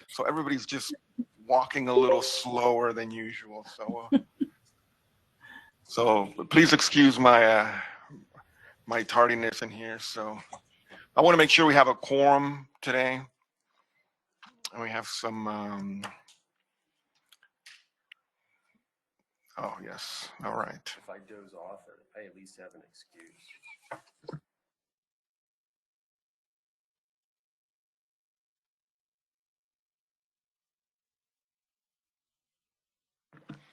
So everybody's just walking a little slower than usual. So please excuse my my tardiness in here. So I want to make sure we have a quorum today, and we have some. Oh yes, all right. If I doze off, I at least have an excuse.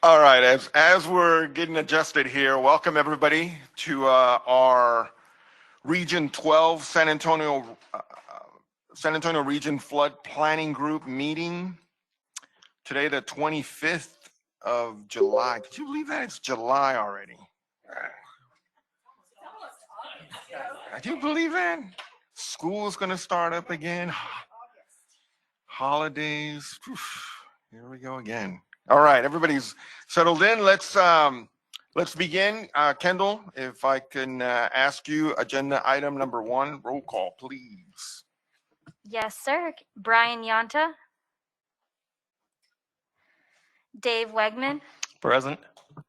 All right, as we're getting adjusted here, welcome everybody to our Region 12 San Antonio Region Flood Planning Group meeting. Today, the 25th of July. Could you believe that it's July already? Can you believe that? School's gonna start up again. Holidays. Oof, here we go again. All right, everybody's settled in. Let's begin. Kendall, if I can ask you, agenda item number 1, roll call, please. Yes, sir. Brian Yonta. Dave Wegman. Present.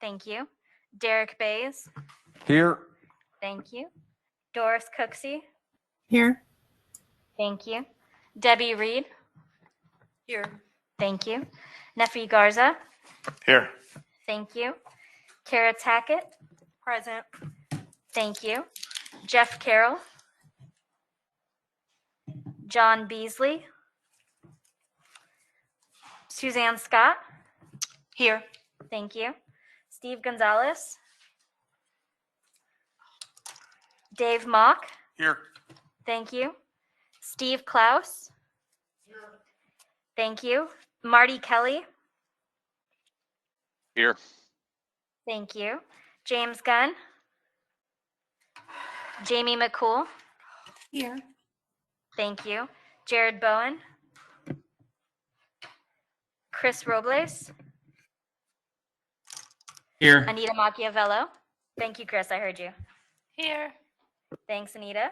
Thank you. Derek Bays. Here. Thank you. Doris Cooksey. Here. Thank you. Debbie Reed. Here. Thank you. Nefi Garza. Here. Thank you. Kara Tackett. Present. Thank you. Jeff Carroll. John Beasley. Suzanne Scott. Here. Thank you. Steve Gonzalez. Dave Mock. Here. Thank you. Steve Klaus. Here. Thank you. Marty Kelly. Here. Thank you. James Gunn. Jamie McCool. Here. Thank you. Jared Bowen. Chris Robles. Here. Anita Macchiavello. Thank you, Chris. I heard you. Here. Thanks, Anita.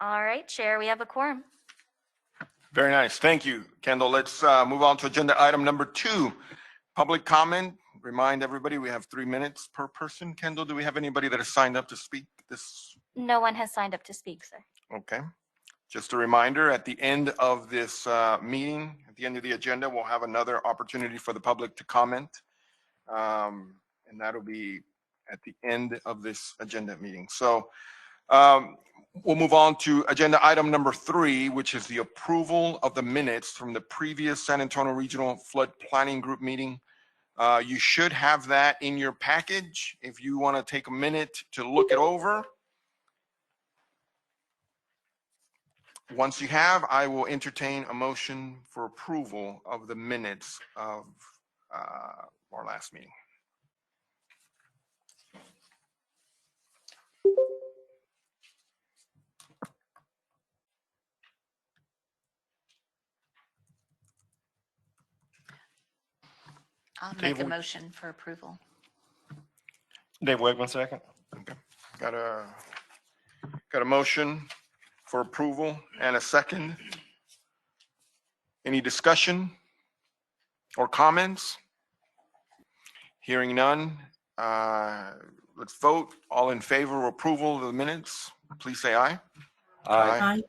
All right, Chair, we have a quorum. Very nice. Thank you, Kendall. Let's move on to agenda item number 2, public comment. Remind everybody we have 3 minutes per person. Kendall, do we have anybody that has signed up to speak this? No one has signed up to speak, sir. Okay. Just a reminder, at the end of this meeting, at the end of the agenda, we'll have another opportunity for the public to comment. And that'll be at the end of this agenda meeting. So we'll move on to agenda item number 3, which is the approval of the minutes from the previous San Antonio Regional Flood Planning Group meeting. You should have that in your package if you want to take a minute to look it over. Once you have, I will entertain a motion for approval of the minutes of our last meeting. I'll make a motion for approval. Dave Wegman, second. Okay. Got a motion for approval and a second. Any discussion or comments? Hearing none. Let's vote. All in favor of approval of the minutes, please say aye. Aye.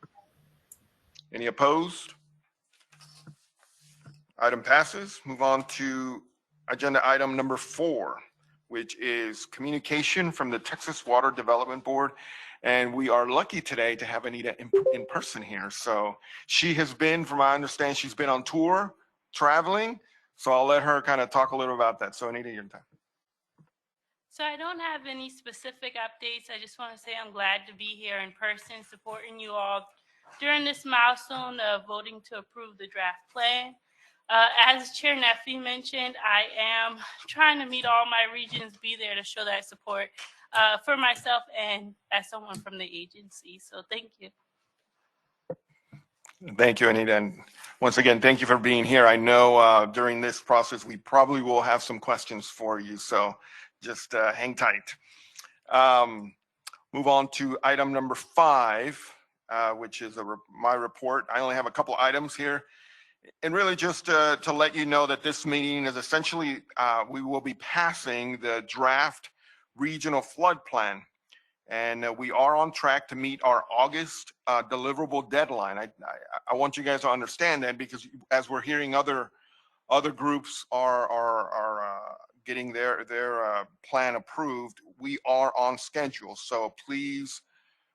Any opposed? Item passes. Move on to agenda item number 4, which is communication from the Texas Water Development Board. And we are lucky today to have Anita in person here. So she has been, from what I understand, she's been on tour, traveling. So I'll let her kind of talk a little about that. So Anita, your time. So I don't have any specific updates. I just want to say I'm glad to be here in person supporting you all during this milestone of voting to approve the draft plan. As Chair Nefi mentioned, I am trying to meet all my regions, be there to show that support for myself and as someone from the agency. So thank you. Thank you, Anita. And once again, thank you for being here. I know during this process, we probably will have some questions for you. So just hang tight. Move on to item number 5, which is my report. I only have a couple items here. And really just to let you know that this meeting is essentially, we will be passing the draft regional flood plan. And we are on track to meet our August deliverable deadline. I want you guys to understand that, because as we're hearing other groups are getting their plan approved, we are on schedule. So please,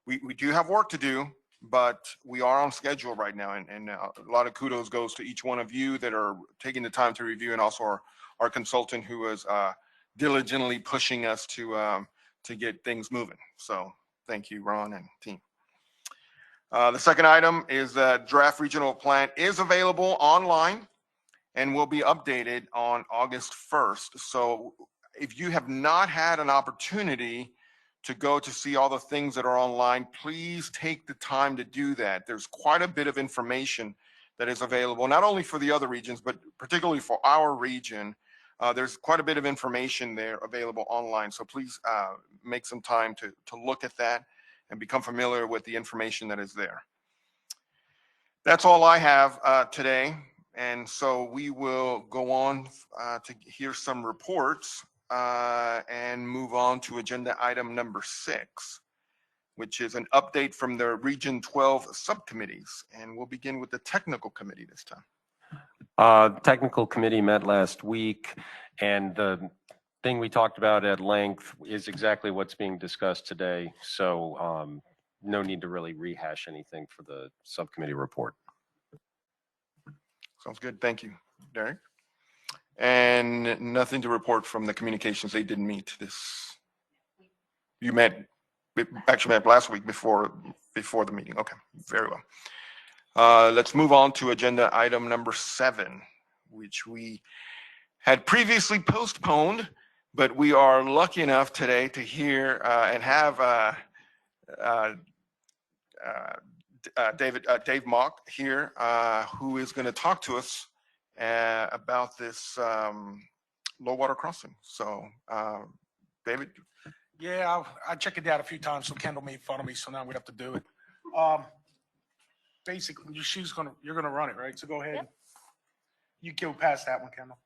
we do have work to do, but we are on schedule right now. And a lot of kudos goes to each one of you that are taking the time to review, and also our consultant who is diligently pushing us to get things moving. So thank you, Ron and team. The second item is that draft regional plan is available online and will be updated on August 1st. So if you have not had an opportunity to go to see all the things that are online, please take the time to do that. There's quite a bit of information that is available, not only for the other regions, but particularly for our region. There's quite a bit of information there available online. So please make some time to look at that and become familiar with the information that is there. That's all I have today. And so we will go on to hear some reports and move on to agenda item number 6, which is an update from the Region 12 subcommittees. And we'll begin with the technical committee this time. Technical committee met last week, and the thing we talked about at length is exactly what's being discussed today. So no need to really rehash anything for the subcommittee report. Sounds good. Thank you, Derek. And nothing to report from the communications. They didn't meet this. You actually met last week before the meeting. Okay, very well. Let's move on to agenda item number 7, which we had previously postponed, but we are lucky enough today to hear and have Dave Mock here, who is going to talk to us about this low water crossing. So, David. Yeah, I checked it out a few times, so Kendall made fun of me, so now we have to do it. Basically, you're gonna run it, right? So go ahead. Yep. You go past that one, Kendall.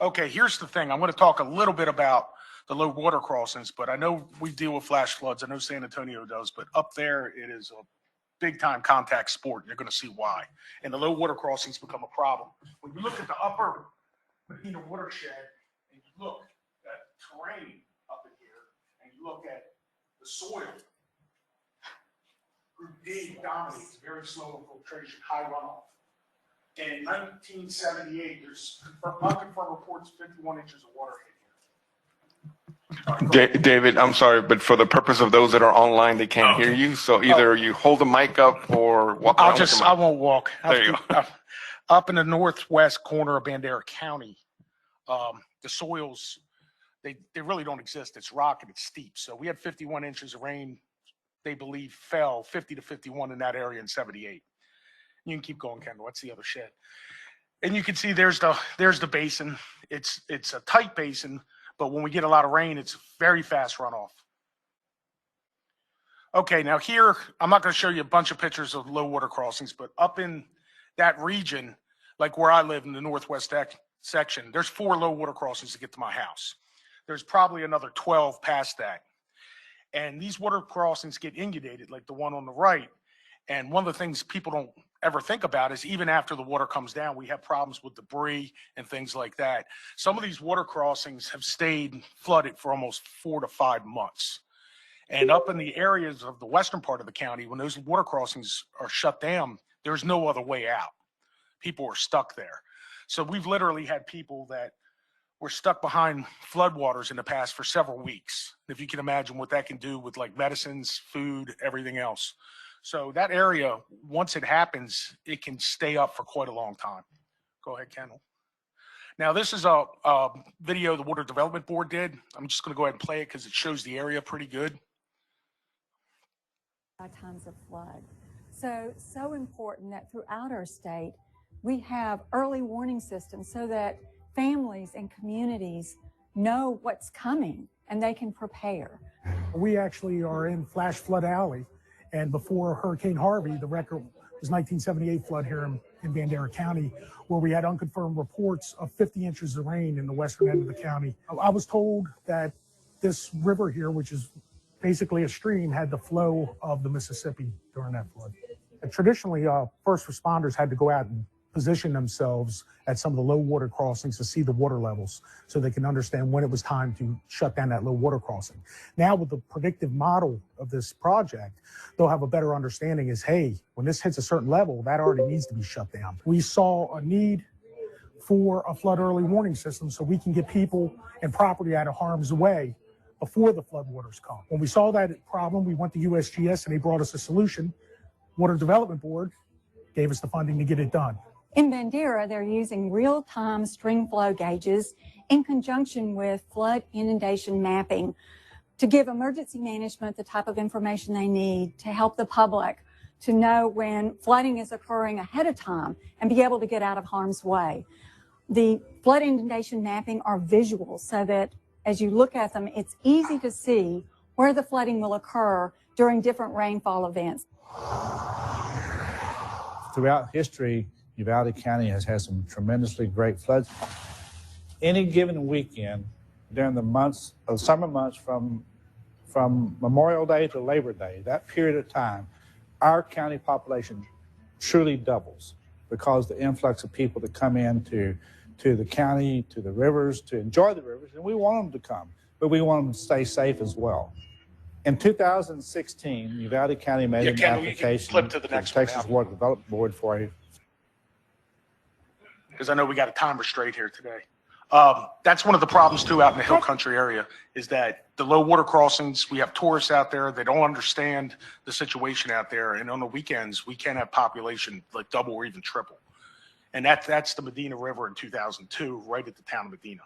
Okay, here's the thing. I'm going to talk a little bit about the low water crossings, but I know we deal with flash floods. I know San Antonio does, but up there it is a big time contact sport. You're going to see why. And the low water crossings become a problem. When you look at the upper Medina watershed and you look at terrain up in here and you look at the soil, Group D dominates, very slow infiltration, high runoff. And in 1978, there's unconfirmed reports 51 inches of water hit here. David, I'm sorry, but for the purpose of those that are online, they can't hear you. So either you hold the mic up or walk around. I won't walk. There you go. Up in the northwest corner of Bandera County, the soils, they really don't exist. It's rock and it's steep. So we had 51 inches of rain, they believe fell 50 to 51 in that area in 78. You can keep going, Kendall. That's the other shed. And you can see there's the basin. It's a tight basin, but when we get a lot of rain, it's very fast runoff. Okay, now here, I'm not going to show you a bunch of pictures of low water crossings, but up in that region, like where I live in the northwest section, there's 4 low water crossings to get to my house. There's probably another 12 past that. And these water crossings get inundated, like the one on the right. And one of the things people don't ever think about is even after the water comes down, we have problems with debris and things like that. Some of these water crossings have stayed flooded for almost 4 to 5 months. And up in the areas of the western part of the county, when those water crossings are shut down, there's no other way out. People are stuck there. So we've literally had people that were stuck behind floodwaters in the past for several weeks. If you can imagine what that can do with like medicines, food, everything else. So that area, once it happens, it can stay up for quite a long time. Go ahead, Kendall. Now, this is a video the Water Development Board did. I'm just going to go ahead and play it because it shows the area pretty good. Times of flood. So important that throughout our state, we have early warning systems so that families and communities know what's coming and they can prepare. We actually are in Flash Flood Alley, And before Hurricane Harvey, the record was 1978 flood here in Bandera County, where we had unconfirmed reports of 50 inches of rain in the western end of the county. I was told that this river here, which is basically a stream, had the flow of the Mississippi during that flood. And traditionally, first responders had to go out and position themselves at some of the low water crossings to see the water levels so they can understand when it was time to shut down that low water crossing. Now with the predictive model of this project, they'll have a better understanding is, hey, when this hits a certain level, that already needs to be shut down. We saw a need for a flood early warning system so we can get people and property out of harm's way before the floodwaters come. When we saw that problem, we went to USGS and they brought us a solution. Water Development Board gave us the funding to get it done. In Bandera, they're using real-time stream flow gauges in conjunction with flood inundation mapping to give emergency management the type of information they need to help the public to know when flooding is occurring ahead of time and be able to get out of harm's way. The flood inundation mapping are visual so that as you look at them, it's easy to see where the flooding will occur during different rainfall events. Throughout history, Uvalde County has had some tremendously great floods. Any given weekend during the months of summer months from Memorial Day to Labor Day, that period of time, our county population truly doubles because the influx of people that come in to the county, to the rivers, to enjoy the rivers, and we want them to come, but we want them to stay safe as well. In 2016, Uvalde County made an application to the Texas Water Development Board for a... Because I know we got a time restraint here today. That's one of the problems too out in the hill country area is that the low water crossings, we have tourists out there, they don't understand the situation out there. And on the weekends, we can't have population like double or even triple. And that's the Medina River in 2002, right at the town of Medina.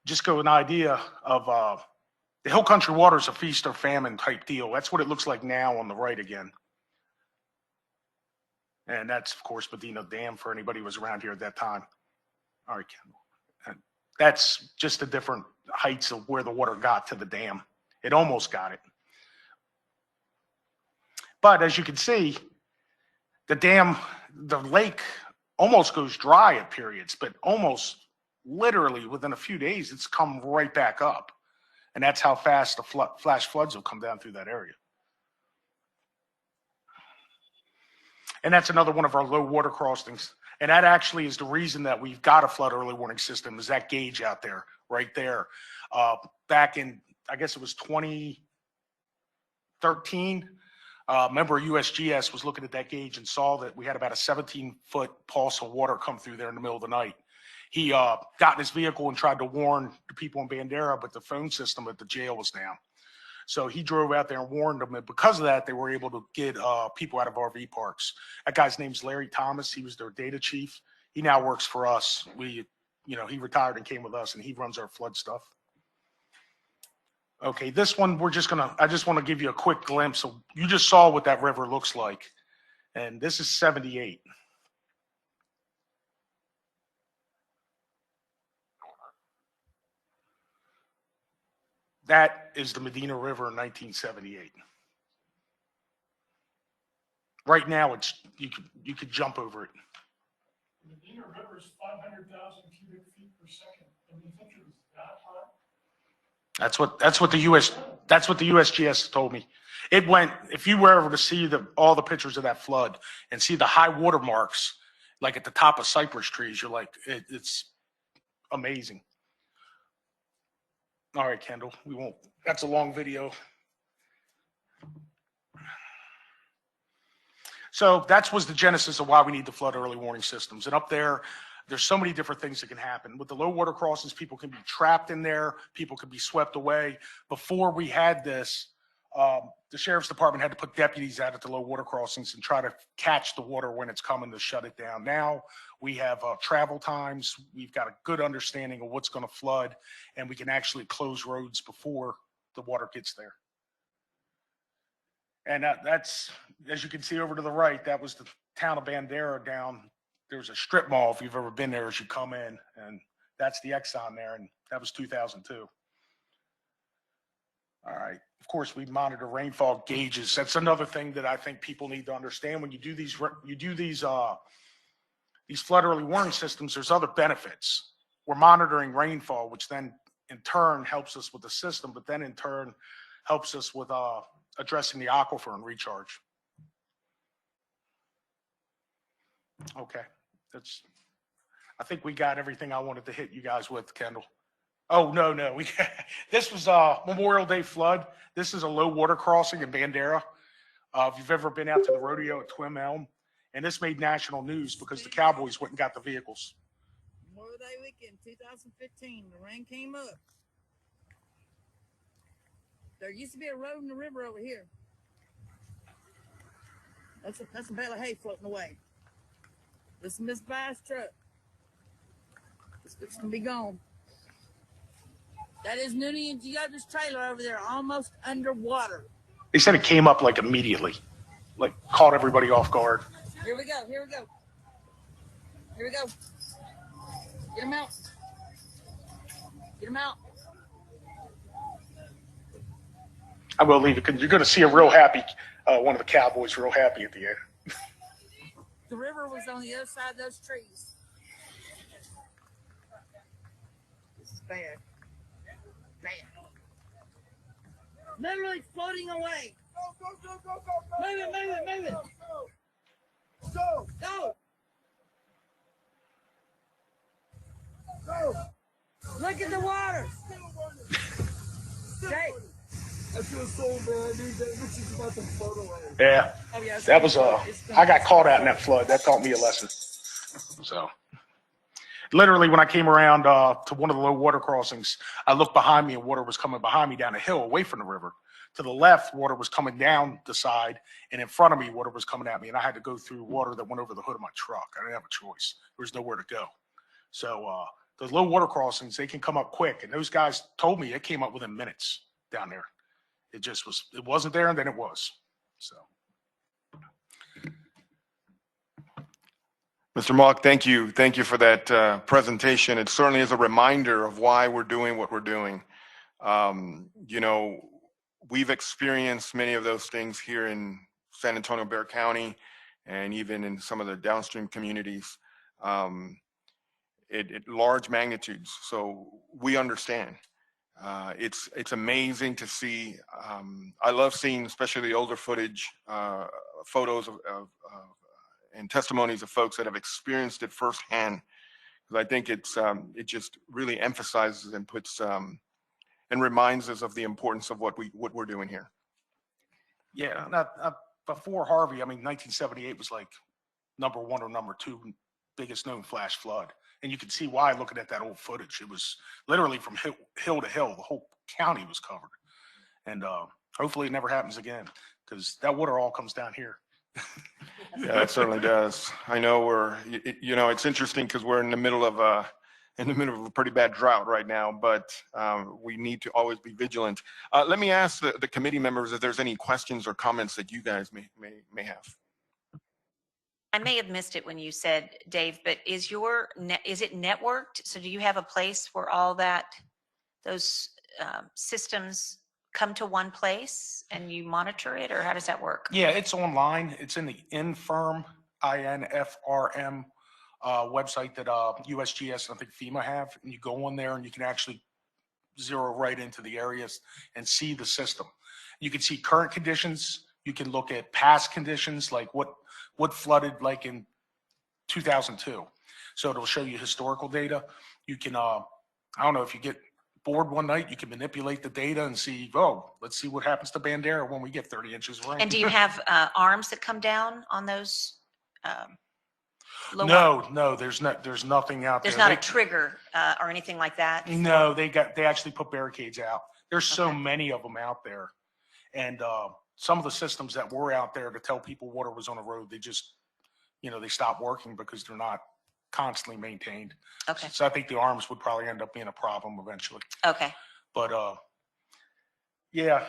Just go an idea of the hill country water is a feast or famine type deal. That's what it looks like now on the right again. And that's, of course, Medina Dam for anybody who was around here at that time. All right, Kendall. And that's just the different heights of where the water got to the dam. It almost got it. But as you can see, the dam, the lake almost goes dry at periods, but almost literally within a few days, it's come right back up. And that's how fast the flash floods will come down through that area. And that's another one of our low water crossings. And that actually is the reason that we've got a flood early warning system is that gauge out there, right there. Back in, I guess it was 2013, member USGS was looking at that gauge and saw that we had about a 17-foot pulse of water come through there in the middle of the night. He got in his vehicle and tried to warn the people in Bandera, but the phone system at the jail was down. So he drove out there and warned them. And because of that, they were able to get people out of RV parks. That guy's name's Larry Thomas. He was their data chief. He now works for us. He retired and came with us, and he runs our flood stuff. Okay, this one, I just want to give you a quick glimpse. So you just saw what that river looks like. And this is 78. That is the Medina River in 1978. Right now, you could jump over it. The Medina River is 500,000 cubic feet per second. And you think it was that high? That's what the USGS told me. It went, if you were ever to see all the pictures of that flood and see the high water marks, like at the top of cypress trees, you're like, it's amazing. All right, Kendall, that's a long video. So that was the genesis of why we need the flood early warning systems. And up there's so many different things that can happen. With the low water crossings, people can be trapped in there. People can be swept away. Before we had this, the sheriff's department had to put deputies out at the low water crossings and try to catch the water when it's coming to shut it down. Now we have travel times. We've got a good understanding of what's going to flood, and we can actually close roads before the water gets there. And that's, as you can see over to the right, that was the town of Bandera down. There's a strip mall if you've ever been there as you come in, and that's the Exxon there, and that was 2002. All right. of course, we monitor rainfall gauges. That's another thing that I think people need to understand. When you do these flood early warning systems, there's other benefits. We're monitoring rainfall, which then in turn helps us with the system, but then in turn helps us with addressing the aquifer and recharge. Okay, I think we got everything I wanted to hit you guys with, Kendall. Oh, no, this was Memorial Day flood. This is a low water crossing in Bandera. If you've ever been out to the rodeo at Twin Elm, and this made national news because the Cowboys went and got the vehicles. Memorial Day weekend, 2015, the rain came up. There used to be a road in the river over here. That's a bale of hay floating away. This is Miss Vi's truck. It's gonna be gone. That is Noonie and Giotto's trailer over there, almost underwater. They said it came up like immediately, like caught everybody off guard. Here we go. Here we go. Here we go. Get him out. Get him out. I will leave it because you're going to see a real happy, one of the Cowboys real happy at the end. The river was on the other side of those trees. This is bad. Bad. Literally floating away. Go. Move it. Go. Look at the water. Jake. I feel so bad, dude. That Richard's about to float away. Yeah, that was I got caught out in that flood. That taught me a lesson. So, literally, when I came around to one of the low water crossings, I looked behind me and water was coming behind me down a hill away from the river. To the left, water was coming down the side, and in front of me, water was coming at me, and I had to go through water that went over the hood of my truck. I didn't have a choice. There was nowhere to go. So, those low water crossings, they can come up quick, and those guys told me it came up within minutes down there. It wasn't there, and then it was. So. Mr. Mock, thank you. Thank you for that presentation. It certainly is a reminder of why we're doing what we're doing. We've experienced many of those things here in San Antonio, Bexar County, and even in some of the downstream communities at large magnitudes. So we understand. It's amazing to see. I love seeing, especially the older footage, photos of and testimonies of folks that have experienced it firsthand. Because I think it just really emphasizes and puts and reminds us of the importance of what we're doing here. Yeah, before Harvey, 1978 was like number one or number two biggest known flash flood. And you can see why looking at that old footage. It was literally from hill to hill. The whole county was covered. And hopefully it never happens again because that water all comes down here. Yeah, it certainly does. I know it's interesting because we're in the middle of a pretty bad drought right now, but we need to always be vigilant. Let me ask the committee members if there's any questions or comments that you guys may have. I may have missed it when you said, Dave, but is it networked? So do you have a place where all those systems come to one place and you monitor it, or how does that work? Yeah, it's online. It's in the Infirm, INFRM website that USGS and I think FEMA have. And you go on there and you can actually zero right into the areas and see the system. You can see current conditions. You can look at past conditions, like what flooded like in 2002. So it'll show you historical data. You can, I don't know, if you get bored one night, you can manipulate the data and see, let's see what happens to Bandera when we get 30 inches of rain. And do you have arms that come down on those? No, there's nothing out there. There's not a trigger or anything like that? No, they actually put barricades out. There's so many of them out there. And some of the systems that were out there to tell people water was on the road, they just, they stopped working because they're not constantly maintained. Okay. So I think the arms would probably end up being a problem eventually. Okay. But yeah,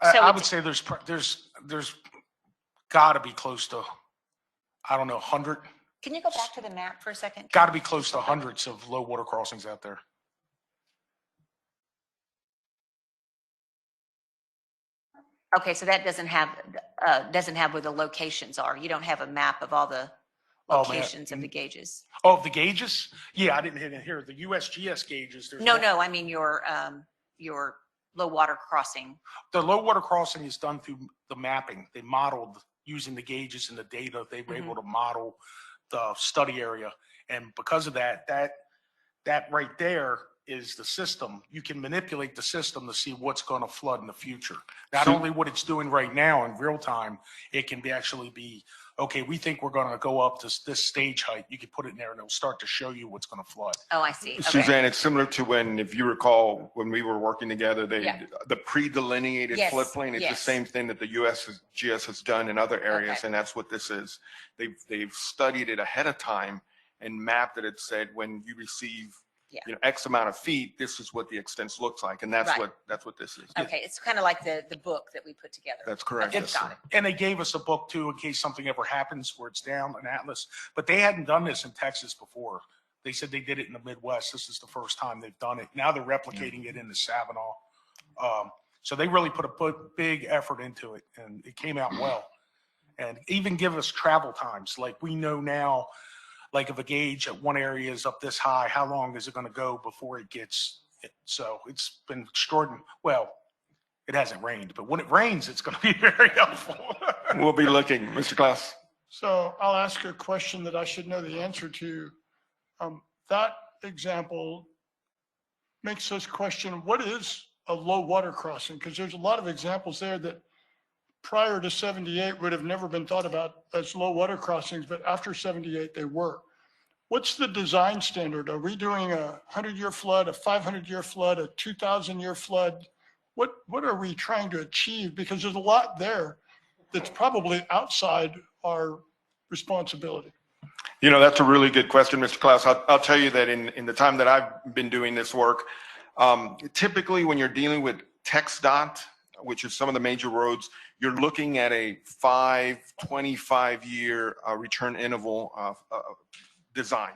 So I would say there's got to be close to, I don't know, 100. Can you go back to the map for a second? Got to be close to hundreds of low water crossings out there. Okay, so that doesn't have where the locations are. You don't have a map of all the Oh, man. locations of the gauges. Oh, the gauges? Yeah, I didn't hear the USGS gauges. There's No, one- no, I mean your low water crossing. The low water crossing is done through the mapping. They modeled using the gauges and the data. They were able to model the study area. And because of that right there is the system. You can manipulate the system to see what's going to flood in the future. Not So- only what it's doing right now in real time, it can actually be, okay, we think we're going to go up to this stage height. You can put it in there and it'll start to show you what's going to flood. Oh, I see. Okay. Suzanne, it's similar to when, if you recall, when we were working together, Yeah. the pre-delineated Yes, floodplain, it's the yes. same thing that the USGS has done in other areas, Okay. and that's what this is. They've studied it ahead of time and mapped it. It said, when you receive, Yeah. X amount of feet, this is what the extent looks like, and that's Right. what this is. Okay, it's kind of like the book that we put together. That's correct. Okay, Yes, got sir. it. And they gave us a book too, in case something ever happens where it's down, an atlas. But they hadn't done this in Texas before. They said they did it in the Midwest. This is the first time they've done it. Now they're replicating it in the Savanaw. So they really put a big effort into it, and it came out well. And even give us travel times. Like we know now, like if a gauge at one area is up this high, how long is it going to go before it gets? So it's been extraordinary. Well, it hasn't rained, but when it rains, it's going to be very helpful. We'll be looking, Mr. Klaus. So I'll ask a question that I should know the answer to. That example makes us question, what is a low water crossing? Because there's a lot of examples there that prior to 78 would have never been thought about as low water crossings, but after 78 they were. What's the design standard? Are we doing a 100-year flood, a 500-year flood, a 2,000-year flood? What are we trying to achieve? Because there's a lot there that's probably outside our responsibility. That's a really good question, Mr. Klaus. I'll tell you that in the time that I've been doing this work, typically when you're dealing with TxDOT, which is some of the major roads, you're looking at a 25-year return interval design.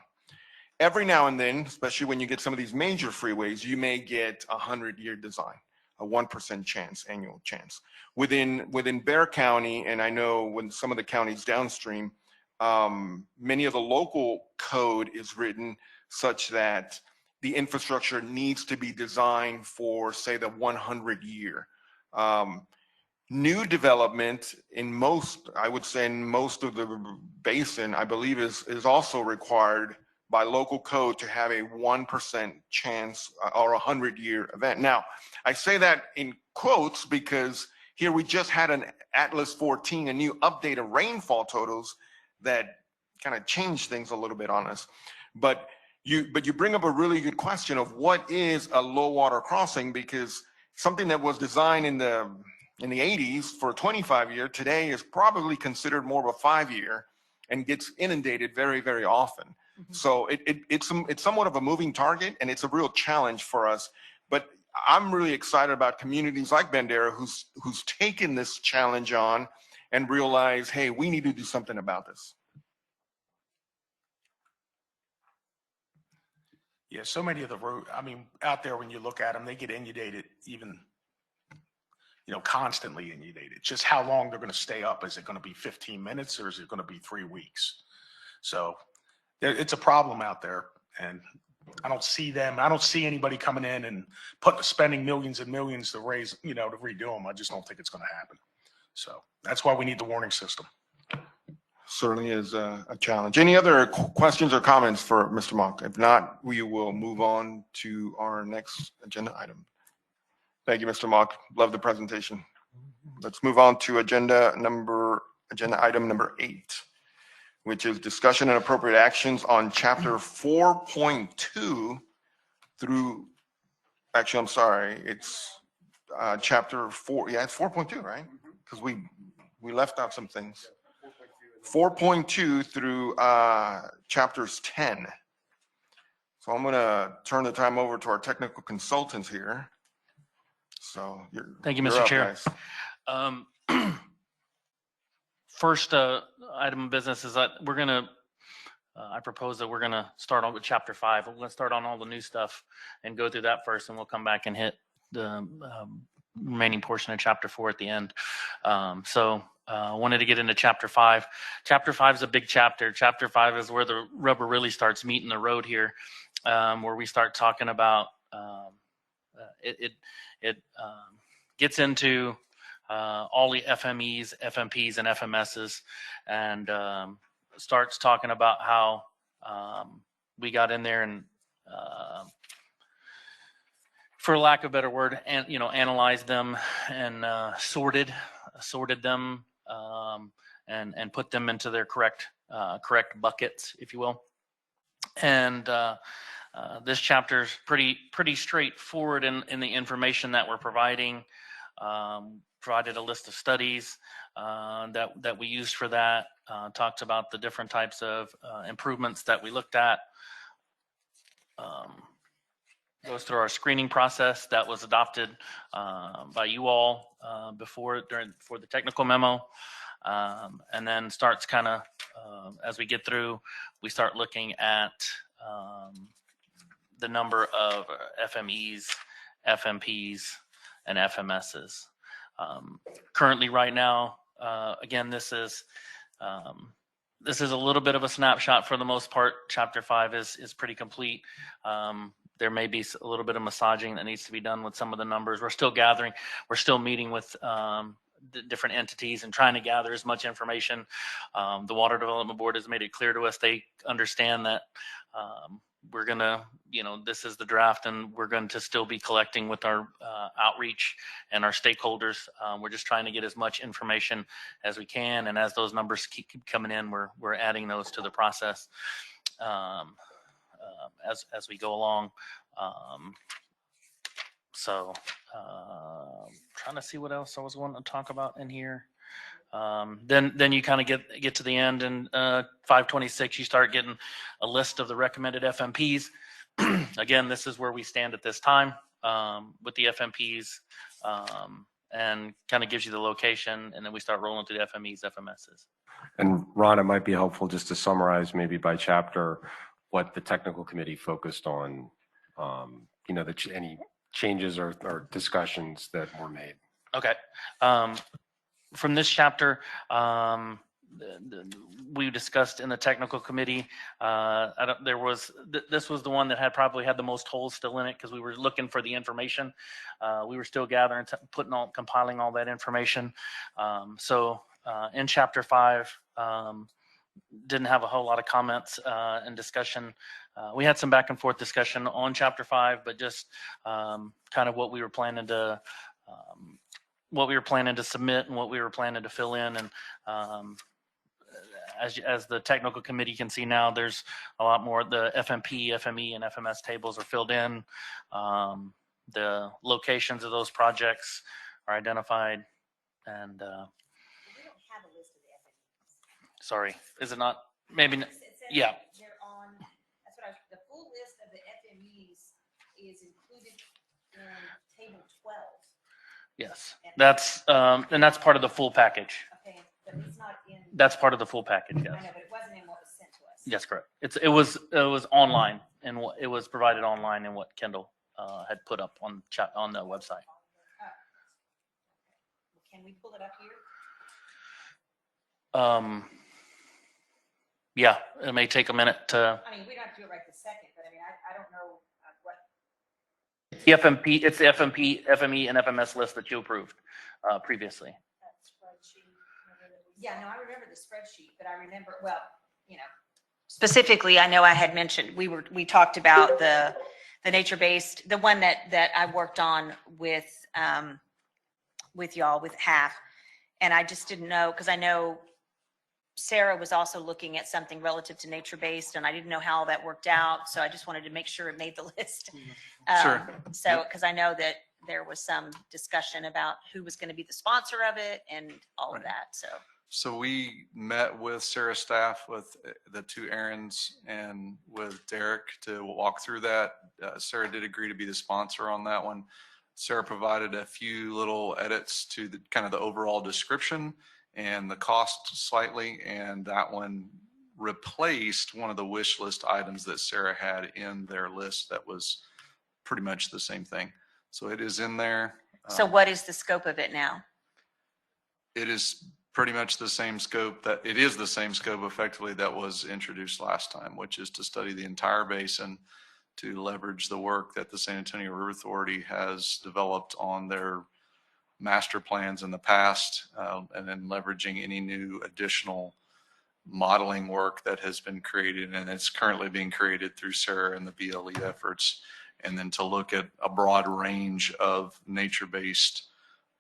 Every now and then, especially when you get some of these major freeways, you may get a 100-year design, a 1% chance, annual chance. Within Bexar County, and I know when some of the counties downstream, many of the local code is written such that the infrastructure needs to be designed for, say, the 100-year. New development in most, I would say in most of the basin, I believe is also required by local code to have a 1% chance or a 100-year event. Now, I say that in quotes because here we just had an Atlas 14, a new update of rainfall totals that kind of changed things a little bit on us. But you bring up a really good question of what is a low water crossing, because something that was designed in the 80s for a 25-year today is probably considered more of a 5-year and gets inundated very, very often. So it's somewhat of a moving target, and it's a real challenge for us. But I'm really excited about communities like Bandera who's taken this challenge on and realize, hey, we need to do something about this. Yeah, so many of the road, I mean, out there when you look at them, they get inundated even, constantly inundated. Just how long they're going to stay up. Is it going to be 15 minutes or is it going to be 3 weeks? So it's a problem out there, and I don't see anybody coming in and spending millions and millions to raise, to redo them. I just don't think it's going to happen. So that's why we need the warning system. Certainly is a challenge. Any other questions or comments for Mr. Monk? If not, we will move on to our next agenda item. Thank you, Mr. Monk. Love the presentation. Let's move on to agenda item number 8, which is discussion and appropriate actions on chapter 4.2 through, actually, I'm sorry, it's chapter 4. Yeah, it's 4.2, right? Because we left out some things. 4.2 through chapters 10. So I'm going to turn the time over to our technical consultants here. So Thank you, you're Mr. up, Chair. guys. First item of business is that I propose that we're going to start on with chapter 5. We're going to start on all the new stuff and go through that first, and we'll come back and hit the remaining portion of chapter 4 at the end. So wanted to get into chapter 5. Chapter 5 is a big chapter. Chapter 5 is where the rubber really starts meeting the road here, where we start talking about it gets into all the FMEs, FMPs, and FMSs, and starts talking about how we got in there and, for lack of a better word, and analyzed them and sorted them and put them into their correct buckets, if you will. And this chapter is pretty straightforward in the information that we're providing. Provided a list of studies that we used for that. Talks about the different types of improvements that we looked at. Goes through our screening process that was adopted by you all before the technical memo, and then starts kind of as we get through, we start looking at the number of FMEs, FMPs, and FMSs. Currently, right now, again, this is a little bit of a snapshot for the most part. Chapter 5 is pretty complete. There may be a little bit of massaging that needs to be done with some of the numbers. We're still gathering. We're still meeting with the different entities and trying to gather as much information. The Water Development Board has made it clear to us they understand that we're going to, this is the draft, and we're going to still be collecting with our outreach and our stakeholders. We're just trying to get as much information as we can, and as those numbers keep coming in, we're adding those to the process as we go along. Trying to see what else I was wanting to talk about in here. Then you kind of get to the end, and 526, you start getting a list of the recommended FMPs. Again, this is where we stand at this time with the FMPs, and kind of gives you the location, and then we start rolling through the FMEs, FMSs. And Ron, it might be helpful just to summarize maybe by chapter what the technical committee focused on, any changes or discussions that were made. Okay. From this chapter, we discussed in the technical committee, this was the one that probably had the most holes still in it, because we were looking for the information. We were still gathering, compiling all that information. In chapter 5, didn't have a whole lot of comments and discussion. We had some back and forth discussion on chapter 5, but just kind of what we were planning to submit and what we were planning to fill in. And as the technical committee can see now, there's a lot more. The FMP, FME, and FMS tables are filled in. The locations of those projects are identified. And We don't have a list of the FMEs. sorry, is it not? Maybe. Yeah. They're on. That's what the full list of the FMEs is included in table 12. Yes, that's and that's part of the full package. Okay, but it's not in. That's part of the full package. Yes. I know, but it wasn't in what was sent to us. Yes, correct. It was online, and it was provided online in what Kendall had put up on the website. Can we pull it up here? Yeah, it may take a minute to. I mean, we don't have to do it right this second, but I mean, I don't know what. The FMP, it's the FMP, FME, and FMS list that you approved previously. That spreadsheet. Yeah, no, I remember the spreadsheet, but I remember, well, specifically, I know I had mentioned, we talked about the nature-based, the one that I worked on with y'all, with HAF. And I just didn't know, because I know Sarah was also looking at something relative to nature-based, and I didn't know how all that worked out. So I just wanted to make sure it made the list. Sure. So, because I know that there was some discussion about who was going to be the sponsor of it and all of that. So we met with Sarah's staff, with the two Aarons, and with Derek to walk through that. Sarah did agree to be the sponsor on that one. Sarah provided a few little edits to the kind of the overall description and the cost slightly, and that one replaced one of the wish list items that Sarah had in their list that was pretty much the same thing. So it is in there. So what is the scope of it now? It is pretty much the same scope that, it is the same scope effectively that was introduced last time, which is to study the entire basin, to leverage the work that the San Antonio River Authority has developed on their master plans in the past, and then leveraging any new additional modeling work that has been created and it's currently being created through SARA and the BLE efforts, and then to look at a broad range of nature-based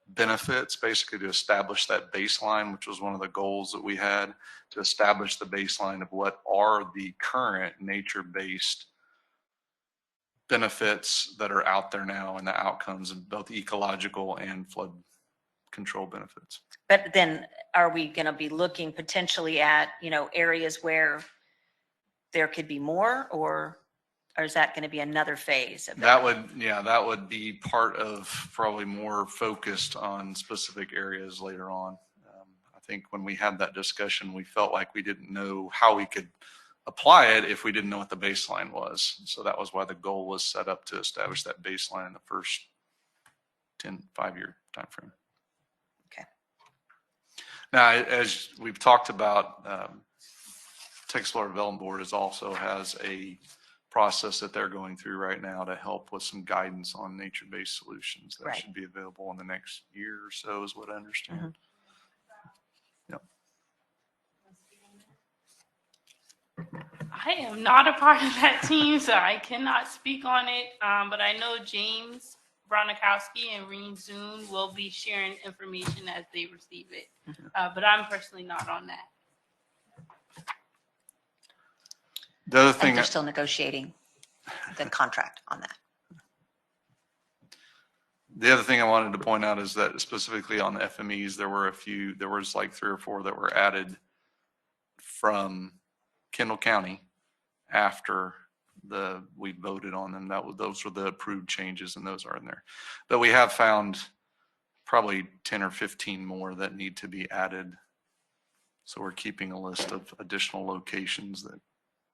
benefits, basically to establish that baseline, which was one of the goals that we had, to establish the baseline of what are the current nature-based benefits that are out there now and the outcomes of both ecological and flood control benefits. But then are we going to be looking potentially at, areas where there could be more, or is that going to be another phase of That would be part of probably more focused on specific areas later on. I think when we had that discussion, we felt like we didn't know how we could apply it if we didn't know what the baseline was. So that was why the goal was set up to establish that baseline in the first 5-year timeframe. Okay. Now, as we've talked about, Texas Florida Development Board also has a process that they're going through right now to help with some guidance on nature-based solutions that Right. should be available in the next year or so, is what I understand. Mhm. Yep. I am not a part of that team, so I cannot speak on it. But I know James Bronikowski and Reen Zune will be sharing information as they receive it. But I'm personally not on that. The other I think thing, they're still negotiating the contract on that. the other thing I wanted to point out is that specifically on the FMEs, there was like 3 or 4 that were added from Kendall County after we voted on them. Those were the approved changes, and those are in there. But we have found probably 10 or 15 more that need to be added. So we're keeping a list of additional locations that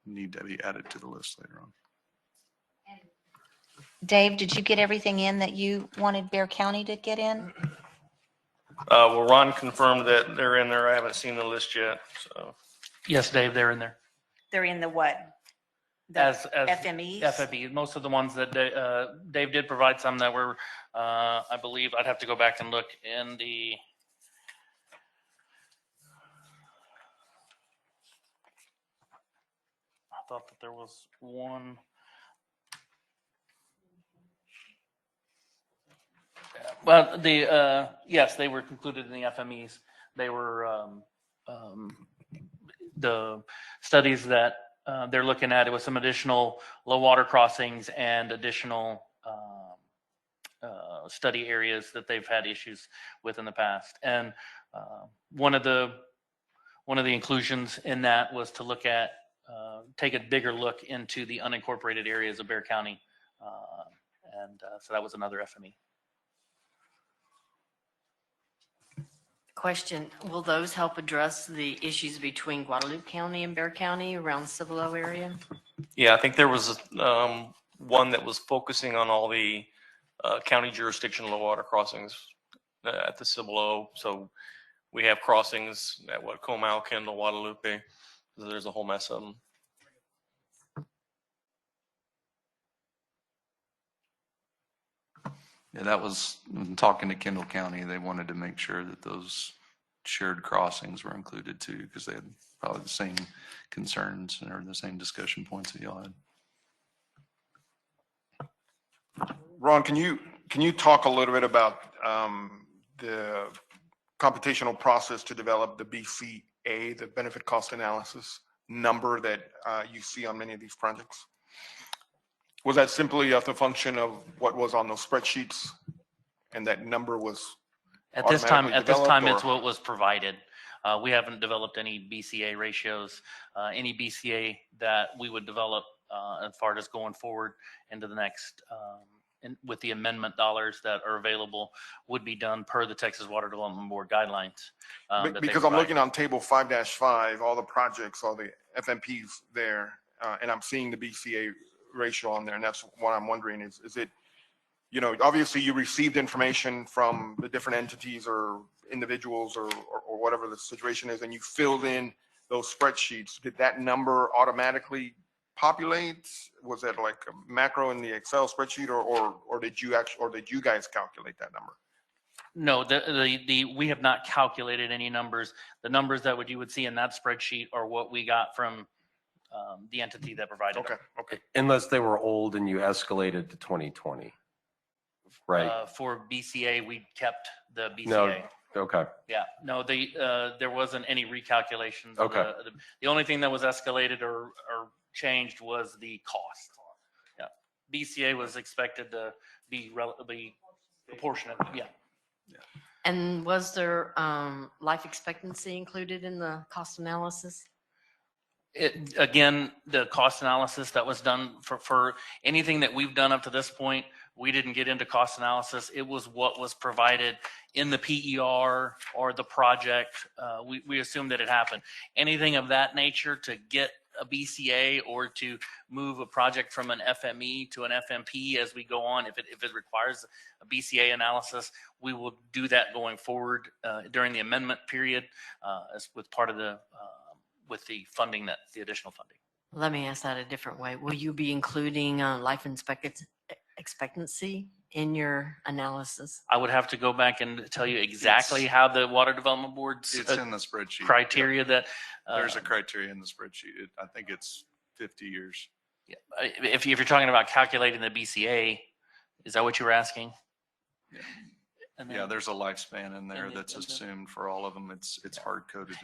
need to be added to the list later on. Dave, did you get everything in that you wanted Bear County to get in? Well, Ron confirmed that they're in there. I haven't seen the list yet, so. Yes, Dave, they're in there. They're in the what? The As FMEs? FME, most of the ones that Dave did provide some that were, I believe, I'd have to go back and look in the. I thought that there was one. Well, yes, they were concluded in the FMEs. They were the studies that they're looking at. It was some additional low water crossings and additional study areas that they've had issues with in the past. And one of the inclusions in that was to look at take a bigger look into the unincorporated areas of Bear County, and so that was another FME. Question, will those help address the issues between Guadalupe County and Bear County around Cibolo area? Yeah, I think there was one that was focusing on all the county jurisdiction low water crossings at the Cibolo. So we have crossings at Comal, Kendall, Guadalupe. There's a whole mess of them. Yeah, that was, talking to Kendall County, they wanted to make sure that those shared crossings were included too, because they had probably the same concerns or the same discussion points that y'all had. Ron, can you talk a little bit about the computational process to develop the BCA, the benefit cost analysis number that you see on many of these projects? Was that simply a function of what was on those spreadsheets, and that number was At this time, automatically it's developed, or- what was provided. We haven't developed any BCA ratios. Any BCA that we would develop as far as going forward into the next, with the amendment dollars that are available, would be done per the Texas Water Development Board guidelines. that they Because I'm provide. looking on table 5-5, all the projects, all the FMPs there, and I'm seeing the BCA ratio on there, and that's what I'm wondering is it you know, obviously you received information from the different entities or individuals or whatever the situation is, and you filled in those spreadsheets. Did that number automatically populate? Was that like a macro in the Excel spreadsheet, or did you actually, or did you guys calculate that number? No, we have not calculated any numbers. The numbers that you would see in that spreadsheet are what we got from the entity that provided Okay, them. okay. Unless they were old and you escalated to 2020, right? For BCA, we kept the BCA. No, okay. Yeah, no, there wasn't any recalculations. Okay. The only thing that was escalated or changed was the cost. Yeah, BCA was expected to be relatively proportionate. Yeah. And was there life expectancy included in the cost analysis? Again, the cost analysis that was done for anything that we've done up to this point, we didn't get into cost analysis. It was what was provided in the PER or the project. We assumed that it happened. Anything of that nature to get a BCA or to move a project from an FME to an FMP as we go on, if it requires a BCA analysis, we will do that going forward during the amendment period as with part of the with the funding, that the additional funding. Let me ask that a different way. Will you be including life expectancy in your analysis? I would have to go back and tell you exactly how the Water Development Board's It's in the spreadsheet. criteria that. There's a criteria in the spreadsheet. I think it's 50 years. Yeah. If you're talking about calculating the BCA, is that what you were asking? Yeah. And then- Yeah, there's a lifespan in there and that's the- assumed for all of them. It's hard coded.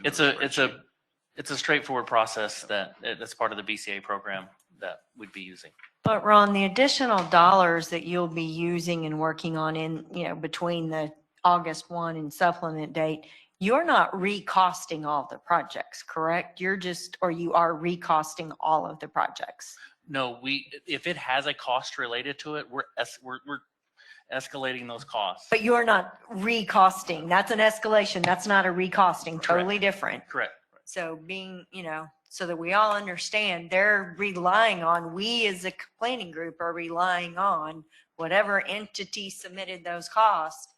It's a straightforward process that's part of the BCA program that we'd be using. But Ron, the additional dollars that you'll be using and working on between the August 1 and supplement date, you're not recosting all the projects, correct? You are recosting all of the projects. No, if it has a cost related to it, we're escalating those costs. But you're not recosting. That's an escalation. That's not a recosting. Totally different. Correct. So so that we all understand, they're relying on, we as a planning group are relying on whatever entity submitted those costs,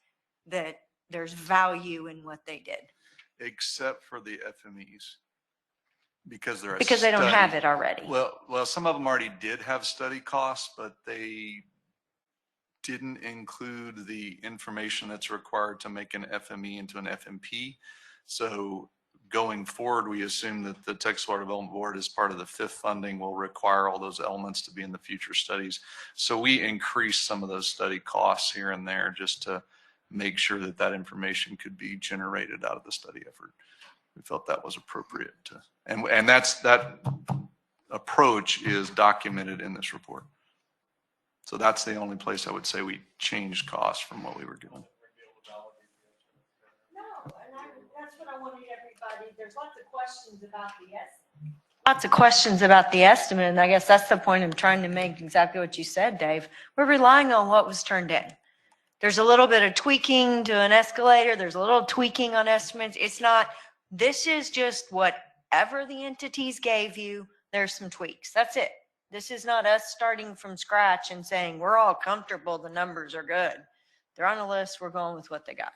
that there's value in what they did. Except for the FMEs. Because they're Because they don't have it already. Well, some of them already did have study costs, but they didn't include the information that's required to make an FME into an FMP. So going forward, we assume that the Texas Water Development Board, as part of the fifth funding, will require all those elements to be in the future studies. So we increased some of those study costs here and there just to make sure that that information could be generated out of the study effort. We felt that was appropriate to, and that approach is documented in this report. So that's the only place I would say we changed costs from what we were doing. No, and that's what I wanted everybody, there's lots of questions about the estimate, and I guess that's the point I'm trying to make, exactly what you said, Dave. We're relying on what was turned in. There's a little bit of tweaking to an escalator, there's a little tweaking on estimates. This is just whatever the entities gave you, there's some tweaks. That's it. This is not us starting from scratch and saying, we're all comfortable, the numbers are good. They're on the list, we're going with what they got.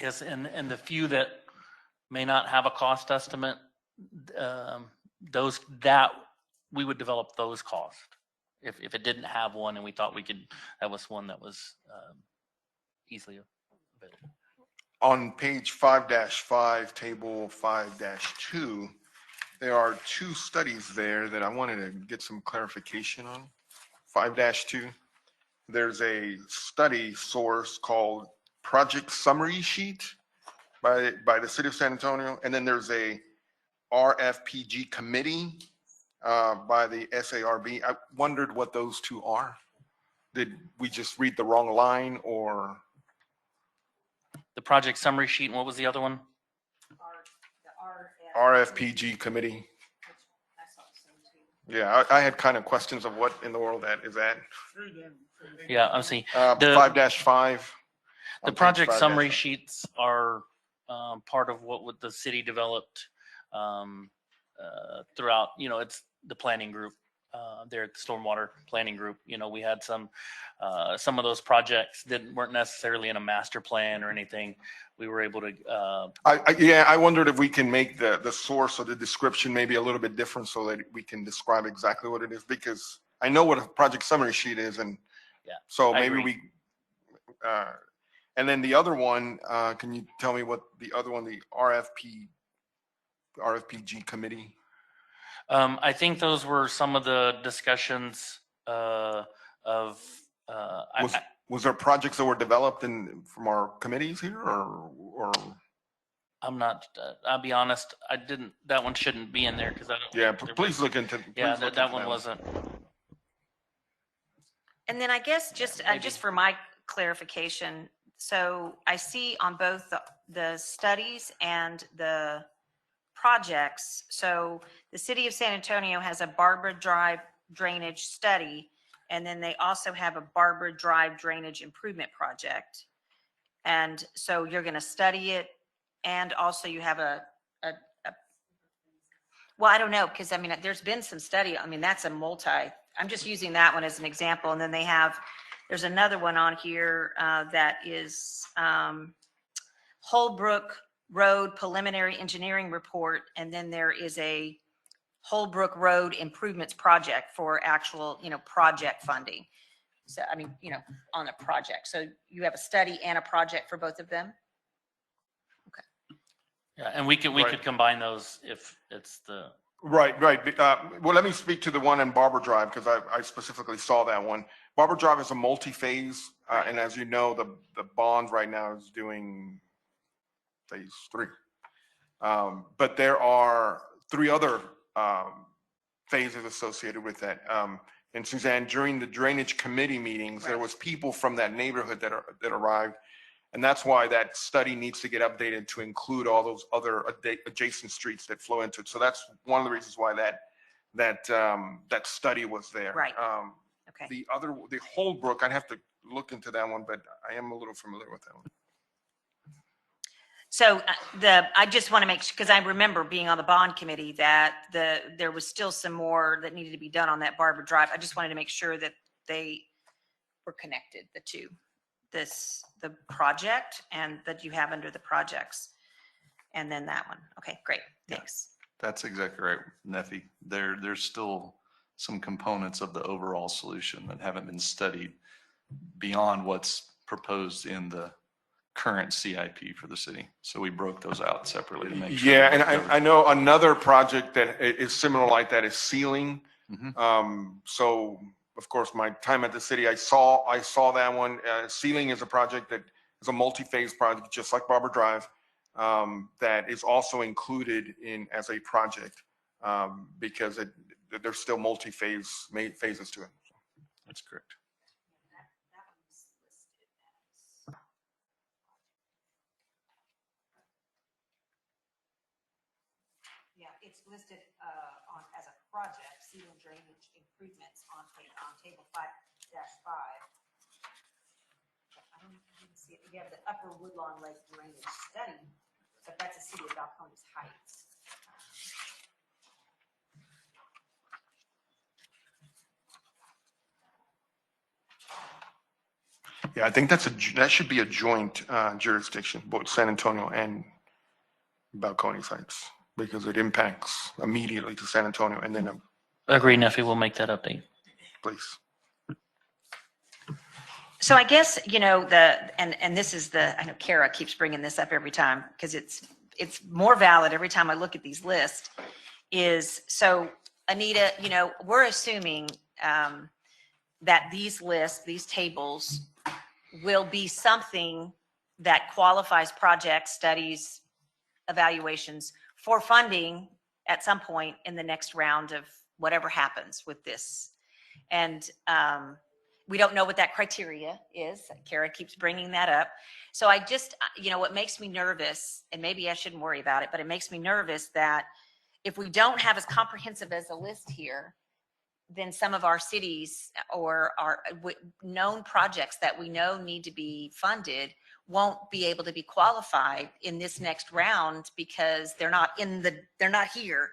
Yes, and the few that may not have a cost estimate, we would develop those costs. If it didn't have one and we thought that was one that was easily available. On page 5-5, table 5-2, there are two studies there that I wanted to get some clarification on. 5-2, there's a study source called Project Summary Sheet by the City of San Antonio, and then there's a SARFPG committee by the SARB. I wondered what those two are. Did we just read the wrong line, or? The project summary sheet, and what was the other one? RFPG committee. Yeah, I had kind of questions of what in the world that is at. Yeah, I'm seeing. 5-5. The project summary sheets are part of what the city developed throughout, it's the planning group there at the Stormwater Planning Group. You know, we had some of those projects that weren't necessarily in a master plan or anything. We were able to. Yeah, I wondered if we can make the source or the description maybe a little bit different so that we can describe exactly what it is, because I know what a project summary sheet is, and Yeah, so I maybe agree. and then the other one, can you tell me what the other one, the RFPG committee? I think those were some of the discussions of. Was there projects that were developed from our committees here, or? I'm not. I'll be honest. I didn't. That one shouldn't be in there because I don't. Yeah, please look into. Yeah, please look that into one wasn't. And then I guess just for my clarification, so I see on both the studies and the projects. So the city of San Antonio has a Barbara Drive drainage study, and then they also have a Barbara Drive drainage improvement project. And so you're going to study it, and also you have well, I don't know, because I mean, there's been some study. I mean, that's I'm just using that one as an example. And then there's another one on here that is Holbrook Road preliminary engineering report. And then there is a Holbrook Road improvements project for actual, project funding. So, I mean, on a project. So you have a study and a project for both of them? Yeah, and we could combine those if it's the. Right. Well, let me speak to the one in Barber Drive, because I specifically saw that one. Barber Drive is a multi-phase, and as you know, the bond right now is doing phase 3. But there are 3 other phases associated with that. And Suzanne, during the drainage committee meetings, there was people from that neighborhood that arrived. And that's why that study needs to get updated to include all those other adjacent streets that flow into it. So that's one of the reasons why that study was there. Right. Okay. The Holbrook, I'd have to look into that one, but I am a little familiar with that one. So I just want to make sure, because I remember being on the bond committee, that there was still some more that needed to be done on that Barber Drive. I just wanted to make sure that they were connected, the two. The project and that you have under the projects, and then that one. Okay, great, thanks. That's exactly right, Neffy. There's still some components of the overall solution that haven't been studied beyond what's proposed in the current CIP for the city. So we broke those out separately to make sure. Yeah, and I know another project that is similar like that is sealing. So of course, my time at the city, I saw that one. Sealing is a project that is a multi-phase project, just like Barber Drive, that is also included as a project because there's still phases to it. That's correct. Yeah, it's listed as a project, sealing drainage improvements on table 5-5. I didn't see it. You have the Upper Woodlawn Lake drainage study, but that's a city of Balcones Heights. Yeah, I think that should be a joint jurisdiction, both San Antonio and Balcones Heights, because it impacts immediately to San Antonio. And then Agree, Neffy. We'll make that update. Please. So I guess, and this is I know Kara keeps bringing this up every time because it's more valid every time I look at these lists, so Anita, we're assuming that these lists, these tables will be something that qualifies projects, studies, evaluations for funding at some point in the next round of whatever happens with this. And we don't know what that criteria is. Kara keeps bringing that up. So I just, what makes me nervous, and maybe I shouldn't worry about it, but it makes me nervous that if we don't have as comprehensive as a list here, then some of our cities or our known projects that we know need to be funded won't be able to be qualified in this next round because they're not here.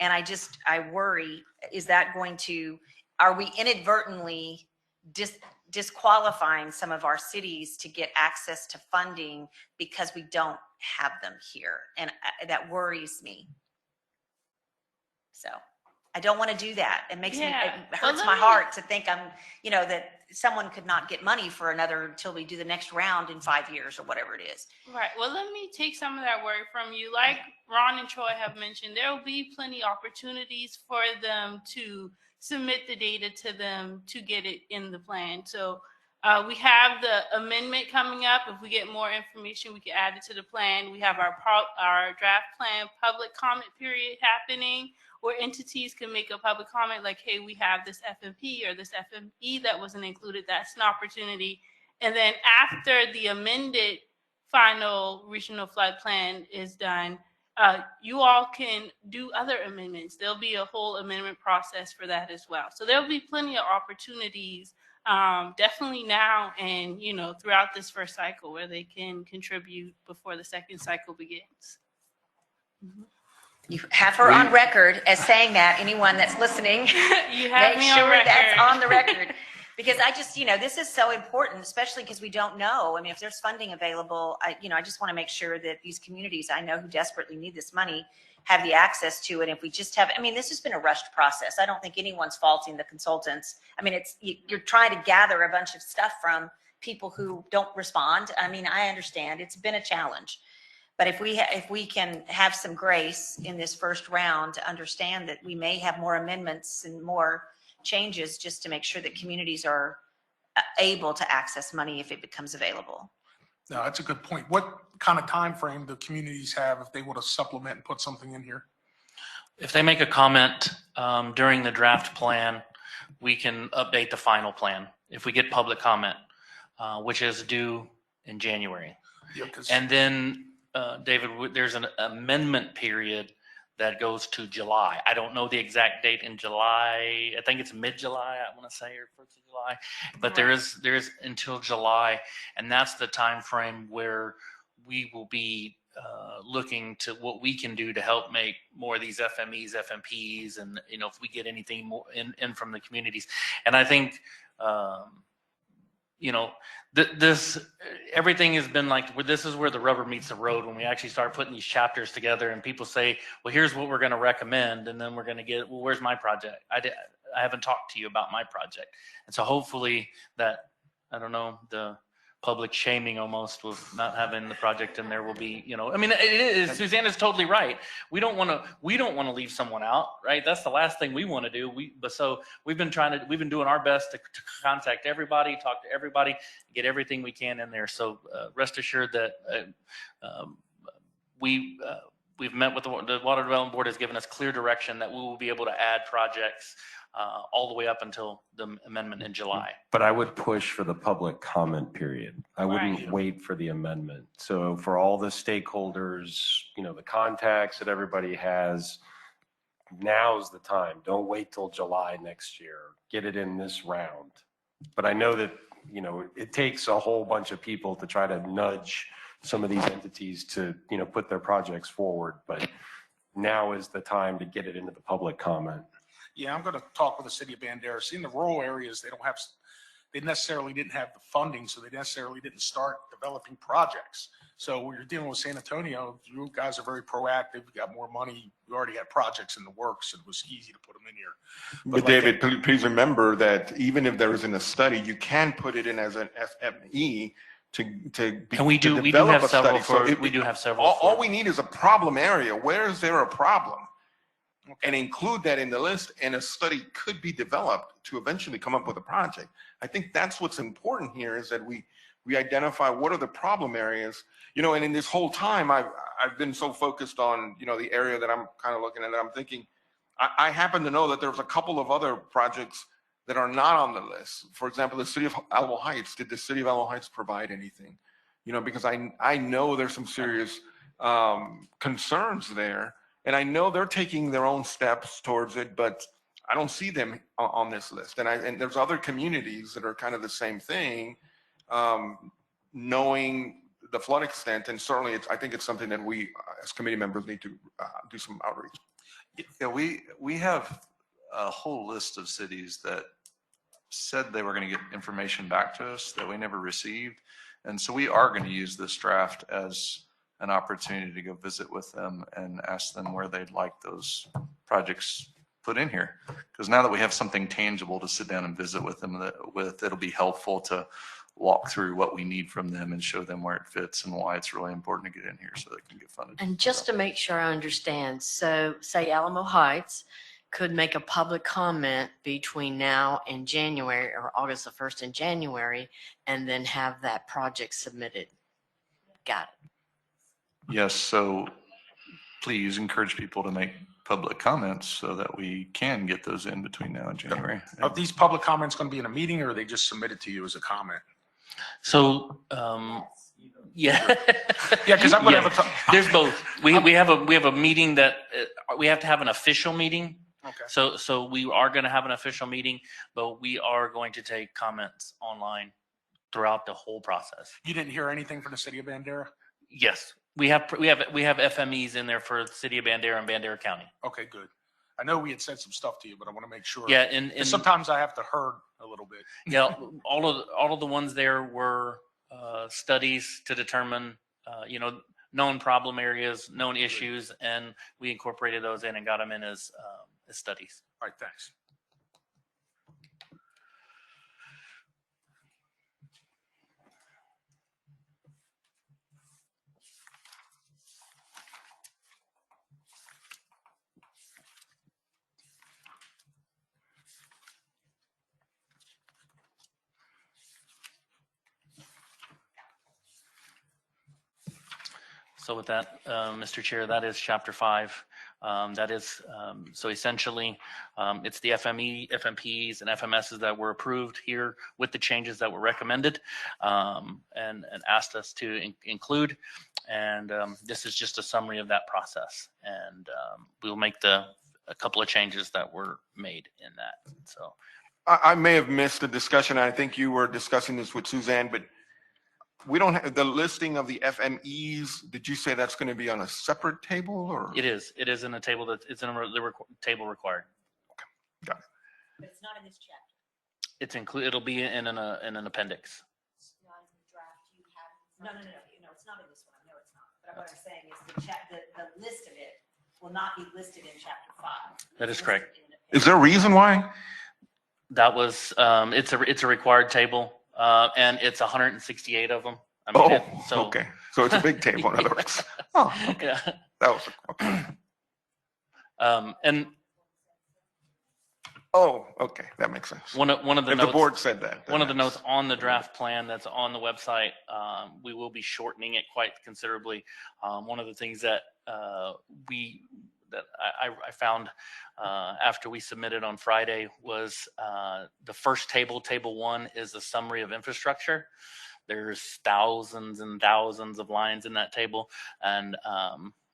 And I worry, is that going to, are we inadvertently disqualifying some of our cities to get access to funding because we don't have them here? And that worries me. So I don't want to do that. It makes me, it hurts my heart to think that someone could not get money for another until we do the next round in 5 years or whatever it is. Right. Well, let me take some of that worry from you. Like Ron and Troy have mentioned, there will be plenty of opportunities for them to submit the data to them to get it in the plan. So we have the amendment coming up. If we get more information, we can add it to the plan. We have our draft plan public comment period happening, where entities can make a public comment like, hey, we have this FMP or this FME that wasn't included. That's an opportunity. And then after the amended final regional flood plan is done, you all can do other amendments. There'll be a whole amendment process for that as well. So there'll be plenty of opportunities, definitely now and, throughout this first cycle where they can contribute before the second cycle begins. Mm-hmm. You have her on record as saying that. Anyone that's listening, you have make me sure on record. That's on the record. Because I just, this is so important, especially because we don't know. I mean, if there's funding available, I just want to make sure that these communities I know who desperately need this money have the access to it. If we just have, this has been a rushed process. I don't think anyone's faulting the consultants. You're trying to gather a bunch of stuff from people who don't respond. I understand it's been a challenge. But if we can have some grace in this first round to understand that we may have more amendments and more changes just to make sure that communities are able to access money if it becomes available. No, that's a good point. What kind of time frame do communities have if they want to supplement and put something in here? If they make a comment during the draft plan, we can update the final plan. If we get public comment, which is due in January. Yeah, and then David, there's an amendment period that goes to July. I don't know the exact date in July. I think it's mid-July, I want to say, or 1st of July. But there is until July, and that's the time frame where we will be looking to what we can do to help make more of these FMEs, FMPs, and if we get anything more in from the communities. And I think this everything has been like, this is where the rubber meets the road when we actually start putting these chapters together and people say, well, here's what we're going to recommend. And then we're going to get, well, where's my project? I haven't talked to you about my project. And so hopefully that, I don't know, the public shaming almost with not having the project in there will be, it is, Susanna's totally right. We don't want to leave someone out, right? That's the last thing we want to do. We've been doing our best to contact everybody, talk to everybody, get everything we can in there. So rest assured that we've met with the Water Development Board has given us clear direction that we will be able to add projects all the way up until the amendment in July. But I would push for the public comment period. I wouldn't wait for the amendment. So for all the stakeholders, the contacts that everybody has, now's the time. Don't wait till July next year. Get it in this round. But I know that, it takes a whole bunch of people to try to nudge some of these entities to, put their projects forward. But now is the time to get it into the public comment. Yeah, I'm going to talk with the city of Banderas. In the rural areas, they necessarily didn't have the funding, so they necessarily didn't start developing projects. So when you're dealing with San Antonio, you guys are very proactive. You got more money. You already had projects in the works. It was easy to put them in here. But David, please remember that even if there isn't a study, you can put it in as an FME and we do have several. We do have several. All we need is a problem area. Where is there a problem? And include that in the list, and a study could be developed to eventually come up with a project. I think that's what's important here, is that we identify what are the problem areas, and in this whole time, I've been so focused on, the area that I'm kind of looking at, that I'm thinking, I happen to know that there's a couple of other projects that are not on the list. For example, the city of Alamo Heights. Did the city of Alamo Heights provide anything? Because I know there's some serious concerns there. And I know they're taking their own steps towards it, but I don't see them on this list. And there's other communities that are kind of the same thing, knowing the flood extent. And certainly, I think it's something that we, as committee members, need to do some outreach. Yeah, we have a whole list of cities that said they were going to get information back to us that we never received. And so we are going to use this draft as an opportunity to go visit with them and ask them where they'd like those projects put in here. Because now that we have something tangible to sit down and visit with them with, it'll be helpful to walk through what we need from them and show them where it fits and why it's really important to get in here so they can get funded. And just to make sure I understand, so say Alamo Heights could make a public comment between now and January or August the 1st and January, and then have that project submitted. Got it. Yes, so please encourage people to make public comments so that we can get those in between now and January. Are these public comments going to be in a meeting, or are they just submitted to you as a comment? So, yeah. Yeah, because I'm going to Yeah. have a. There's both. We have a meeting that we have to have an official meeting. Okay. So we are going to have an official meeting, but we are going to take comments online throughout the whole process. You didn't hear anything from the city of Bandera? Yes, we have FMEs in there for the city of Bandera and Bandera County. Okay, good. I know we had said some stuff to you, but I want to make sure. Yeah, and 'Cause sometimes I have to herd a little bit. yeah, all of the ones there were studies to determine known problem areas, known issues, and we incorporated those in and got them in as studies. All right, thanks. So with that, Mr. Chair, that is Chapter 5. That is, so essentially, it's the FMPs, and FMSs that were approved here with the changes that were recommended and asked us to include. And this is just a summary of that process. And we'll make a couple of changes that were made in that. So I may have missed the discussion. I think you were discussing this with Suzanne, but we don't have the listing of the FMEs. Did you say that's going to be on a separate table, or? it is in a table it's in the table required. Got it. But it's not in this chapter. It's it'll be in an appendix. It's not in the draft you have. No, it's not in this one. No, it's not. But what I'm saying is the list of it will not be listed in chapter 5. That is correct. Is there a reason why? That was it's a required table, and it's 168 of them. I mean, okay. So it's a big table, in other words. Oh, okay. Yeah. That was okay. And okay, that makes sense. one of the if notes, the board said that. one of the notes on the draft plan that's on the website, we will be shortening it quite considerably. One of the things that I found after we submitted on Friday was the first table 1, is a summary of infrastructure. There's thousands and thousands of lines in that table. And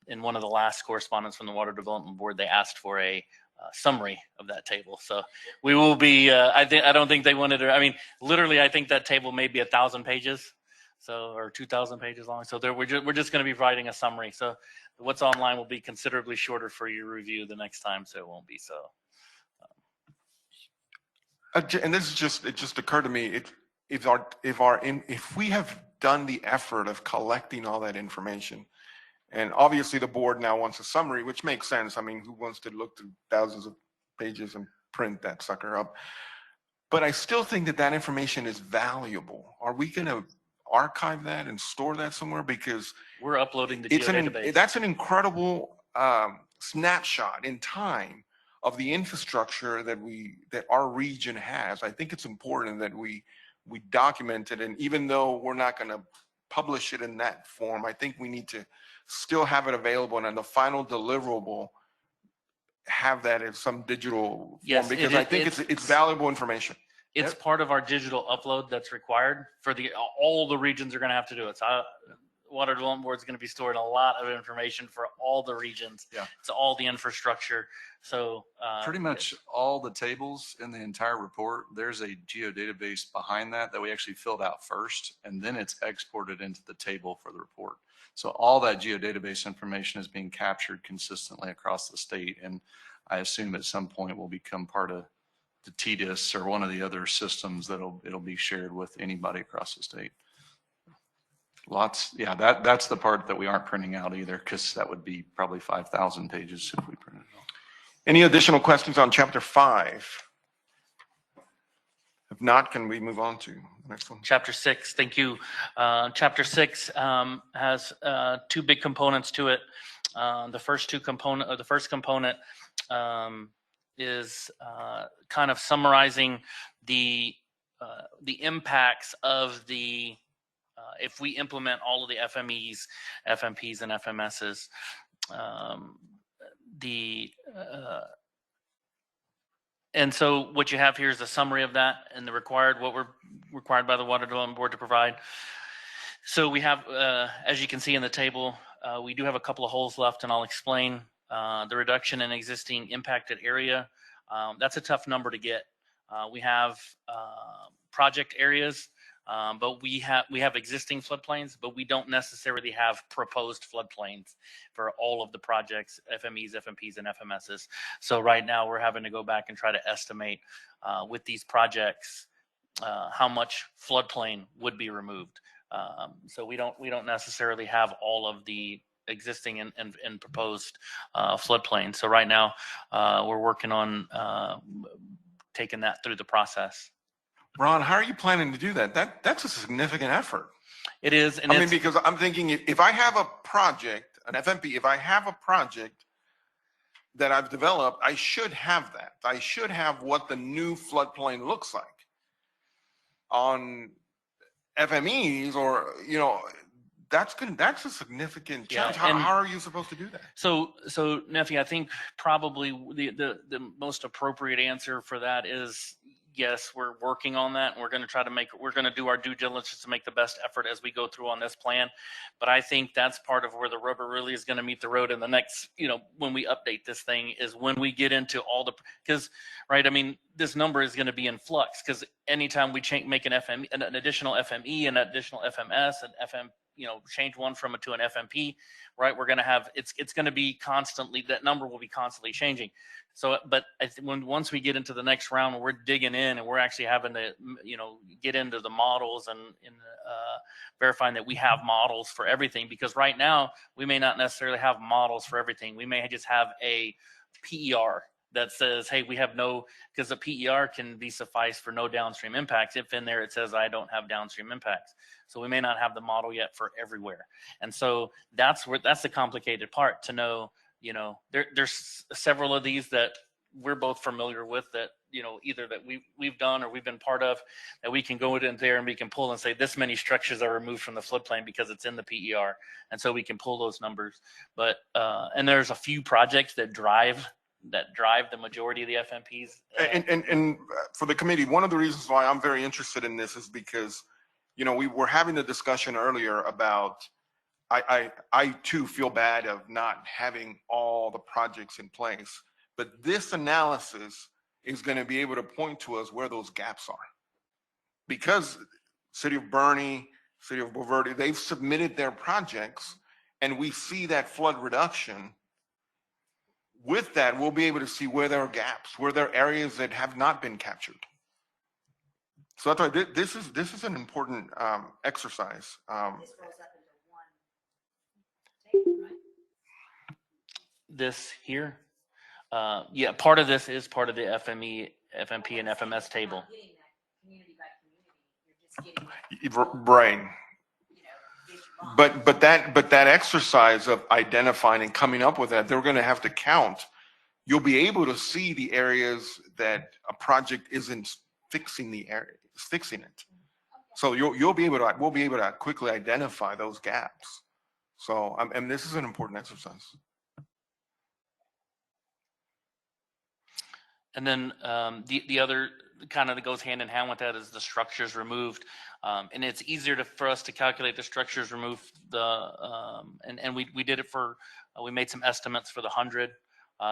in one of the last correspondence from the Water Development Board, they asked for a summary of that table. So we will be, I don't think they wanted to, I mean, literally, I think that table may be 1,000 pages. So, or 2,000 pages long. So we're just going to be providing a summary. So what's online will be considerably shorter for your review the next time. So it won't be so. And this is it just occurred to me, if we have done the effort of collecting all that information, and obviously the board now wants a summary, which makes sense. I mean, who wants to look through thousands of pages and print that sucker up? But I still think that information is valuable. Are we going to archive that and store that somewhere? Because we're uploading the geodatabase. That's an incredible snapshot in time of the infrastructure that our region has. I think it's important that we document it, and even though we're not going to publish it in that form, I think we need to still have it available, and on the final deliverable have that in some digital form, because I think it's valuable information. It's part of our digital upload that's required for all the regions are going to have to do it. So Water Development Board is going to be storing a lot of information for all the regions. Yeah. It's all the infrastructure. So pretty much all the tables in the entire report, there's a geodatabase behind that we actually filled out first, and then it's exported into the table for the report. So all that geodatabase information is being captured consistently across the state. And I assume at some point will become part of the TDIS or one of the other systems it'll be shared with anybody across the state. Lots, yeah, that's the part that we aren't printing out either, because that would be probably 5,000 pages if we printed it out. Any additional questions on chapter 5? If not, can we move on to the next one? Chapter 6, thank you. Chapter 6 has two big components to it. The first component is kind of summarizing the impacts of the if we implement all of the FMEs, FMPs, and FMSs. And so what you have here is a summary of that and what we're required by the Water Development Board to provide. So we have, as you can see in the table, we do have a couple of holes left, and I'll explain the reduction in existing impacted area. That's a tough number to get. We have project areas, but we have existing floodplains, but we don't necessarily have proposed floodplains for all of the projects, FMEs, FMPs, and FMSs. So right now we're having to go back and try to estimate with these projects how much floodplain would be removed. So we don't necessarily have all of the existing and proposed floodplains. So right now we're working on taking that through the process. Ron, how are you planning to do that? That's a significant effort. It is. And I mean, because I'm thinking if I have a project, an FMP, if I have a project that I've developed, I should have that. I should have what the new floodplain looks like. On FMEs or, that's a significant challenge. Yeah, how are you supposed to do that? So Neffy, I think probably the most appropriate answer for that is yes, we're working on that. And we're going to do our due diligence to make the best effort as we go through on this plan. But I think that's part of where the rubber really is going to meet the road in the next, when we update this thing is when we get into all because, right, I mean, this number is going to be in flux because anytime we make an additional FME, an additional FMS, an FM, change one to an FMP, right? We're going to have, it's going to be constantly, that number will be constantly changing. So, but once we get into the next round, we're digging in and we're actually having to, get into the models and verifying that we have models for everything, because right now we may not necessarily have models for everything. We may just have a PER that says, hey, we have because the PER can be suffice for no downstream impacts. If in there it says I don't have downstream impacts. So we may not have the model yet for everywhere. And so that's the complicated part to know, there's several of these that we're both familiar with that, either that we've done or we've been part of, that we can go in there and we can pull and say this many structures are removed from the floodplain because it's in the PER. And so we can pull those numbers. But, and there's a few projects that drive the majority of the FMPs. And for the committee, one of the reasons why I'm very interested in this is because, we were having the discussion earlier about, I too feel bad of not having all the projects in place, but this analysis is going to be able to point to us where those gaps are. Because City of Bernie, City of Boverde, they've submitted their projects and we see that flood reduction. With that, we'll be able to see where there are gaps, where there are areas that have not been captured. So I thought this is an important exercise. This here, yeah, part of this is part of the FME, FMP, and FMS table. Brain. But that exercise of identifying and coming up with that, they're going to have to count. You'll be able to see the areas that a project isn't fixing it. So we'll be able to quickly identify those gaps. So, and this is an important exercise. And then the other kind of that goes hand in hand with that is the structures removed. And it's easier for us to calculate the structures removed. And we did it we made some estimates for the 100.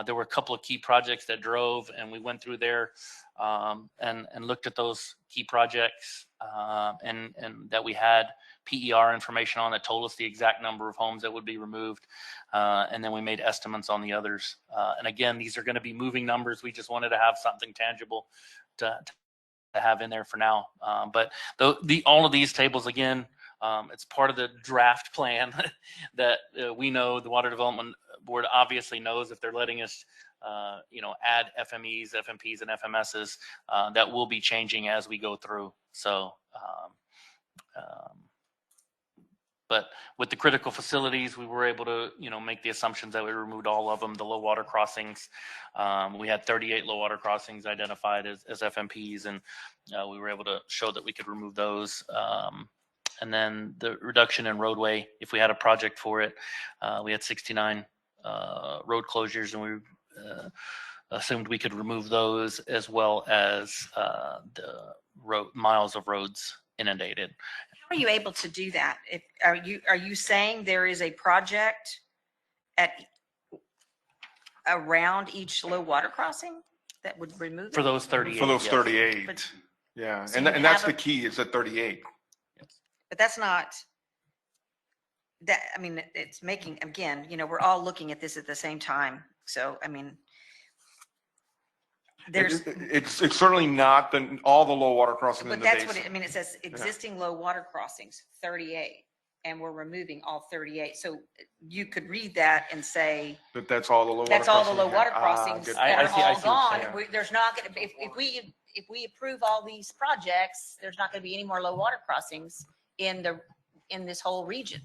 There were a couple of key projects that drove, and we went through there and looked at those key projects and that we had PER information on that told us the exact number of homes that would be removed. And then we made estimates on the others. And again, these are going to be moving numbers. We just wanted to have something tangible to have in there for now. But all of these tables, again, it's part of the draft plan that we know the Water Development Board obviously knows if they're letting us, add FMEs, FMPs, and FMSs, that will be changing as we go through. So, but with the critical facilities, we were able to, make the assumptions that we removed all of them. The low water crossings, we had 38 low water crossings identified as FMPs, and we were able to show that we could remove those. And then the reduction in roadway, if we had a project for it, we had 69 road closures, and we assumed we could remove those, as well as the miles of roads inundated. How are you able to do that? Are you saying there is a project around each low water crossing that would remove For it? those 38. For those yes. 38, But- yeah. So And you that's have the key, is at 38. But that's not that. I mean, it's making, again, we're all looking at this at the same time. So, I mean, there's, It's certainly not all the low water crossings in but the that's basin. what it, I mean, it says existing low water crossings, 38, and we're removing all 38. So you could read that and say, But that's all the low water that's all the crossings. low water Ah, crossings good that point. are I see all what you're gone. saying. There's not going to, if we approve all these projects, there's not going to be any more low water crossings in this whole region.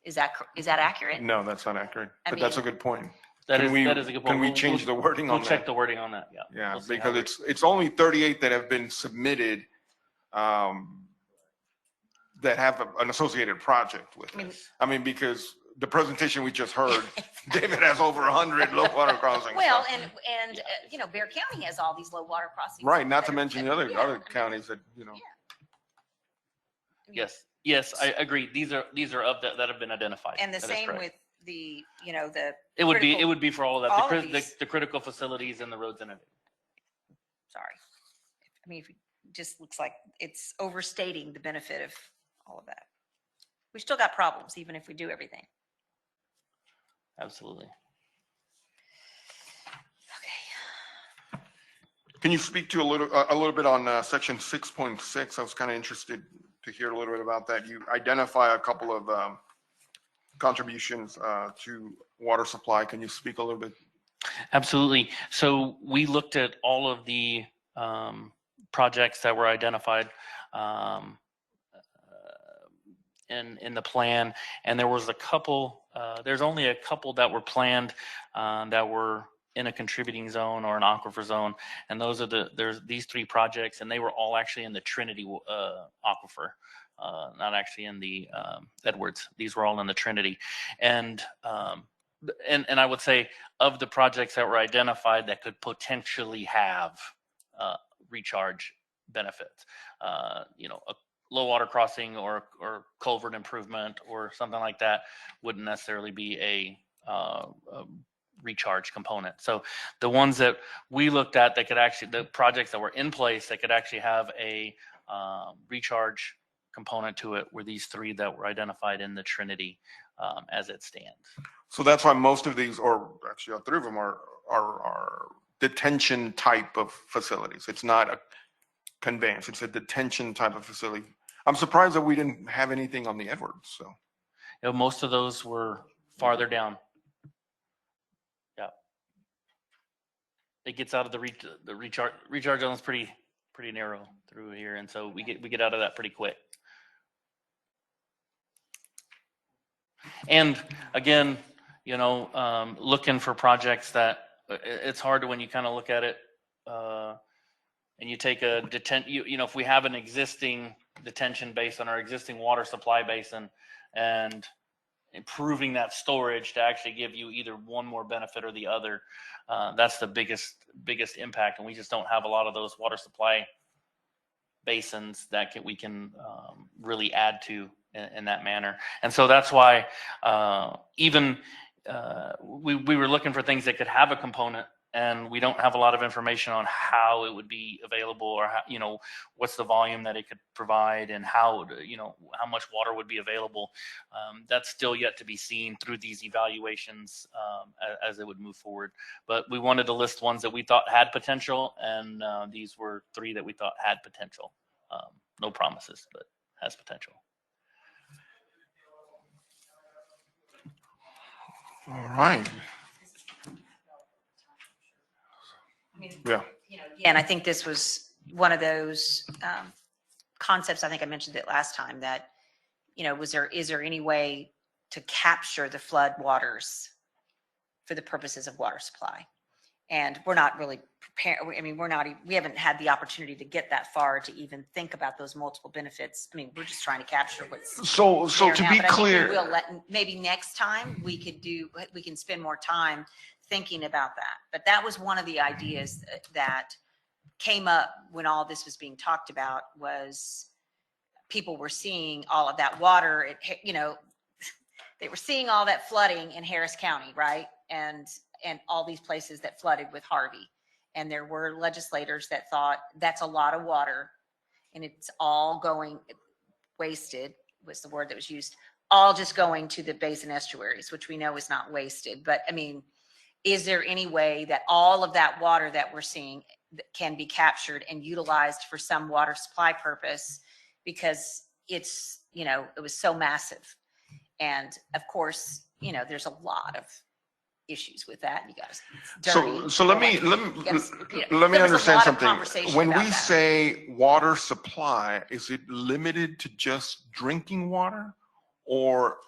Is that accurate? No, that's not accurate, I but that's a mean- good point. That Can is we- a good point. Can we change the wording We'll on check that? the wording on that. Yeah. Yeah, We'll see how because it's only 38 that have been submitted that have an associated project with it. I mean, because the presentation we just heard, David has over 100 low water crossings. Well, and Bear County has all these low water crossings. Right, not to that- mention the other yeah, I mean, counties that, Yes, I agree. These are of that have been identified. And the That is same correct. with the, the. It would critical- be for all of that. all The, of cri- these. the critical facilities and the roads in it. Sorry. I mean, it just looks like it's overstating the benefit of all of that. We still got problems, even if we do everything. Absolutely. Can you speak to a little bit on section 6.6? I was kind of interested to hear a little bit about that. You identify a couple of contributions to water supply. Can you speak a little bit? Absolutely. So we looked at all of the projects that were identified in the plan, and there was a couple. There's only a couple that were planned that were in a contributing zone or an aquifer zone, and those are there's these three projects, and they were all actually in the Trinity aquifer, not actually in the Edwards. These were all in the Trinity, and I would say of the projects that were identified that could potentially have recharge benefits, a low water crossing or culvert improvement or something like that wouldn't necessarily be a recharge component. So the ones that we looked at that could actually, the projects that were in place that could actually have a recharge component to it were these three that were identified in the Trinity as it stands. So that's why most of these, or actually all three of them, are detention type of facilities. It's not a conveyance. It's a detention type of facility. I'm surprised that we didn't have anything on the Edwards. So Most of those were farther down. Yeah, it gets out of the recharge zone is pretty narrow through here, and so we get out of that pretty quick. And again, looking for projects that it's hard when you kind of look at it and you take a if we have an existing detention basin or existing water supply basin and improving that storage to actually give you either one more benefit or the other, that's the biggest impact. And we just don't have a lot of those water supply basins that we can really add to in that manner. And so that's why even we were looking for things that could have a component, and we don't have a lot of information on how it would be available, or how, what's the volume that it could provide, and how much water would be available. That's still yet to be seen through these evaluations as it would move forward. But we wanted to list ones that we thought had potential, and these were 3 that we thought had potential. No promises, but has potential. All right. Yeah. And I think this was one of those concepts, I think I mentioned it last time, that, is there any way to capture the flood waters for the purposes of water supply? And we're not really prepared. I mean, we haven't had the opportunity to get that far to even think about those multiple benefits. I mean, we're just trying to capture what's So there to now. be But I think clear, we will maybe next time we can spend more time thinking about that. But that was one of the ideas that came up when all this was being talked about, was people were seeing all of that water, they were seeing all that flooding in Harris County, right? And all these places that flooded with Harvey. And there were legislators that thought that's a lot of water, and it's all going, wasted was the word that was used, all just going to the basin estuaries, which we know is not wasted. But I mean, is there any way that all of that water that we're seeing can be captured and utilized for some water supply purpose? Because it's, it was so massive. And of course, there's a lot of issues with that. You guys, so let me understand something. When we say water supply, is it limited to just drinking water, or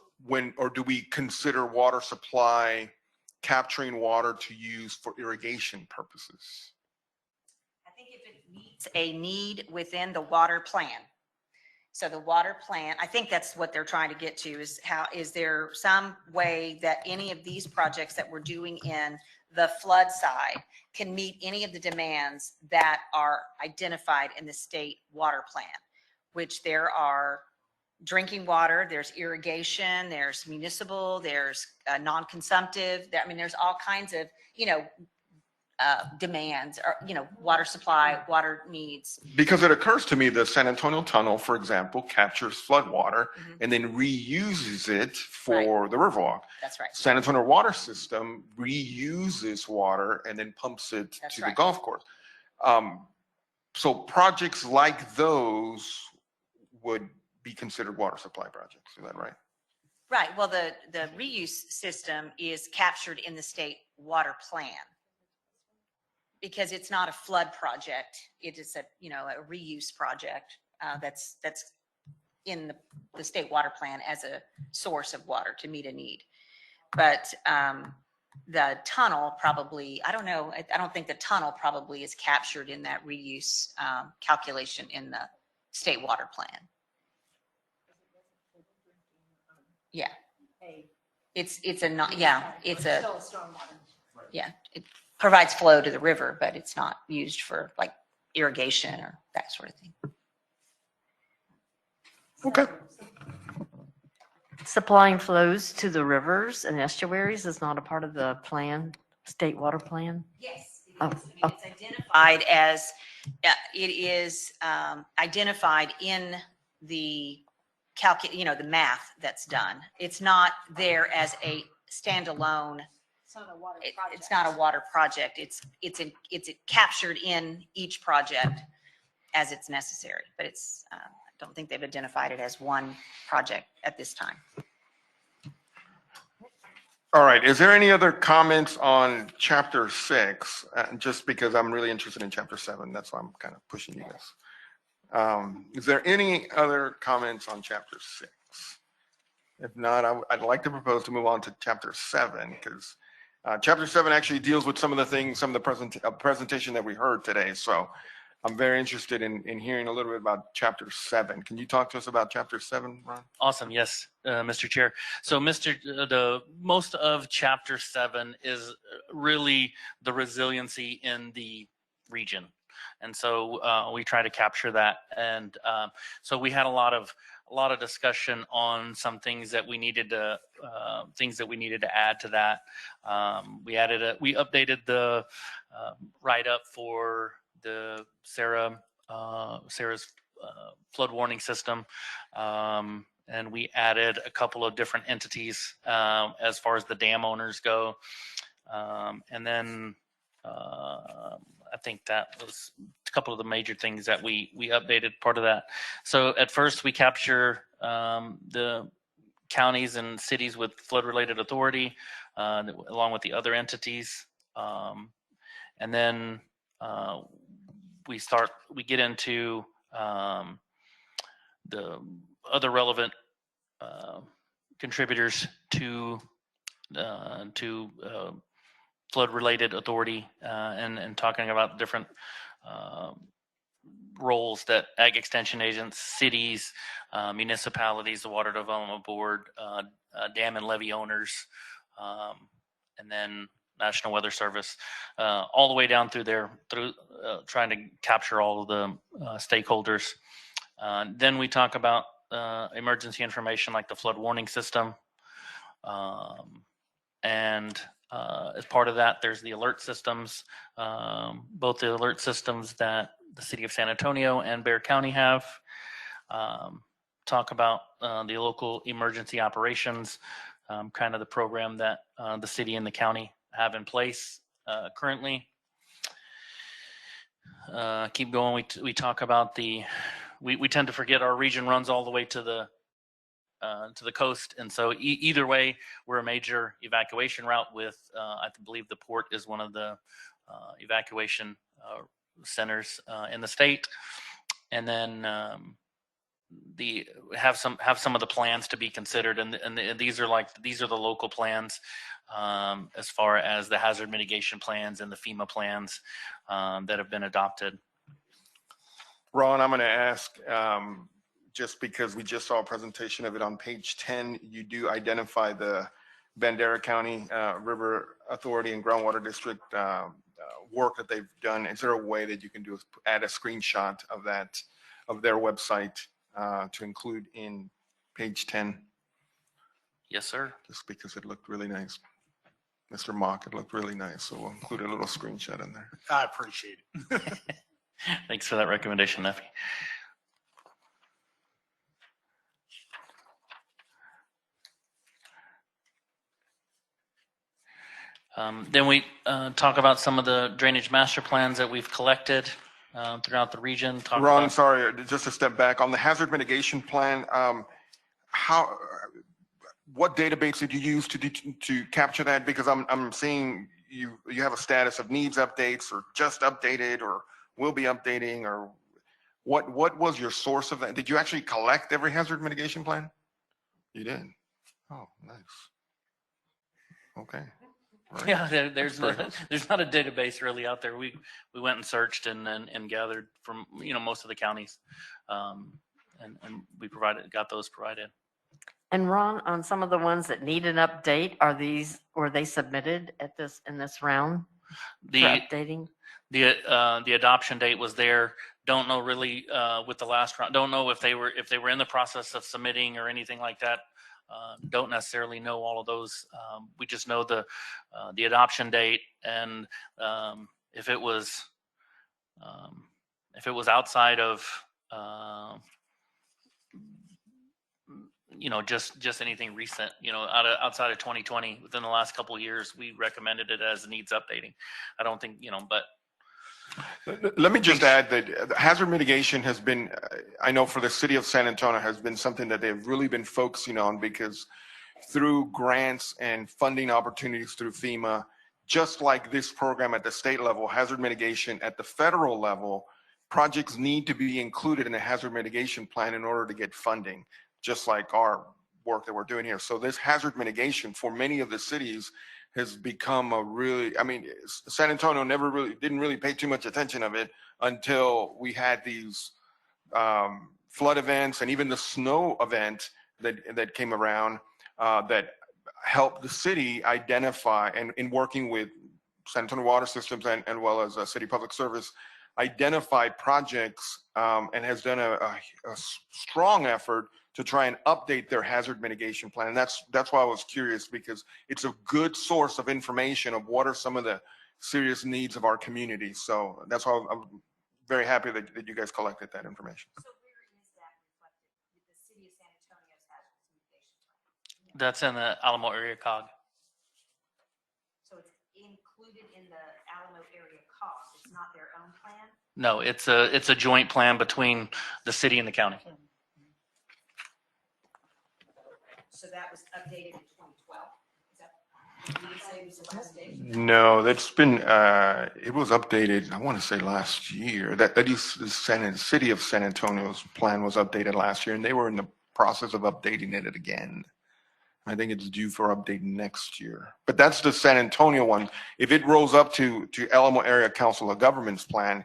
do we consider water supply capturing water to use for irrigation purposes? I think if it meets a need within the water plan. So the water plan, I think that's what they're trying to get to, is there some way that any of these projects that we're doing in the flood side can meet any of the demands that are identified in the state water plan, which there are drinking water, there's irrigation, there's municipal, there's non-consumptive. There's all kinds of, demands, or, water supply, water needs. Because it occurs to me the San Antonio Tunnel, for example, captures flood water and then reuses it for the Riverwalk. That's right. San Antonio water system reuses water and then pumps it to the golf course. So projects like those would be considered water supply projects. Is that right? Right. Well, the reuse system is captured in the state water plan, because it's not a flood project. It is a reuse project that's in the state water plan as a source of water to meet a need. But the tunnel probably, I don't know, I don't think the tunnel probably is captured in that reuse calculation in the state water plan. Yeah. It's it provides flow to the river, but it's not used for like irrigation or that sort of thing. Okay. Supplying flows to the rivers and estuaries is not a part of the plan, state water plan? Yes. Oh, It's identified as, it is identified in the the math that's done. It's not there as a standalone. It's not a water project. It's captured in each project as it's necessary, but I don't think they've identified it as one project at this time. All right. Is there any other comments on chapter 6? Just because I'm really interested in chapter 7, that's why I'm kind of pushing you guys. Is there any other comments on chapter 6? If not, I'd like to propose to move on to chapter 7, because chapter 7 actually deals with some of the things, some of the presentation that we heard today. So I'm very interested in hearing a little bit about chapter 7. Can you talk to us about chapter 7, Ron? Awesome. Yes, Mr. Chair. So the most of chapter 7 is really the resiliency in the region. And so we try to capture that. And so we had a lot of a lot of discussion on some things that we needed to add to that. We updated the write up for the Sarah's flood warning system. And we added a couple of different entities as far as the dam owners go. And then I think that was a couple of the major things that we updated part of that. So at first we capture the counties and cities with flood related authority along with the other entities. And then we get into the other relevant contributors to flood-related authority and talking about different roles that ag extension agents, cities, municipalities, the Water Development Board, dam and levee owners, and then National Weather Service, all the way down through there, trying to capture all of the stakeholders. Then we talk about emergency information like the flood warning system. And as part of that, there's the alert systems, both the alert systems that the city of San Antonio and Bexar County have. Talk about the local emergency operations, kind of the program that the city and the county have in place currently. Keep going. We talk about we tend to forget our region runs all the way to the coast, and so either way, we're a major evacuation route with I believe the port is one of the evacuation centers in the state, and then have some of the plans to be considered, and these are the local plans as far as the hazard mitigation plans and the FEMA plans that have been adopted. Ron, I'm going to ask, just because we just saw a presentation of it on page 10, you do identify the Bandera County River Authority and Groundwater District work that they've done. Is there a way that you can add a screenshot of that, of their website to include in page 10? Yes, sir. Just because it looked really nice. Mr. Mock, it looked really nice. So we'll include a little screenshot in there. I appreciate it. Thanks for that recommendation, Neffy. Then we talk about some of the drainage master plans that we've collected throughout the region. Ron, sorry, just a step back on the hazard mitigation plan. What database did you use to capture that? Because I'm seeing you have a status of needs updates or just updated or will be updating, or what was your source of that? Did you actually collect every hazard mitigation plan? You did. Oh, nice. Okay. Right. Yeah, there's not a database really out there. We went and searched and gathered from most of the counties, and we got those provided. And Ron, on some of the ones that need an update, were they submitted in this round for updating? The adoption date was there. Don't know really with the last round. Don't know if they were in the process of submitting or anything like that. Don't necessarily know all of those. We just know the adoption date, and if it was outside of just anything recent, outside of 2020, within the last couple of years, we recommended it as needs updating. I don't think, but. Let me just add that hazard mitigation has been, I know for the city of San Antonio, has been something that they've really been focusing on, because through grants and funding opportunities through FEMA, just like this program at the state level, hazard mitigation at the federal level, projects need to be included in a hazard mitigation plan in order to get funding, just like our work that we're doing here. So this hazard mitigation for many of the cities has become San Antonio didn't really pay too much attention of it until we had these flood events and even the snow event that came around that helped the city identify, and in working with San Antonio Water Systems and well as City Public Service, identified projects and has done a strong effort to try and update their hazard mitigation plan. And that's why I was curious, because it's a good source of information of what are some of the serious needs of our community. So that's why I'm very happy that you guys collected that information. So where is that reflected with the city of San Antonio's hazardous mitigation plan? That's in the Alamo area cog. So it's included in the Alamo area COG. It's not their own plan? No, it's a joint plan between the city and the county. So that was updated in 2012? Is that, you would say was the last date? No, that's been, it was updated, I want to say last year. That is the city of San Antonio's plan was updated last year, and they were in the process of updating it again. I think it's due for update next year. But that's the San Antonio one. If it rolls up to Alamo Area Council of Governments plan,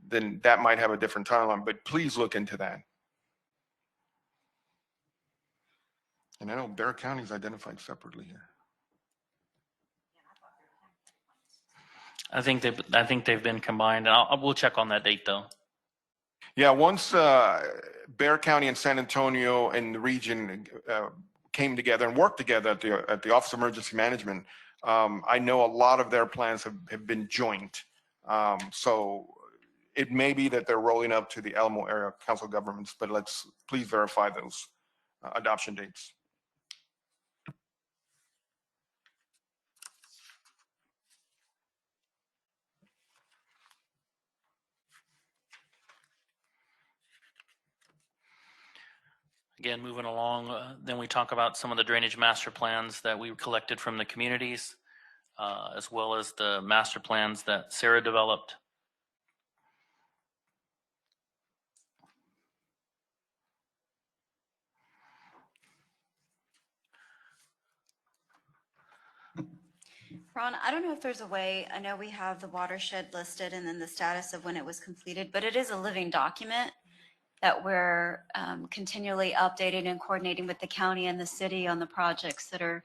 then that might have a different timeline, but please look into that. And I know Bear County is identified separately here. I think they've been combined, and we'll check on that date though. Yeah, once Bear County and San Antonio and the region came together and worked together at the Office of Emergency Management, I know a lot of their plans have been joint. So it may be that they're rolling up to the Alamo Area Council of Governments, but let's please verify those adoption dates. Again, moving along, then we talk about some of the drainage master plans that we collected from the communities, as well as the master plans that Sarah developed. Ron, I don't know if there's a way, I know we have the watershed listed and then the status of when it was completed, but it is a living document that we're continually updating and coordinating with the county and the city on the projects that are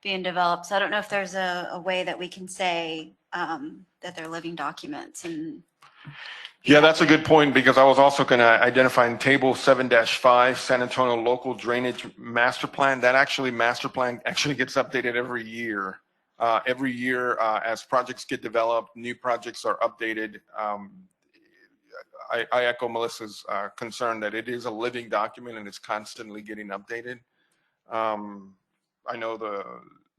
being developed. So I don't know if there's a way that we can say that they're living documents and. Yeah, that's a good point, because I was also going to identify in table 7-5 San Antonio local drainage master plan. That master plan actually gets updated every year. As projects get developed, new projects are updated. I echo Melissa's concern that it is a living document and it's constantly getting updated. I know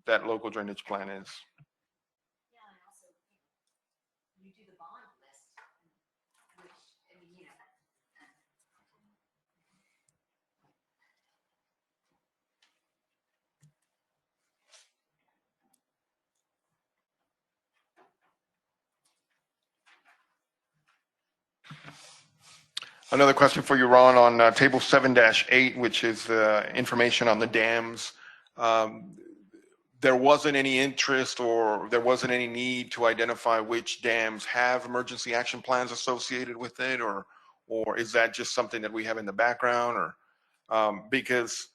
that local drainage plan is. Yeah, and also you do the bond list, which, I mean, you know. Another question for you, Ron, on table 7-8, which is information on the dams. There wasn't any interest or there wasn't any need to identify which dams have emergency action plans associated with it, or is that just something that we have in the background? Or because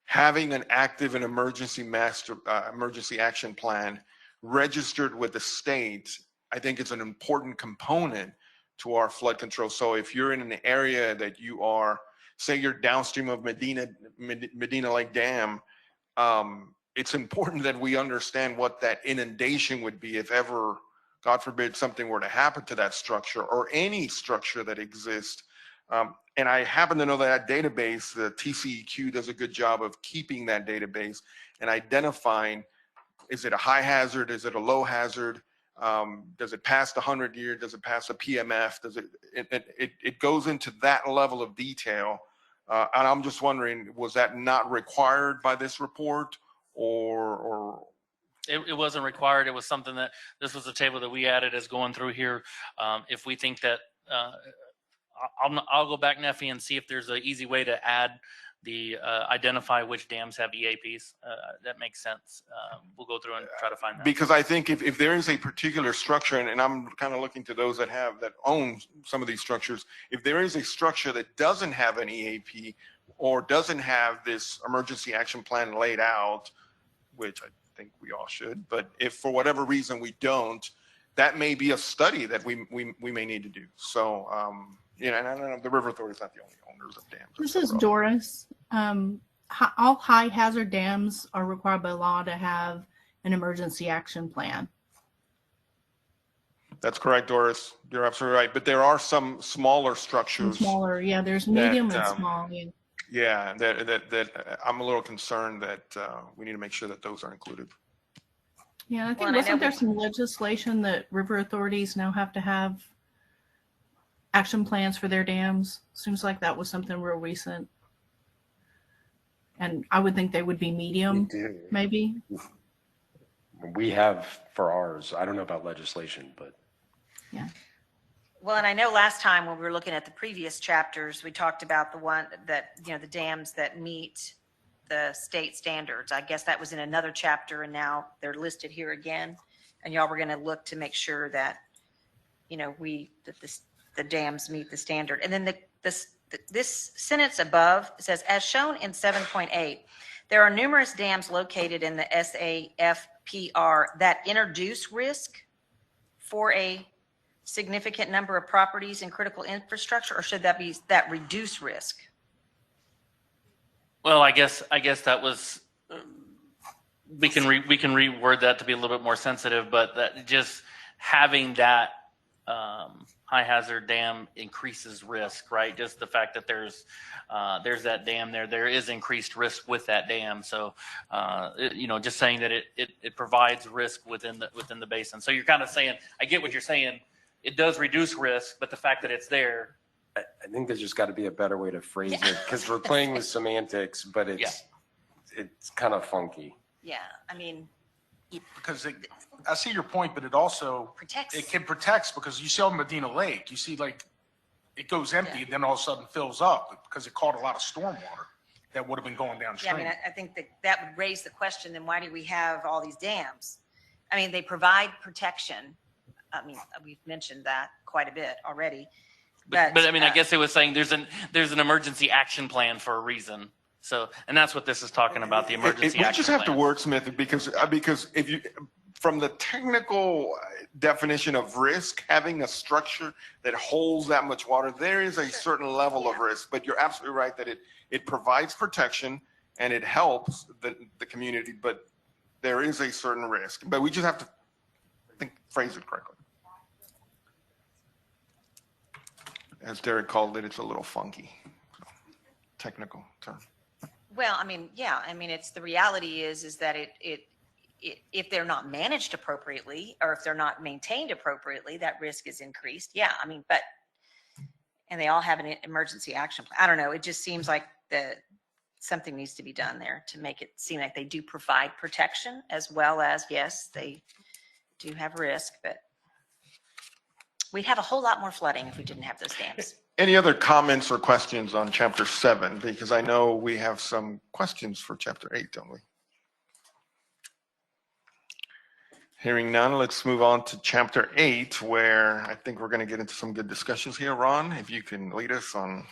having an active and emergency action plan registered with the state, I think it's an important component to our flood control. So if you're in an area that you are, say you're downstream of Medina Lake Dam, it's important that we understand what that inundation would be if ever, God forbid, something were to happen to that structure or any structure that exists. And I happen to know that database, the TCEQ does a good job of keeping that database and identifying, is it a high hazard? Is it a low hazard? Does it pass the 100-year? Does it pass the PMF? It goes into that level of detail. And I'm just wondering, was that not required by this report, or? It wasn't required. It was something that, this was a table that we added as going through here. If we think that, I'll go back, Neffy, and see if there's an easy way to add the identify which dams have EAPs. That makes sense. We'll go through and try to find that. Because I think if there is a particular structure, and I'm kind of looking to those that own some of these structures, if there is a structure that doesn't have an EAP or doesn't have this emergency action plan laid out, which I think we all should, but if for whatever reason we don't, that may be a study that we may need to do. So, and I don't know, the River Authority is not the only owners of dams. This is Doris. All high hazard dams are required by law to have an emergency action plan. That's correct, Doris. You're absolutely right. But there are some smaller structures. Smaller, yeah. There's medium and small. Yeah, that I'm a little concerned that we need to make sure that those are included. Yeah, I think wasn't there some legislation that river authorities now have to have action plans for their dams? Seems like that was something real recent. And I would think they would be medium, maybe. We have for ours. I don't know about legislation, but. Yeah. Well, and I know last time when we were looking at the previous chapters, we talked about the one that, the dams that meet the state standards. I guess that was in another chapter, and now they're listed here again. And y'all were going to look to make sure that, the dams meet the standard. And then this sentence above says, as shown in 7.8, there are numerous dams located in the SAFPR that introduce risk for a significant number of properties and critical infrastructure, or should that be that reduce risk? Well, I guess that was, we can reword that to be a little bit more sensitive, but that just having that high hazard dam increases risk, right? Just the fact that there's that dam there is increased risk with that dam. So, just saying that it provides risk within the basin. So you're kind of saying, I get what you're saying. It does reduce risk, but the fact that it's there. I think there's just got to be a better way to phrase it, because we're playing with semantics, but it's kind of funky. Yeah, I mean. Because I see your point, but it also protects. It can protect, because you see on Medina Lake, you see like it goes empty and then all of a sudden fills up because it caught a lot of stormwater that would have been going downstream. Yeah, I mean, I think that would raise the question, then why do we have all these dams? I mean, they provide protection. I mean, we've mentioned that quite a bit already. But I mean, I guess it was saying there's an emergency action plan for a reason. So, and that's what this is talking about, the emergency action plan. We just have to wordsmith it because if you, from the technical definition of risk, having a structure that holds that much water, there is a certain level of risk. But you're absolutely right that it provides protection and it helps the community, but there is a certain risk. But we just have to, I think, phrase it correctly. As Derek called it, it's a little funky, technical term. Well, I mean, yeah, I mean, it's the reality is that it if they're not managed appropriately, or if they're not maintained appropriately, that risk is increased. Yeah, I mean, and they all have an emergency action plan. I don't know. It just seems like something needs to be done there to make it seem like they do provide protection, as well as, yes, they do have risk, but we'd have a whole lot more flooding if we didn't have those dams. Any other comments or questions on chapter 7? Because I know we have some questions for chapter 8, don't we? Hearing none, let's move on to chapter 8, where I think we're going to get into some good discussions here. Ron, if you can lead us on.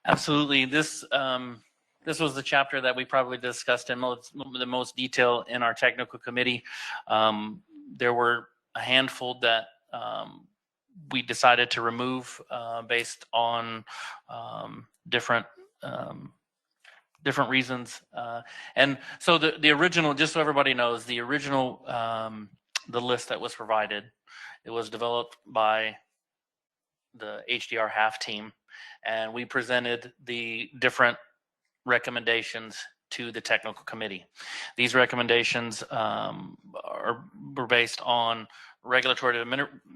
Absolutely. This was the chapter that we probably discussed in the most detail in our technical committee. There were a handful that we decided to remove based on different reasons. And so the original, just so everybody knows, the original, the list that was provided, it was developed by the HDR half team, and we presented the different recommendations to the technical committee. These recommendations were based on regulatory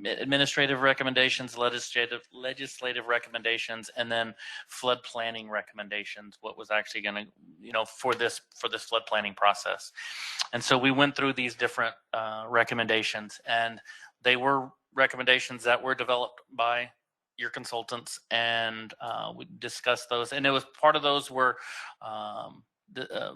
administrative recommendations, legislative recommendations, and then flood planning recommendations, what was actually going to, for this flood planning process. And so we went through these different recommendations, and they were recommendations that were developed by your consultants, and we discussed those. And it was part of those were the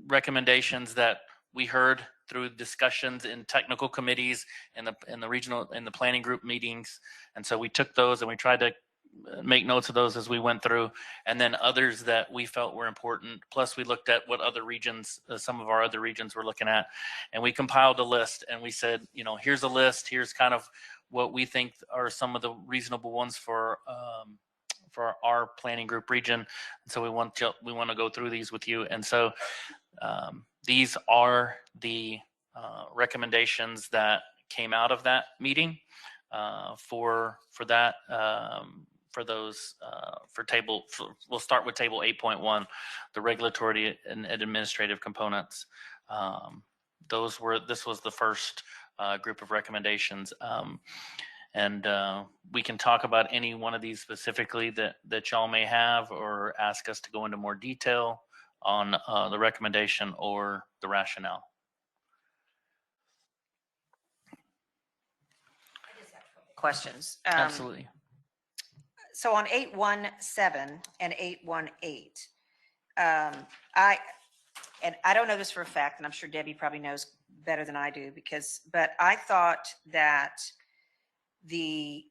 recommendations that we heard through discussions in technical committees in the regional, in the planning group meetings. And so we took those and we tried to make notes of those as we went through, and then others that we felt were important. Plus, we looked at what other regions, some of our other regions were looking at, and we compiled a list. And we said, here's a list. Here's kind of what we think are some of the reasonable ones for our planning group region. And so we want to go through these with you. And so these are the recommendations that came out of that meeting for that. We'll start with table 8.1, the regulatory and administrative components. This was the first group of recommendations. And we can talk about any one of these specifically that y'all may have, or ask us to go into more detail on the recommendation or the rationale. Questions. Absolutely. So on 817 and 818, I don't know this for a fact, and I'm sure Debbie probably knows better than I do, but I thought that the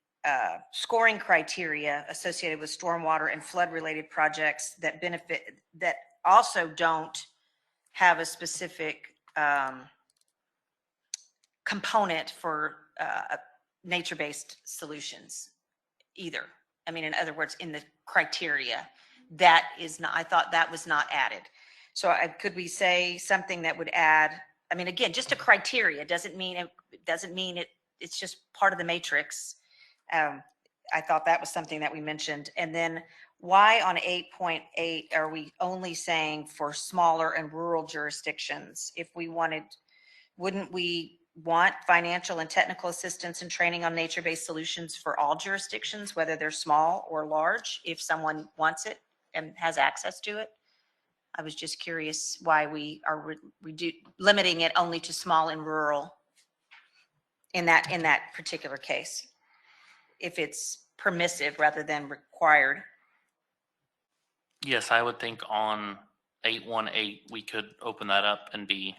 scoring criteria associated with stormwater and flood related projects that also don't have a specific component for nature-based solutions either. I mean, in other words, in the criteria, I thought that was not added. So could we say something that would add, I mean, again, just a criteria doesn't mean it's just part of the matrix. I thought that was something that we mentioned. And then why on 8.8 are we only saying for smaller and rural jurisdictions? Wouldn't we want financial and technical assistance and training on nature-based solutions for all jurisdictions, whether they're small or large, if someone wants it and has access to it? I was just curious why we are limiting it only to small and rural in that particular case, if it's permissive rather than required. Yes, I would think on 818 we could open that up and be.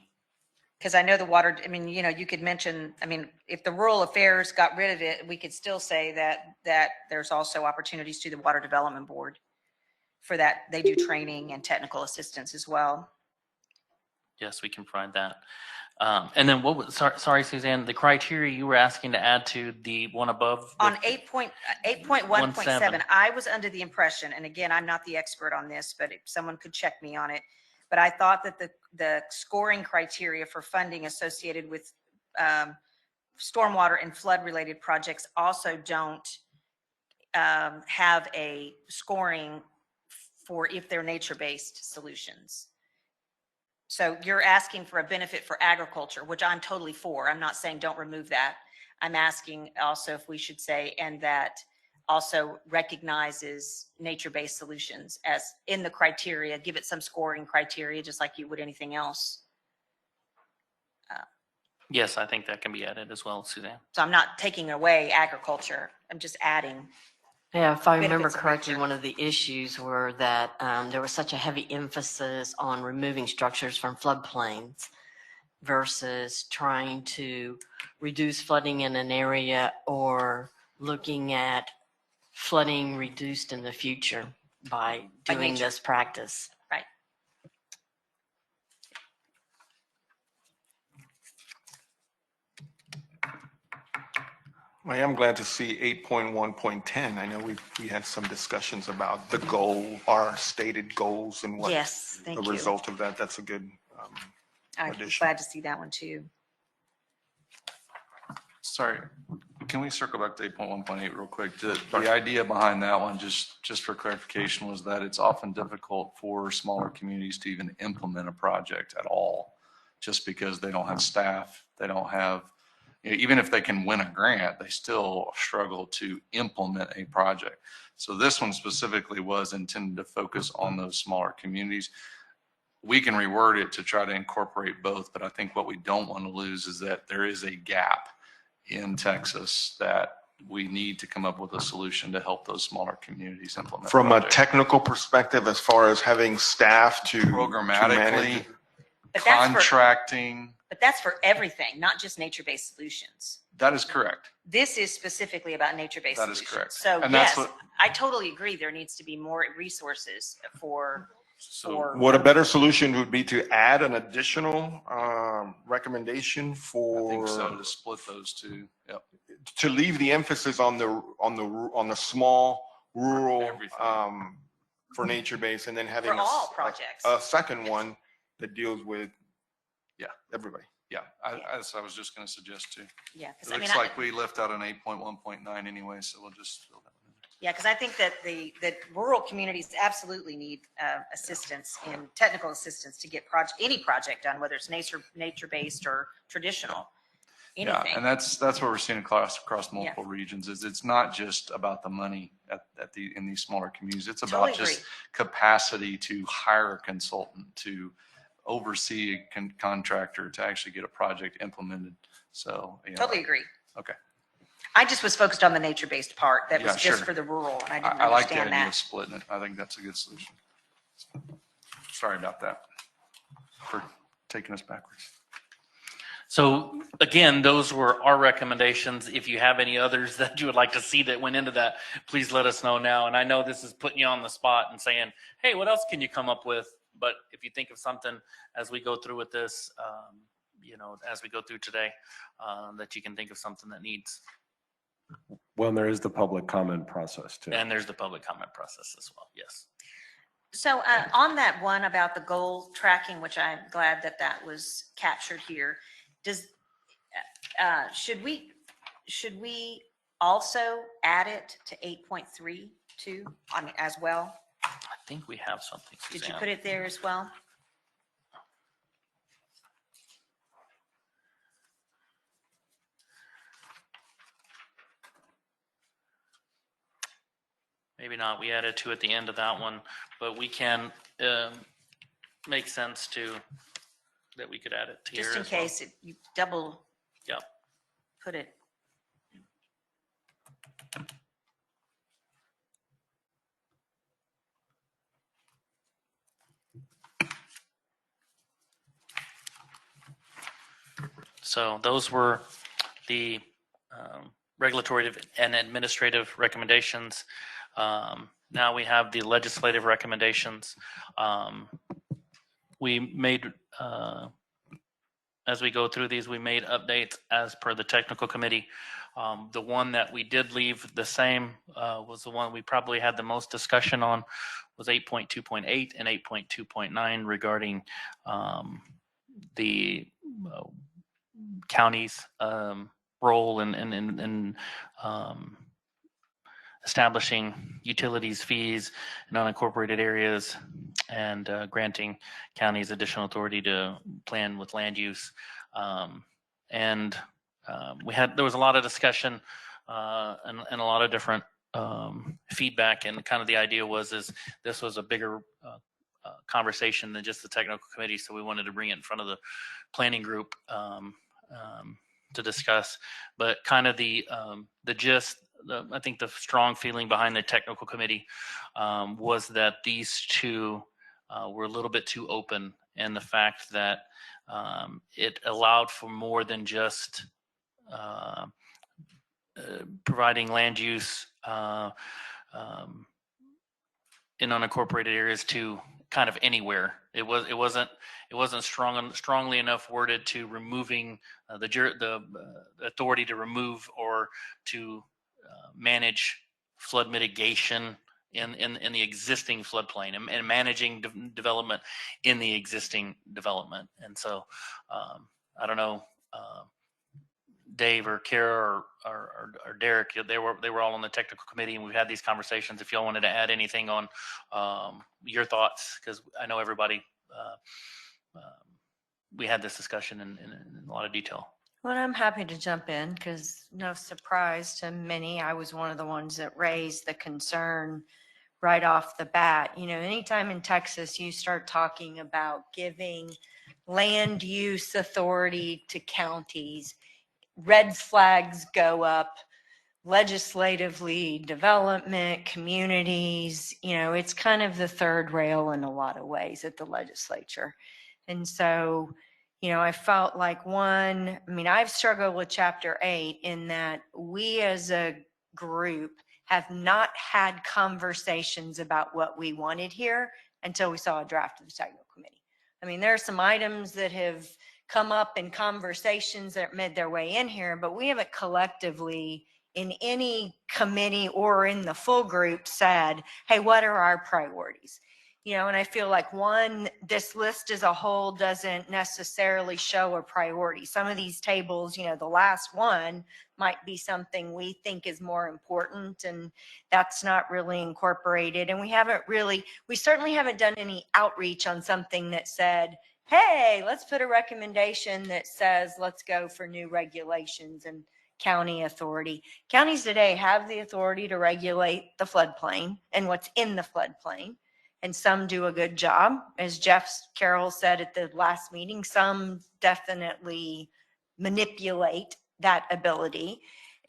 Because I know the water, I mean, you could mention, I mean, if the rural affairs got rid of it, we could still say that there's also opportunities to the Water Development Board for that. They do training and technical assistance as well. Yes, we can provide that. And then sorry, Suzanne, the criteria you were asking to add to the one above? On 8.1.7, I was under the impression, and again, I'm not the expert on this, but if someone could check me on it, but I thought that the scoring criteria for funding associated with stormwater and flood related projects also don't have a scoring for if they're nature-based solutions. So you're asking for a benefit for agriculture, which I'm totally for. I'm not saying don't remove that. I'm asking also if we should say, and that also recognizes nature-based solutions as in the criteria, give it some scoring criteria, just like you would anything else. Yes, I think that can be added as well, Suzanne. So I'm not taking away agriculture. I'm just adding. Yeah, if I remember benefits of correctly, nature. one of the issues were that there was such a heavy emphasis on removing structures from floodplains versus trying to reduce flooding in an area or looking at flooding reduced in the future by doing nature. this practice. Right. I am glad to see 8.1.10. I know we had some discussions about the goal, our stated goals and what Yes, thank the you. result of that. That's a good I'm addition. glad to see that one too. Sorry, can we circle back to 8.1.8 real quick? The idea behind that one, just for clarification, was that it's often difficult for smaller communities to even implement a project at all, just because they don't have staff, they don't have, even if they can win a grant, they still struggle to implement a project. So this one specifically was intended to focus on those smaller communities. We can reword it to try to incorporate both, but I think what we don't want to lose is that there is a gap in Texas that we need to come up with a solution to help those smaller communities implement. From projects. a technical perspective, as far as having staff to Programmatically, But contracting. But that's for everything, not just nature-based solutions. That is correct. This is specifically about nature-based That is solutions. correct. So And that's yes, what- I totally agree. There needs to be more resources for. What a better solution would be to add an additional recommendation I for. think so, to split those two. Yep. To leave the emphasis on the small rural for nature base, and then having For all projects. a second one that deals with everybody. Yeah, as I was just going to suggest too. Yeah, It 'cause I looks mean, like we left out an 8.1.9 anyway, so we'll just fill that one in. Yeah, because I think that the rural communities absolutely need assistance in technical assistance to get any project done, whether it's nature-based or traditional. Yeah, Anything. and that's what we're seeing across multiple regions. Is it's not just about the money in these smaller communities. It's about Totally just capacity to hire a consultant, to oversee a contractor, to actually get a project implemented. So Totally agree. Okay. I just was focused on the nature-based part that was Yeah, just sure. for the rural, and I didn't I like the understand idea that. of splitting it. I think that's a good solution. Sorry about that for taking us backwards. So again, those were our recommendations. If you have any others that you would like to see that went into that, please let us know now. And I know this is putting you on the spot and saying, hey, what else can you come up with? But if you think of something as we go through with this, as we go through today, that you can think of something that needs. Well, and there is the public comment process too. And there's the public comment process as well. Yes. So on that one about the goal tracking, which I'm glad that was captured here, should we also add it to 8.3 too, as well? I think we have something. Did you Suzanne. put it there as well? Maybe not. We added 2 at the end of that one, but we can make sense that we could add it to Just here in as well. case you double Yep. put it. So those were the regulatory and administrative recommendations. Now we have the legislative recommendations. We made, as we go through these, we made updates as per the technical committee. The one that we did leave the same was the one we probably had the most discussion on, was 8.2.8 and 8.2.9 regarding the county's role in establishing utilities fees in unincorporated areas and granting counties additional authority to plan with land use. There was a lot of discussion and a lot of different feedback, and kind of the idea is this was a bigger conversation than just the technical committee, so we wanted to bring it in front of the planning group to discuss. But kind of the gist, I think the strong feeling behind the technical committee was that these two were a little bit too open, and the fact that it allowed for more than just providing land use in unincorporated areas to kind of anywhere. It wasn't strongly enough worded to removing the authority to remove or to manage flood mitigation in the existing floodplain and managing development in the existing development. And so I don't know, Dave or Kara or Derek, they were all on the technical committee, and we've had these conversations. If y'all wanted to add anything on your thoughts, because I know everybody, we had this discussion in a lot of detail. Well, I'm happy to jump in because no surprise to many, I was one of the ones that raised the concern right off the bat. You know, anytime in Texas you start talking about giving land use authority to counties, red flags go up legislatively, development, communities. You know, it's kind of the third rail in a lot of ways at the legislature. And so, I felt like I've struggled with chapter 8 in that we as a group have not had conversations about what we wanted here until we saw a draft of the technical committee. There are some items that have come up in conversations that made their way in here, but we haven't collectively in any committee or in the full group said, hey, what are our priorities? And I feel like this list as a whole doesn't necessarily show a priority. Some of these tables, the last one might be something we think is more important, and that's not really incorporated. And we certainly haven't done any outreach on something that said, hey, let's put a recommendation that says, let's go for new regulations and county authority. Counties today have the authority to regulate the floodplain and what's in the floodplain. And some do a good job. As Jeff Carroll said at the last meeting, some definitely manipulate that ability,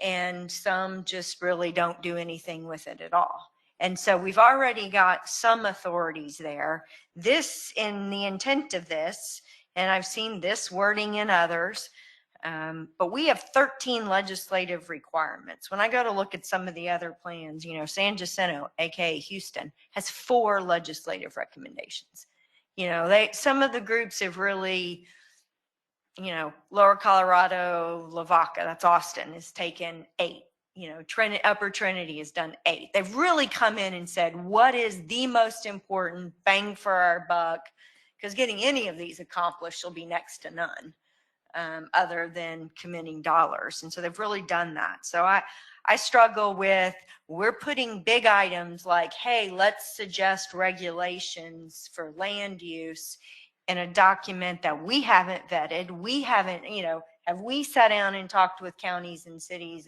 and some just really don't do anything with it at all. And so we've already got some authorities there. This, in the intent of this, and I've seen this wording in others, but we have 13 legislative requirements. When I go to look at some of the other plans, San Jacinto, aka Houston, has 4 legislative recommendations. Some of the groups have really, Lower Colorado, Lavaca, that's Austin, has taken 8. Upper Trinity has done 8. They've really come in and said, what is the most important bang for our buck? Because getting any of these accomplished will be next to none. Other than committing dollars. And so they've really done that. So I struggle with, we're putting big items like, hey, let's suggest regulations for land use in a document that we haven't vetted. We haven't, have we sat down and talked with counties and cities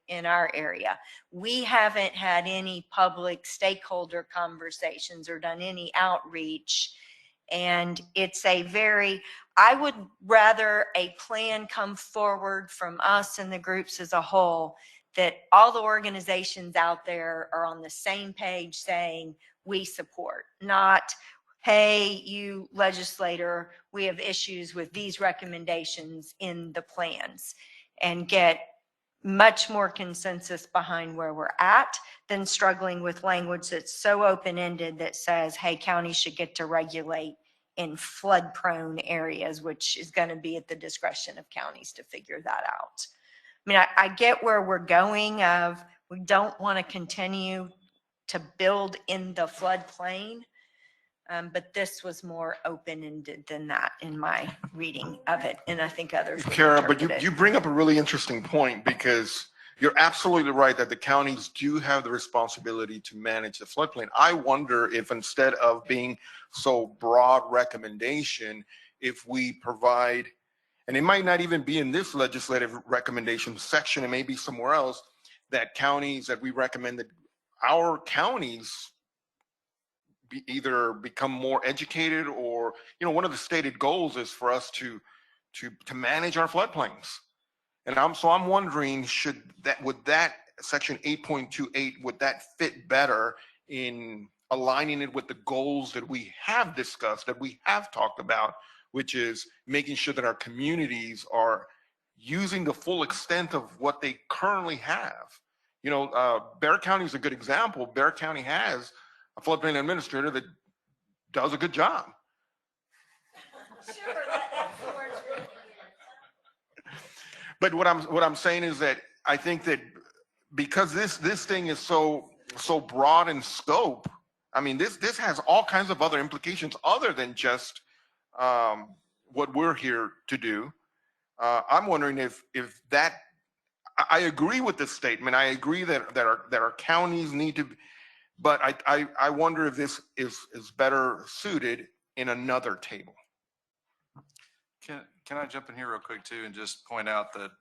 in our area? We haven't had any public stakeholder conversations or done any outreach. And it's I would rather a plan come forward from us and the groups as a whole, that all the organizations out there are on the same page saying we support, not, hey, you legislator, we have issues with these recommendations in the plans, and get much more consensus behind where we're at than struggling with language that's so open-ended that says, hey, counties should get to regulate in flood-prone areas, which is going to be at the discretion of counties to figure that out. I get where we're going of, we don't want to continue to build in the floodplain, but this was more open-ended than that in my reading of it, and I think others would Kara, but interpret it. you bring up a really interesting point, because you're absolutely right that the counties do have the responsibility to manage the floodplain. I wonder if, instead of being so broad recommendation, if we provide, and it might not even be in this legislative recommendation section, it may be somewhere else, that counties, that we recommend that our counties either become more educated, or, one of the stated goals is for us to manage our floodplains. And I'm wondering, would that section 8.28, would that fit better in aligning it with the goals that we have discussed, that we have talked about, which is making sure that our communities are using the full extent of what they currently have. Bexar County is a good example. Bexar County has a floodplain administrator that does a good job. Sure, that's the word. But what I'm saying is that I think that because this thing is so broad in scope, this has all kinds of other implications other than just what we're here to do. I'm wondering if that, I agree with this statement. I agree that our counties need to, but I wonder if this is better suited in another table. Can I jump in here real quick too and just point out that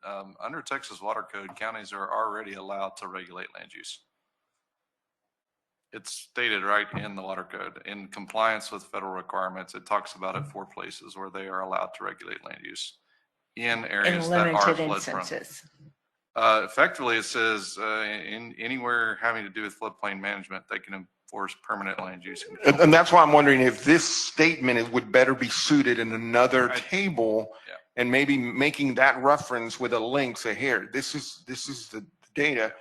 under Texas Water Code, counties are already allowed to regulate land use. It's stated right in the water code. In compliance with federal requirements, it talks about it 4 places where they are allowed to regulate land use in areas that are flood prone. Effectively, it says in anywhere having to do with floodplain management, they can enforce permanent land use. And that's why I'm wondering if this statement would better be suited in another table, and maybe making that reference with a link, say, here, this is the data,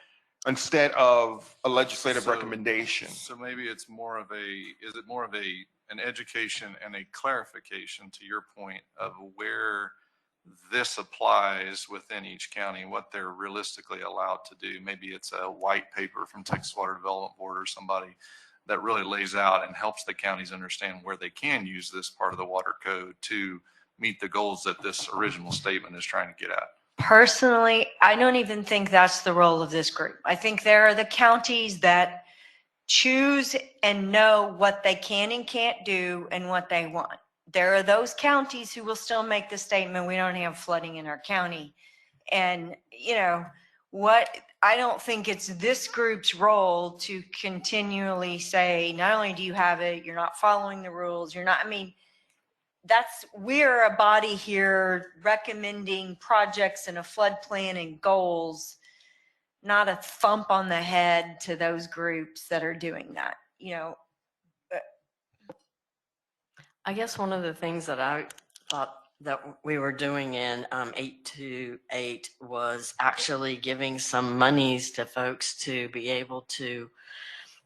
instead of a legislative recommendation. So maybe it's more of is it more of an education and a clarification, to your point, of where this applies within each county, what they're realistically allowed to do. Maybe it's a white paper from Texas Water Development Board or somebody that really lays out and helps the counties understand where they can use this part of the water code to meet the goals that this original statement is trying to get at. Personally, I don't even think that's the role of this group. I think there are the counties that choose and know what they can and can't do and what they want. There are those counties who will still make the statement, we don't have flooding in our county. And, you know, I don't think it's this group's role to continually say, not only do you have it, you're not following the rules, we're a body here recommending projects and a flood plan and goals, not a thump on the head to those groups that are doing that, I guess one of the things that I thought that we were doing in 828 was actually giving some monies to folks to be able to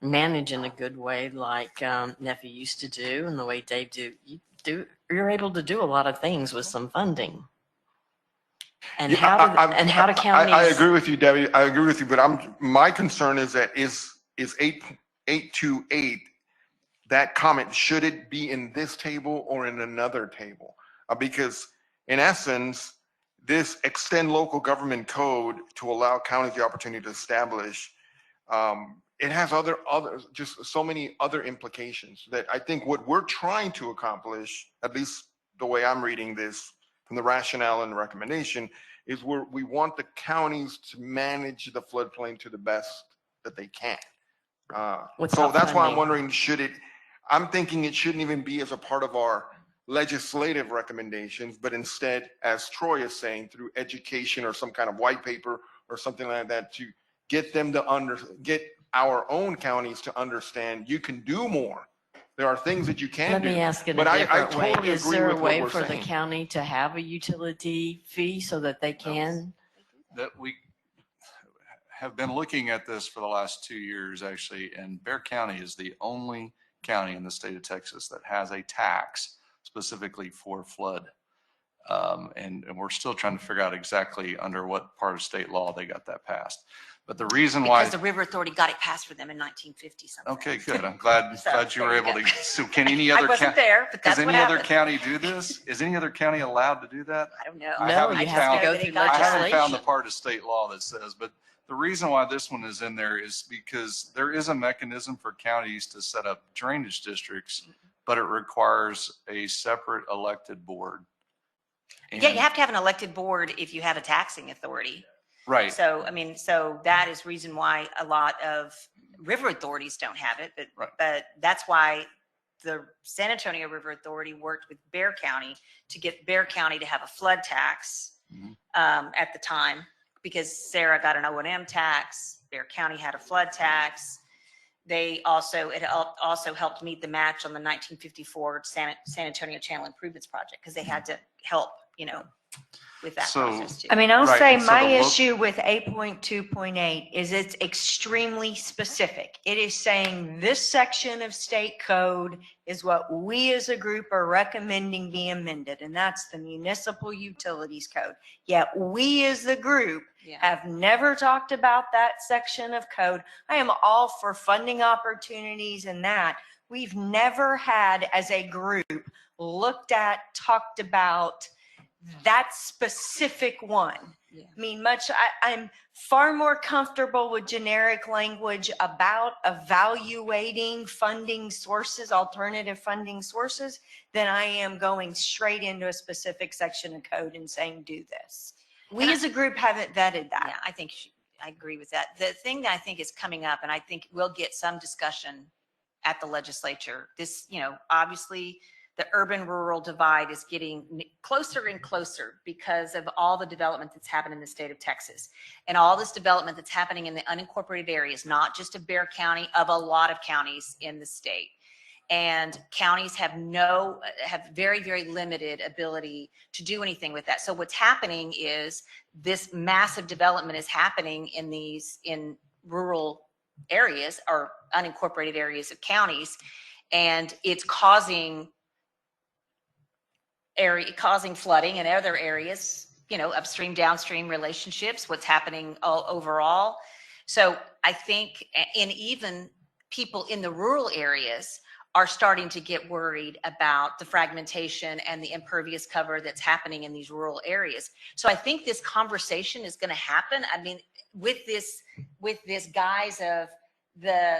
manage in a good way, like Neffy used to do, and the way Dave you're able to do a lot of things with some funding. And how do counties? I agree with you, Debbie. I agree with you, but my concern is that is 828, that comment, should it be in this table or in another table? Because in essence, this extend local government code to allow counties the opportunity to establish, it has other just so many other implications that I think what we're trying to accomplish, at least the way I'm reading this from the rationale and the recommendation, is we want the counties to manage the floodplain to the best that they can. So that's why I'm wondering, I'm thinking it shouldn't even be as a part of our legislative recommendations, but instead, as Troy is saying, through education or some kind of white paper or something like that, to get them to get our own counties to understand you can do more. There are things that you can do. Let me ask it but a I different way. totally Is agree there a with what way we're for the saying. county to have a utility fee so that they can? That we have been looking at this for the last 2 years, actually, and Bexar County is the only county in the state of Texas that has a tax specifically for flood. And we're still trying to figure out exactly under what part of state law they got that passed. But the reason why— Because the River Authority got it passed for them in 1950 something. Okay, good. I'm glad you were able to. So can any I other wasn't there, but that's does what any other happened. county do this? Is any other county allowed to do that? I don't know. I haven't you have to go through I haven't found the legislation. part of state law that says, but the reason why this one is in there is because there is a mechanism for counties to set up drainage districts, but it requires a separate elected board. Yeah, you have to have an elected board if you have a taxing authority. Right. So, so that is reason why a lot of river authorities don't have it, but that's why the San Antonio River Authority worked with Bexar County to get Bexar County to have a flood tax at the time, because Sarah got an O&M tax, Bexar County had a flood tax. It also helped meet the match on the 1954 San Antonio Channel Improvements Project, because they had to help, with that process too. I'll say my issue with 8.2.8 is it's extremely specific. It is saying this section of state code is what we as a group are recommending be amended, and that's the municipal utilities code. Yet we as the group have never talked about that section of code. I am all for funding opportunities and that. We've never had, as a group, talked about that specific one. I'm far more comfortable with generic language about evaluating funding sources, alternative funding sources, than I am going straight into a specific section of code and saying, do this. We as a group haven't vetted that. Yeah, I agree with that. The thing that I think is coming up, and I think we'll get some discussion at the legislature, this, obviously the urban-rural divide is getting closer and closer because of all the development that's happened in the state of Texas. And all this development that's happening in the unincorporated areas, not just of Bexar County, of a lot of counties in the state. And counties have very, very limited ability to do anything with that. So what's happening is this massive development is happening in rural areas or unincorporated areas of counties, and it's causing flooding in other areas, upstream, downstream relationships, what's happening overall. So I think, and even people in the rural areas are starting to get worried about the fragmentation and the impervious cover that's happening in these rural areas. So I think this conversation is going to happen. I mean, with this guise of the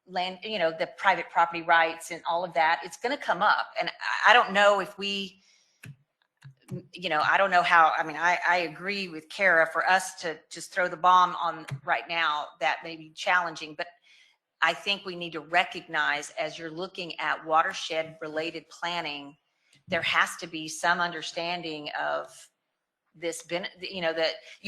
land, the private property rights and all of that, it's going to come up. And I don't know if I don't know how, I agree with Kara, for us to just throw the bomb on right now, that may be challenging, but I think we need to recognize, as you're looking at watershed related planning, there has to be some understanding of this, that you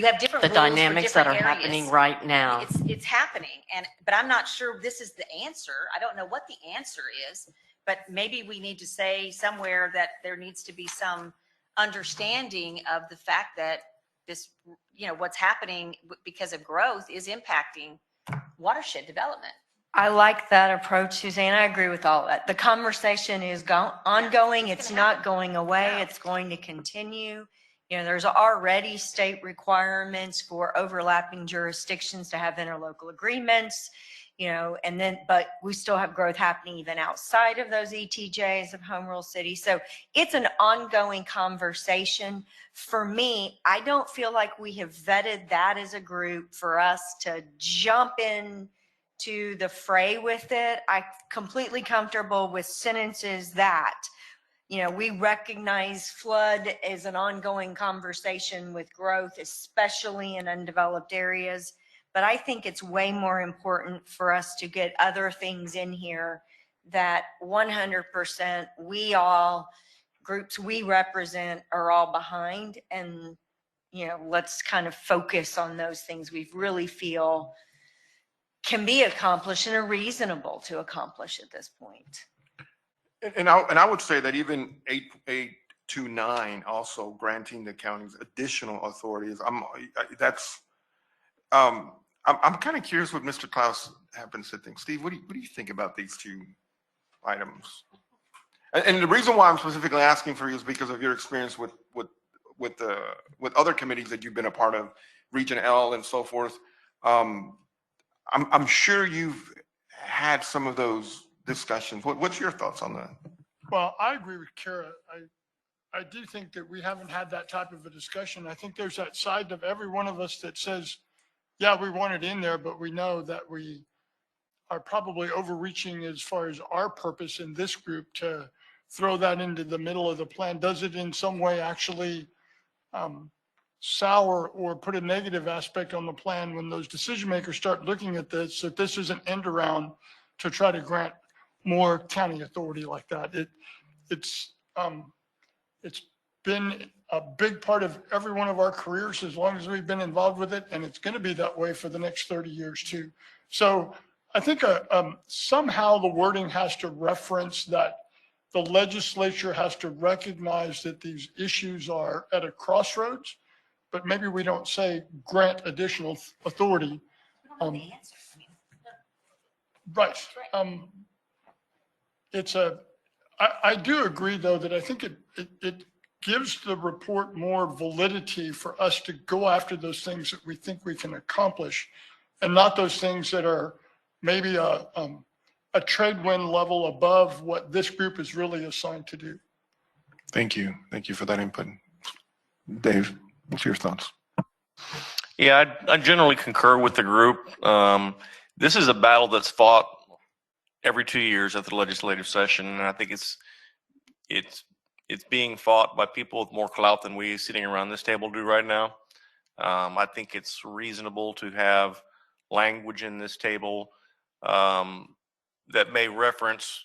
have different The rules for dynamics that are different areas. happening right now. It's happening. But I'm not sure this is the answer. I don't know what the answer is, but maybe we need to say somewhere that there needs to be some understanding of the fact that this, what's happening because of growth is impacting watershed development. I like that approach, Suzanne. I agree with all that. The conversation is ongoing. It's not going away. It's going to continue. There's already state requirements for overlapping jurisdictions to have interlocal agreements, but we still have growth happening even outside of those ETJs of home rule cities. So it's an ongoing conversation. For me, I don't feel like we have vetted that as a group for us to jump in to the fray with it. I'm completely comfortable with sentences that, we recognize flood as an ongoing conversation with growth, especially in undeveloped areas. But I think it's way more important for us to get other things in here that 100% groups we represent are all behind. And, let's kind of focus on those things we really feel can be accomplished and are reasonable to accomplish at this point. And I would say that even 829 also granting the counties additional authorities. I'm kind of curious what Mr. Klaus happens to think. Steve, what do you think about these two items? And the reason why I'm specifically asking for you is because of your experience with other committees that you've been a part of, Region L and so forth. I'm sure you've had some of those discussions. What's your thoughts on that? Well, I agree with Kara. I do think that we haven't had that type of a discussion. I think there's that side of every one of us that says, yeah, we want it in there, but we know that we are probably overreaching as far as our purpose in this group to throw that into the middle of the plan. Does it in some way actually sour or put a negative aspect on the plan when those decision makers start looking at this, that this is an end around to try to grant more county authority like that? It's been a big part of every one of our careers as long as we've been involved with it, and it's going to be that way for the next 30 years too. So I think somehow the wording has to reference that the legislature has to recognize that these issues are at a crossroads, but maybe we don't say grant additional authority. Right. I do agree though that I think it gives the report more validity for us to go after those things that we think we can accomplish, and not those things that are maybe a trade wind level above what this group is really assigned to do. Thank you. Thank you for that input. Dave, what's your thoughts? Yeah, I generally concur with the group. This is a battle that's fought every 2 years at the legislative session, and I think it's being fought by people with more clout than we sitting around this table do right now. I think it's reasonable to have language in this table that may reference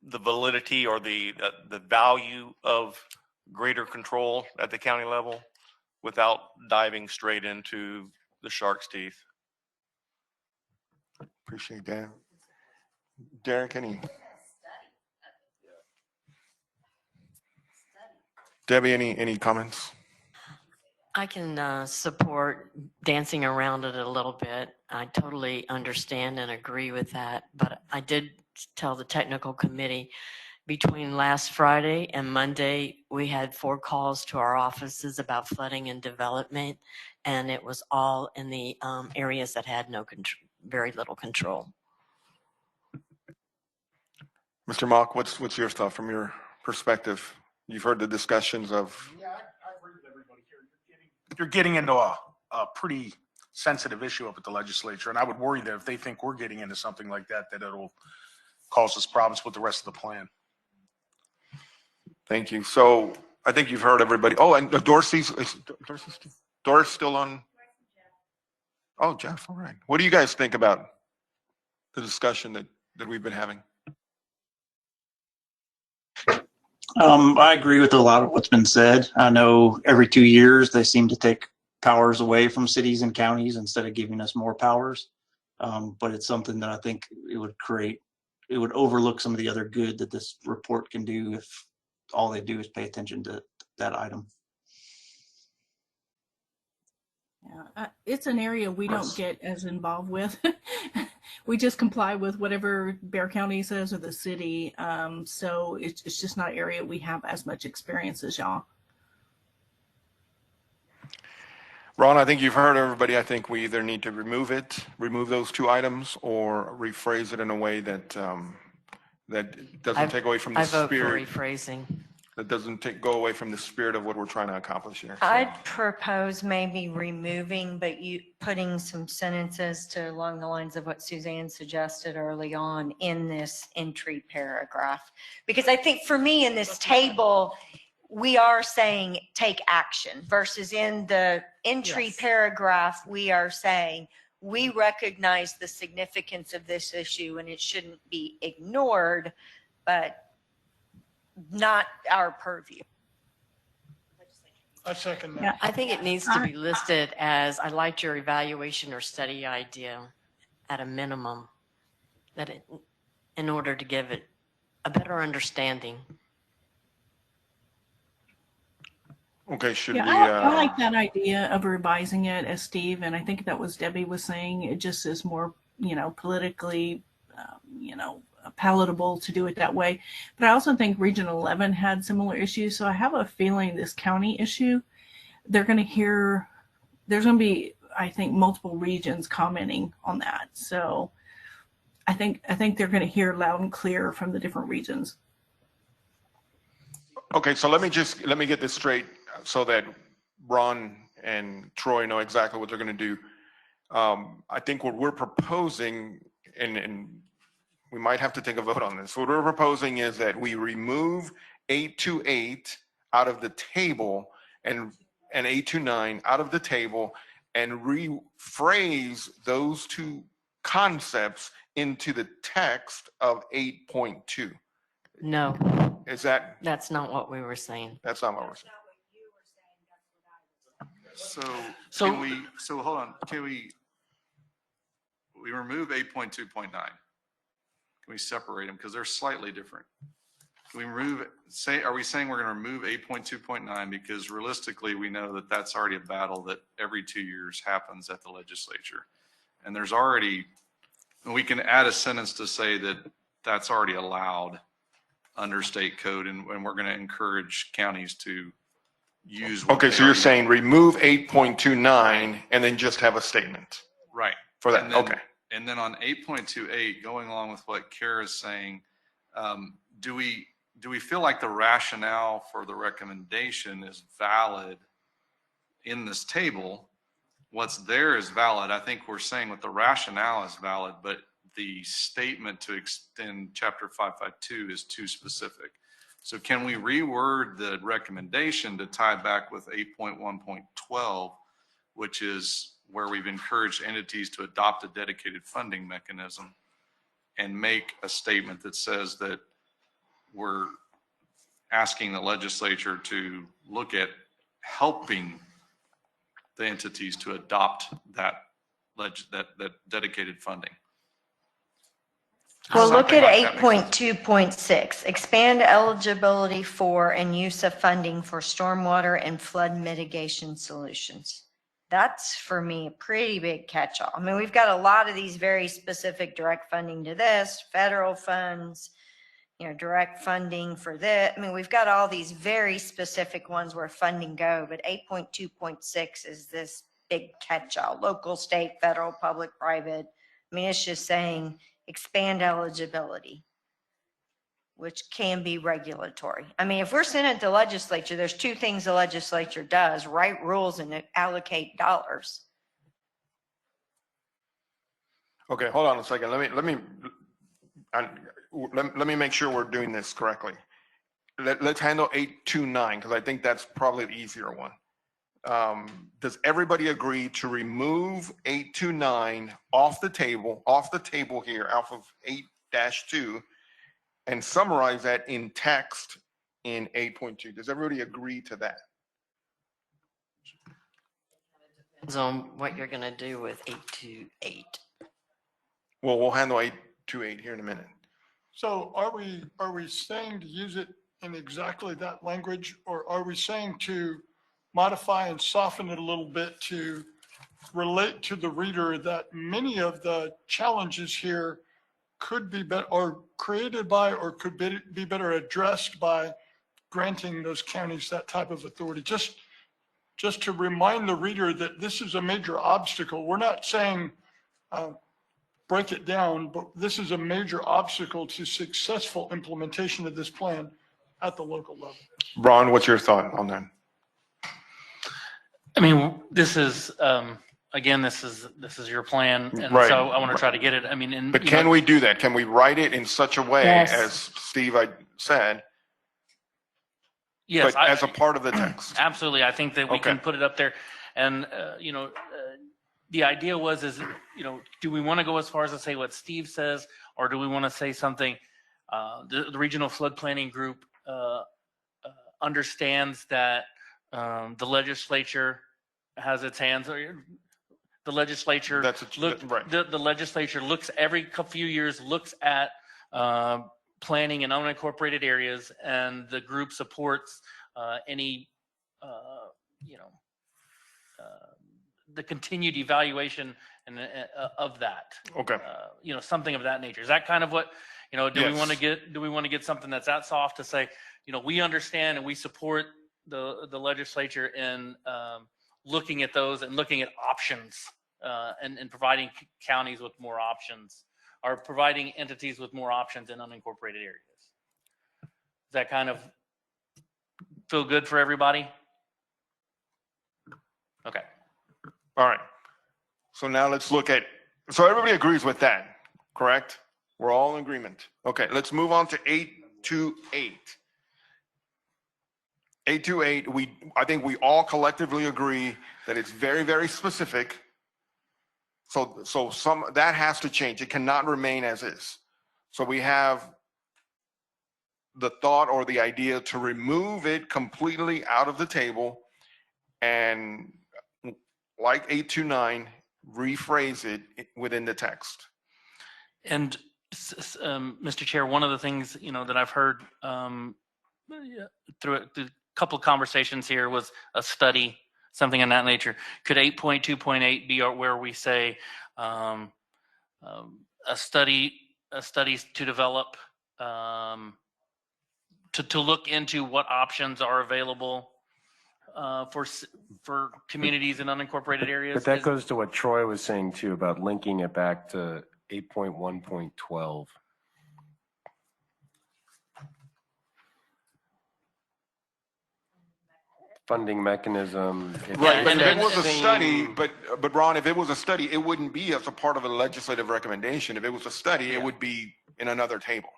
the validity or the value of greater control at the county level without diving straight into the shark's teeth. Appreciate that. Derek, Debbie, any comments? I can support dancing around it a little bit. I totally understand and agree with that. But I did tell the technical committee between last Friday and Monday, we had 4 calls to our offices about flooding and development, and it was all in the areas that had no control, very little control. Mr. Mock, what's your thought from your perspective? You've heard the discussions of. Yeah, I agree with everybody here. You're getting into a pretty sensitive issue up at the legislature, and I would worry that if they think we're getting into something like that, that it'll cause us problems with the rest of the plan. Thank you. So I think you've heard everybody. Oh, and Doris still on? Oh, Jeff, all right. What do you guys think about the discussion that we've been having? I agree with a lot of what's been said. I know every 2 years they seem to take powers away from cities and counties instead of giving us more powers. But it's something that I think it would overlook some of the other good that this report can do if all they do is pay attention to that item. Yeah, it's an area we don't get as involved with. We just comply with whatever Bear County says or the city. So it's just not an area we have as much experience as y'all. Ron, I think you've heard everybody. I think we either need to remove those 2 items, or rephrase it in a way that doesn't take away from the I vote for spirit. rephrasing. That doesn't go away from the spirit of what we're trying to accomplish here. So. I'd propose maybe removing, but you putting some sentences to along the lines of what Suzanne suggested early on in this entry paragraph. Because I think for me in this table, we are saying take action versus in the entry paragraph, we are saying we recognize the significance of this issue and it shouldn't be ignored, but not our purview. I second that. Yeah, I think it needs to be listed as, I liked your evaluation or study idea at a minimum, that it, in order to give it a better understanding. Okay, should Yeah, we? I like that idea of revising it, as Steve, and I think that was Debbie was saying. It just is more, politically, palatable to do it that way. But I also think Region 11 had similar issues. So I have a feeling this county issue, there's going to be, I think, multiple regions commenting on that. So I think they're going to hear loud and clear from the different regions. Okay, so let me get this straight so that Ron and Troy know exactly what they're going to do. I think what we're proposing, and we might have to take a vote on this. What we're proposing is that we remove 828 out of the table and 829 out of the table and rephrase those 2 concepts into the text of 8.2. No. That's not what we were saying. That's not what we're saying. So hold on. Can we remove 8.2.9? Can we separate them? Because they're slightly different. Can we are we saying we're going to remove 8.2.9 because realistically we know that that's already a battle that every 2 years happens at the legislature. And we can add a sentence to say that that's already allowed under state code, and we're going to encourage counties to use. Okay, so you're saying remove 8.29 and then just have a statement. Right. For that, okay. And then on 8.28, going along with what Kara's saying, do we feel like the rationale for the recommendation is valid in this table? What's there is valid. I think we're saying what the rationale is valid, but the statement to extend Chapter 552 is too specific. So can we reword the recommendation to tie back with 8.1.12, which is where we've encouraged entities to adopt a dedicated funding mechanism, and make a statement that says that we're asking the legislature to look at helping the entities to adopt that that dedicated funding. Well, look Something at like that makes sense. 8.2.6, expand eligibility for and use of funding for stormwater and flood mitigation solutions. That's for me a pretty big catch-all. I mean, we've got a lot of these very specific direct funding to this, federal funds, direct funding for this. I mean, we've got all these very specific ones where funding go, but 8.2.6 is this big catch-all, local, state, federal, public, private. I mean, it's just saying expand eligibility, which can be regulatory. I mean, if we're sending it to legislature, there's two things the legislature does: write rules and allocate dollars. Okay, hold on a second. Let me make sure we're doing this correctly. Let's handle 829 because I think that's probably the easier one. Does everybody agree to remove 829 off the table here, off of 8-2, and summarize that in text in 8.2? Does everybody agree to that? Depends on what you're going to do with 828. Well, we'll handle 828 here in a minute. So are we saying to use it in exactly that language, or are we saying to modify and soften it a little bit to relate to the reader that many of the challenges here could be better or created by, or could be better addressed by granting those counties that type of authority? Just to remind the reader that this is a major obstacle. We're not saying break it down, but this is a major obstacle to successful implementation of this plan at the local level. Ron, what's your thought on that? I mean, this is, again, this is your plan, and Right. so I want to try to get it. I mean, and But can we do that? Can we write it in such a way, Yes. as Steve I said, yes, but as a part of the text? absolutely. I think that we can Okay. put it up there, and the idea is do we want to go as far as to say what Steve says, or do we want to say something? The regional flood planning group understands that the legislature has its hands. The legislature right. The legislature looks every few years, looks at planning in unincorporated areas, and the group supports any the continued evaluation and of that. Okay. Something of that nature. Is that kind of what do we Yes. want to get? Do we want to get something that's that soft to say, we understand and we support the legislature in looking at those and looking at options and providing counties with more options, or providing entities with more options in unincorporated areas? Does that kind of feel good for everybody? Okay. All right. So now let's look at, so everybody agrees with that, correct? We're all in agreement. Okay, let's move on to 828. 828, I think we all collectively agree that it's very, very specific. So that has to change. It cannot remain as is. So we have the thought or the idea to remove it completely out of the table, and like 829, rephrase it within the text. And Mr. Chair, one of the things that I've heard through a couple of conversations here was a study, something in that nature. Could 8.2.8 be where we say a study to develop to look into what options are available for communities in unincorporated areas? But that goes to what Troy was saying too about linking it back to 8.1.12. Funding mechanism. Right, but if it was a study, but Ron, if it was a study, it wouldn't be as a part of a legislative recommendation. If it was a study, it would be in another table.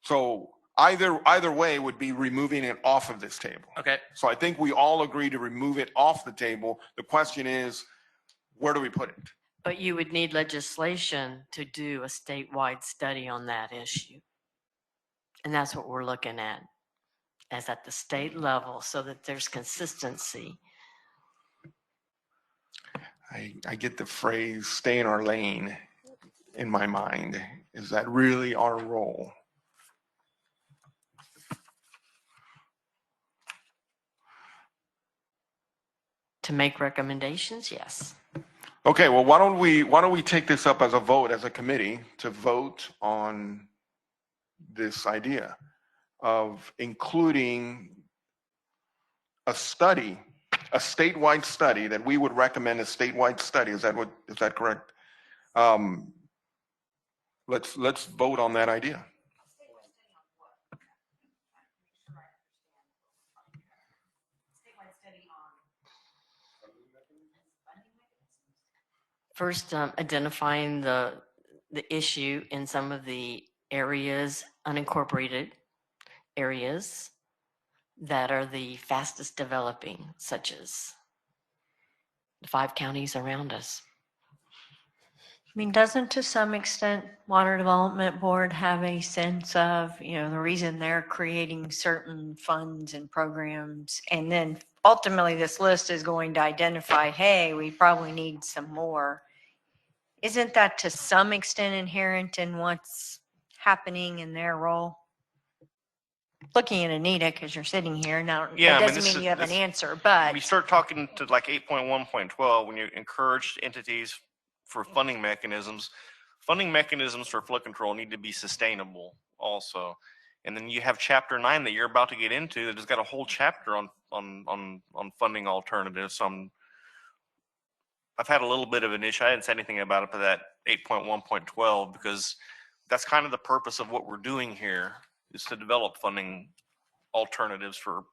So either way would be removing it off of this table. Okay. So I think we all agree to remove it off the table. The question is, where do we put it? But you would need legislation to do a statewide study on that issue. And that's what we're looking at, as at the state level, so that there's consistency. I get the phrase "stay in our lane" in my mind. Is that really our role? To make recommendations, yes. Okay, well, why don't we take this up as a vote, as a committee, to vote on this idea of including a study, a statewide study, that we would recommend a statewide study. Is that correct? Let's vote on that idea. First, identifying the issue in some of the areas, unincorporated areas that are the fastest developing, such as the 5 counties around us. I mean, doesn't to some extent Water Development Board have a sense of, you know, the reason they're creating certain funds and programs? And then ultimately this list is going to identify, hey, we probably need some more. Isn't that to some extent inherent in what's happening in their role? Looking at Anita, because you're sitting here now, Yeah, it I mean, doesn't mean you have an answer, but When you start talking to like 8.1.12, when you encourage entities for funding mechanisms for flood control need to be sustainable also. And then you have chapter 9 that you're about to get into that has got a whole chapter on funding alternatives. So I've had a little bit of an issue. I didn't say anything about it, but that 8.1.12, because that's kind of the purpose of what we're doing here, is to develop funding alternatives for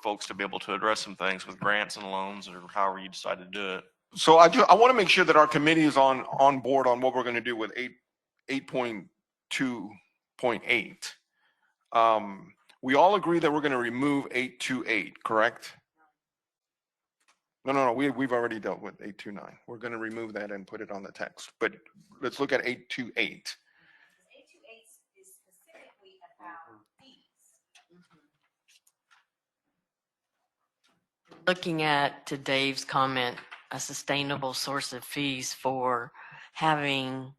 folks to be able to address some things with grants and loans, or however you decide to do it. So I want to make sure that our committee is on board on what we're going to do with 8.2.8. We all agree that we're going to remove 828, correct? No, we've already dealt with 829. We're going to remove that and put it on the text. But let's look at 828. 828 is specifically about fees. Looking at, to Dave's comment, a sustainable source of fees for having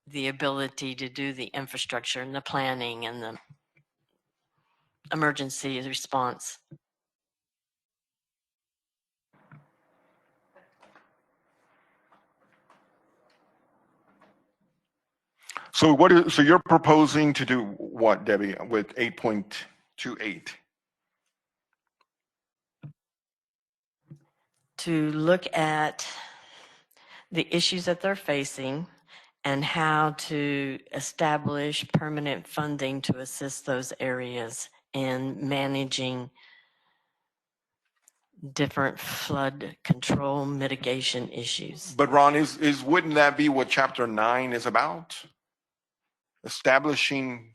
the ability to do the infrastructure and the planning and the emergency response. So you're proposing to do what, Debbie, with 8.28? To look at the issues that they're facing and how to establish permanent funding to assist those areas in managing different flood control mitigation issues. But Ron, wouldn't that be what chapter 9 is about? Establishing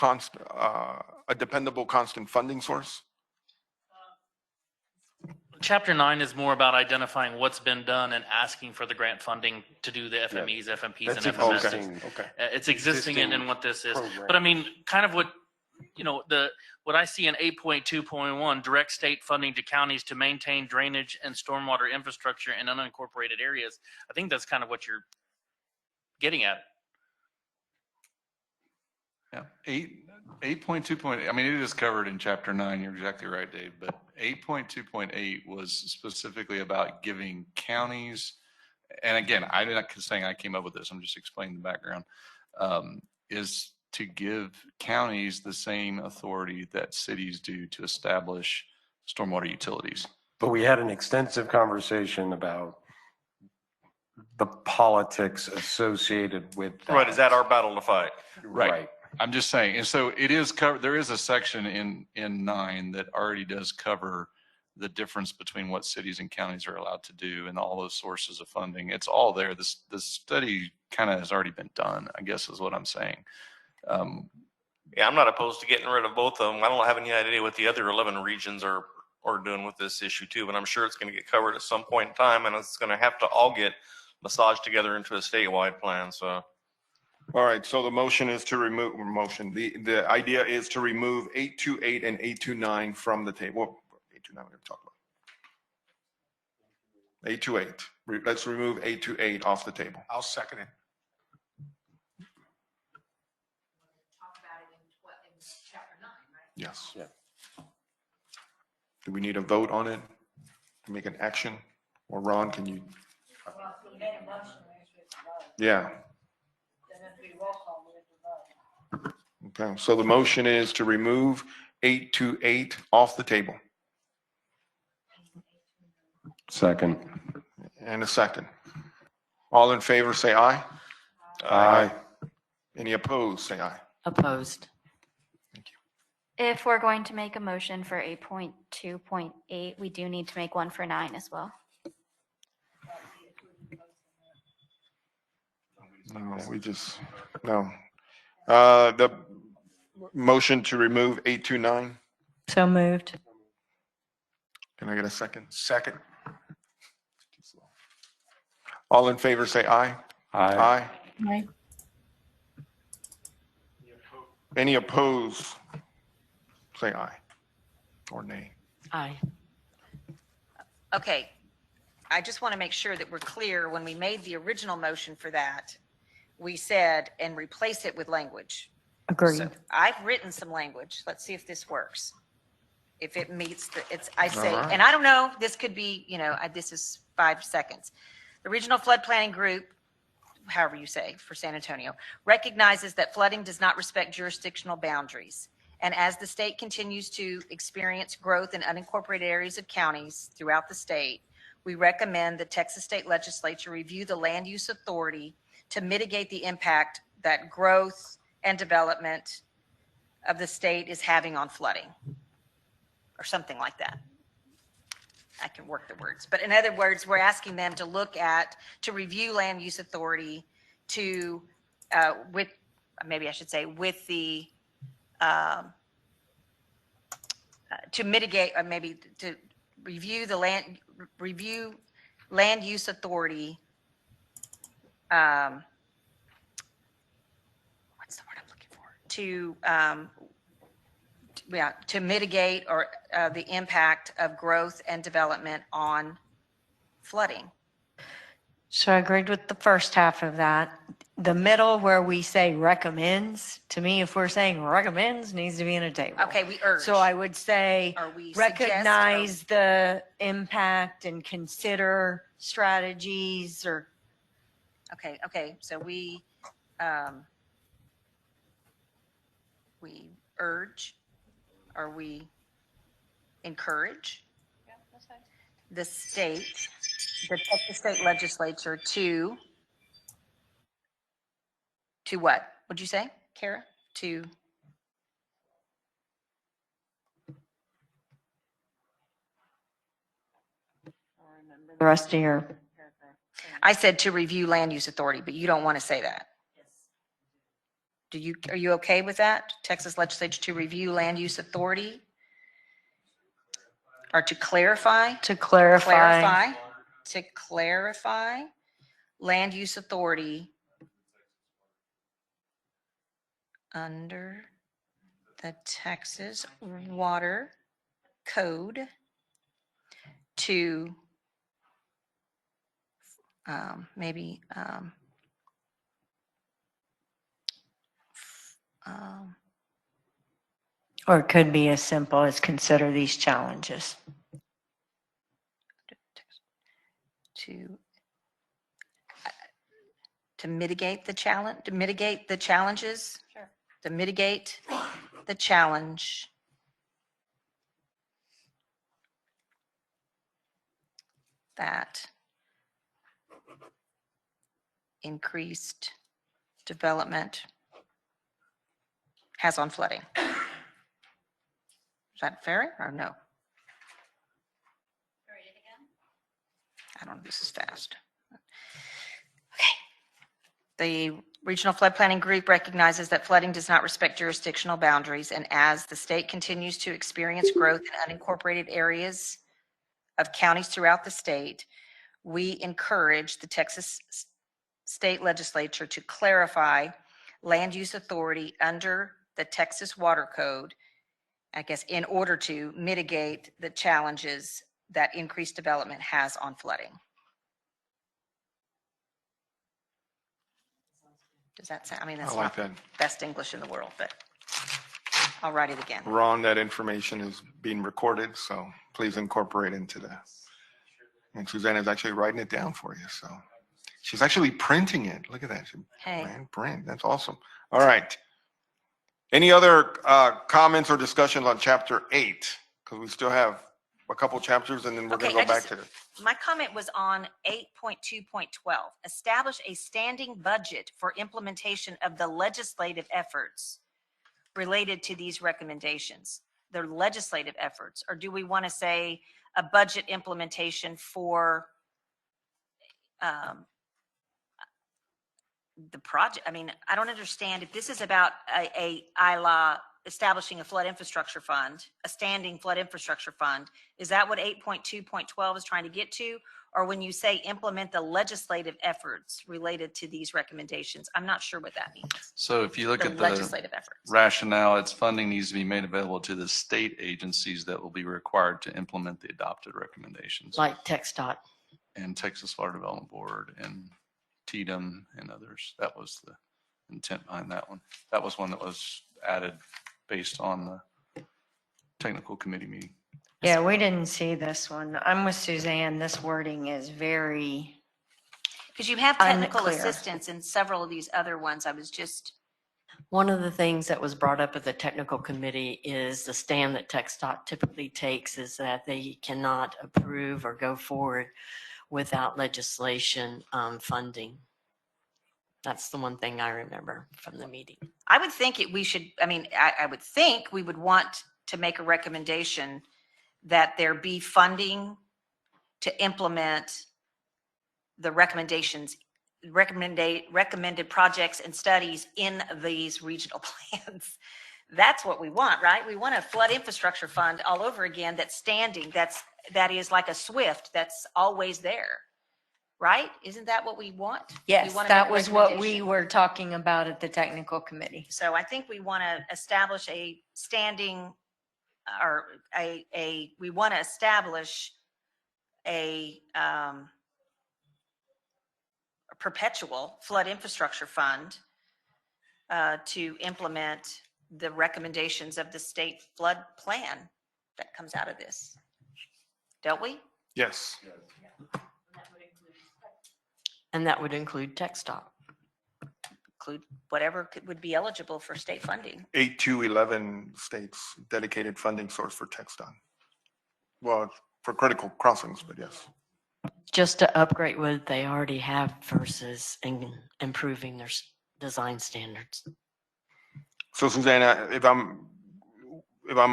a dependable, constant funding source? Chapter 9 is more about identifying what's been done and asking for the grant funding to do the FMEs, FMPs, and FMSs. Okay. It's existing in what this is. program. But I mean, kind of what, you know, what I see in 8.2.1, direct state funding to counties to maintain drainage and stormwater infrastructure in unincorporated areas. I think that's kind of what you're getting at. Yeah, 8.2. I mean, it is covered in chapter 9. You're exactly right, Dave. But 8.2.8 was specifically about giving counties, and again, I'm not saying I came up with this. I'm just explaining the background. Is to give counties the same authority that cities do to establish stormwater utilities. But we had an extensive conversation about the politics associated with that. Right, is that our battle to fight? Right. I'm just saying, and so it is covered. There is a section in 9 that already does cover the difference between what cities and counties are allowed to do and all those sources of funding. It's all there. This study kind of has already been done, I guess is what I'm saying. Yeah, I'm not opposed to getting rid of both of them. I don't have any idea what the other 11 regions are doing with this issue too, but I'm sure it's going to get covered at some point in time, and it's going to have to all get massaged together into a statewide plan. So All right, so the motion is to remove, the idea is to remove 828 and 829 from the table. 829, we're going to talk about. 828. Let's remove 828 off the table. I'll second it. Yes. Do we need a vote on it to make an action? Or Ron, can you? Yeah. Okay, so the motion is to remove 828 off the table. Second. And a second. All in favor, say aye. Aye. Any opposed, say aye. Opposed. If we're going to make a motion for 8.2.8, we do need to make one for 9 as well. No, no. The motion to remove 829, So moved. can I get a second? Second. All in favor, say aye. Aye. Aye. Any opposed, say aye or nay. Aye. Okay, I just want to make sure that we're clear. When we made the original motion for that, we said, and replace it with language. Agreed. So I've written some language. Let's see if this works. If it meets I say, All right. and I don't know, this could be, this is 5 seconds. The Regional Flood Planning Group, however you say, for San Antonio, recognizes that flooding does not respect jurisdictional boundaries. And as the state continues to experience growth in unincorporated areas of counties throughout the state, we recommend the Texas State Legislature review the land use authority to mitigate the impact that growth and development of the state is having on flooding, or something like that. I can work the words, but in other words, we're asking them to review land use authority to, with the, to mitigate, or maybe to review land use authority. What's the word I'm looking for? To mitigate the impact of growth and development on flooding. So I agreed with the first half of that. The middle where we say recommends, to me, if we're saying recommends, needs to be in a table. Okay, we urge. So I would say Or we suggest, recognize the impact and consider strategies or. Okay, so we urge, or we encourage the Texas State Legislature to what? What'd you say, Kara? To The rest of your. I said to review land use authority, but you don't want to say that. Are you okay with that? Texas Legislature to review land use authority? Or to clarify? To clarify. To clarify land use authority under the Texas Water Code to Or it could be as simple as consider these challenges. to mitigate the challenges, Sure. to mitigate the challenge that increased development has on flooding. Is that fair or no? I don't know, this is fast. Okay. The Regional Flood Planning Group recognizes that flooding does not respect jurisdictional boundaries, and as the state continues to experience growth in unincorporated areas of counties throughout the state, we encourage the Texas State Legislature to clarify land use authority under the Texas Water Code, I guess, in order to mitigate the challenges that increased development has on flooding. Does that sound, I mean, that's I like not that. best English in the world, but I'll write it again. Ron, that information is being recorded, so please incorporate into that. And Susanna's actually writing it down for you, so she's actually printing it. Look at that. Hey. Man, print. That's awesome. All right. Any other comments or discussions on chapter 8? Because we still have a couple chapters, and then we're going to Okay, go back to it. my comment was on 8.2.12, establish a standing budget for implementation of the legislative efforts related to these recommendations. The legislative efforts, or do we want to say a budget implementation for the project? I mean, I don't understand if this is about a ILA establishing a flood infrastructure fund, a standing flood infrastructure fund. Is that what 8.2.12 is trying to get to? Or when you say implement the legislative efforts related to these recommendations, I'm not sure what that means. So if you look The at the legislative efforts. rationale, its funding needs to be made available to the state agencies that will be required to implement the adopted recommendations. Like TxDOT. And Texas Water Development Board and TDM and others. That was the intent behind that one. That was one that was added based on the technical committee meeting. Yeah, we didn't see this one. I'm with Suzanne. This wording is very, Because you have technical Unclear. assistance in several of these other ones. I was just, One of the things that was brought up at the technical committee is the stand that TxDOT typically takes is that they cannot approve or go forward without legislation funding. That's the one thing I remember from the meeting. I would think we should, I mean, I would think we would want to make a recommendation that there be funding to implement the recommendations, recommended projects and studies in these regional plans. That's what we want, right? We want a flood infrastructure fund all over again that's standing, that is like a SWIFT, that's always there, right? Isn't that what we want? We yes, wanna that make a was what we recommendation. were talking about at the technical committee. So I think we want to establish a standing, or we want to establish a perpetual flood infrastructure fund to implement the recommendations of the state flood plan that comes out of this. Don't we? Yes. And that would include TxDOT. Include whatever would be eligible for state funding. 8 to 11 states dedicated funding source for TxDOT. Well, for critical crossings, but yes. Just to upgrade what they already have versus improving their design standards. So Susanna, if I'm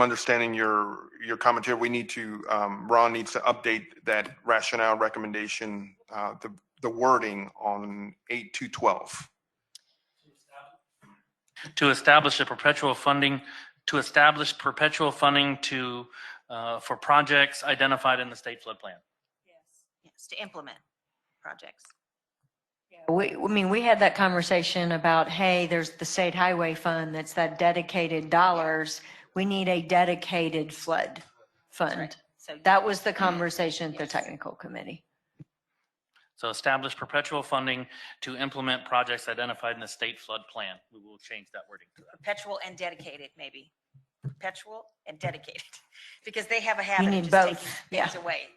understanding your commentary, we need to, Ron needs to update that rationale recommendation, the wording on 8 to 12. To establish perpetual funding to, for projects identified in the state flood plan. Yes, to implement projects. We had that conversation about, hey, there's the state highway fund, that's that dedicated dollars. We need a dedicated flood fund. Right. So That was the conversation at the technical committee. So establish perpetual funding to implement projects identified in the state flood plan. We will change that wording to that. perpetual and dedicated, maybe. Perpetual and dedicated, because they have a You habit of need just both. taking Yeah. things away.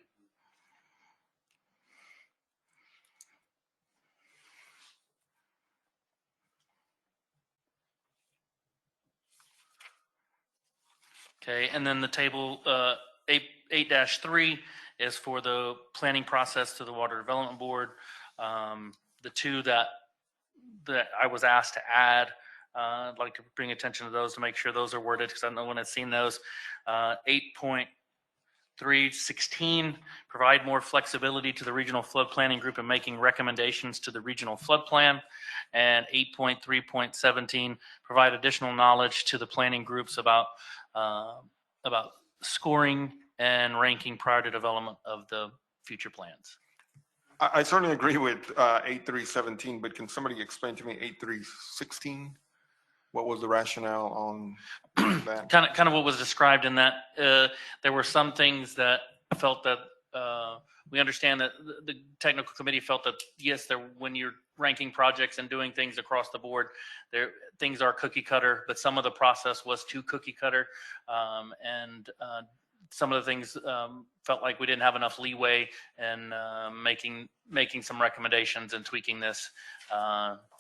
Okay, and then the table 8-3 is for the planning process to the Water Development Board. The two that I was asked to add, I'd like to bring attention to those to make sure those are worded, because I don't know when I've seen those. 8.316, provide more flexibility to the regional flood planning group in making recommendations to the regional flood plan. And 8.3.17, provide additional knowledge to the planning groups about scoring and ranking prior to development of the future plans. I certainly agree with 8317, but can somebody explain to me 8316? What was the rationale on that? Kind of what was described in that. There were some things that I felt that we understand that the technical committee felt that yes, when you're ranking projects and doing things across the board, things are cookie cutter, but some of the process was too cookie cutter, and some of the things felt like we didn't have enough leeway in making some recommendations and tweaking this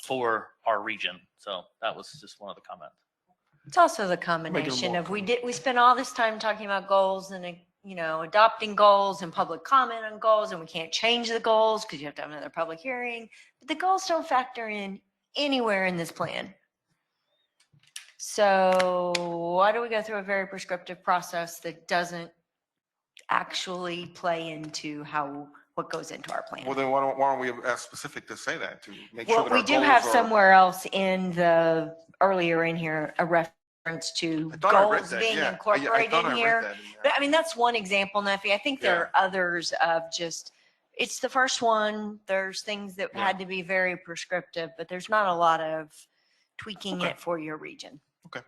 for our region. So that was just one of the comments. It's also the combination of we spent all this time talking about goals and adopting goals and public comment on goals, and we can't change the goals because you have to have another public hearing. But the goals don't factor in anywhere in this plan. So why do we go through a very prescriptive process that doesn't actually play into what goes into our plan? Well, then why aren't we as specific to say that, to make sure Well, that we our do goals have are- somewhere else in the earlier in here a reference to thought I read goals that, being yeah. I incorporated thought I in read here. that in there. But I mean, that's one example, Neffy. I think there are others of just, it's the first one. There's things that had to be very prescriptive, but there's not a lot of tweaking it for your region. Okay.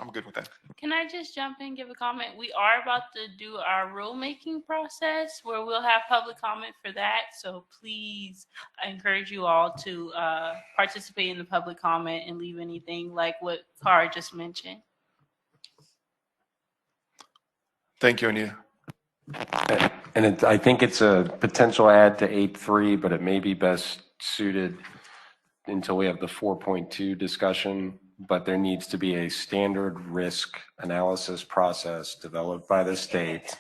I'm good with that. Can I just jump in and give a comment? We are about to do our rulemaking process where we'll have public comment for that. So please, I encourage you all to participate in the public comment and leave anything like what Cara just mentioned. Thank you, Anita. And I think it's a potential add to 8.3, but it may be best suited until we have the 4.2 discussion. But there needs to be a standard risk analysis process developed by the state.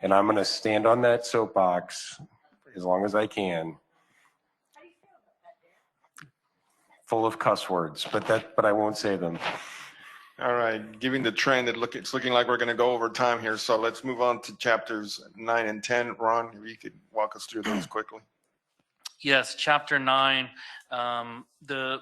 And I'm going to stand on that soapbox as long as I can. Full of cuss words, but I won't say them. All right, given the trend, it's looking like we're going to go over time here. So let's move on to chapters 9 and 10. Ron, if you could walk us through those quickly. Yes, chapter 9. The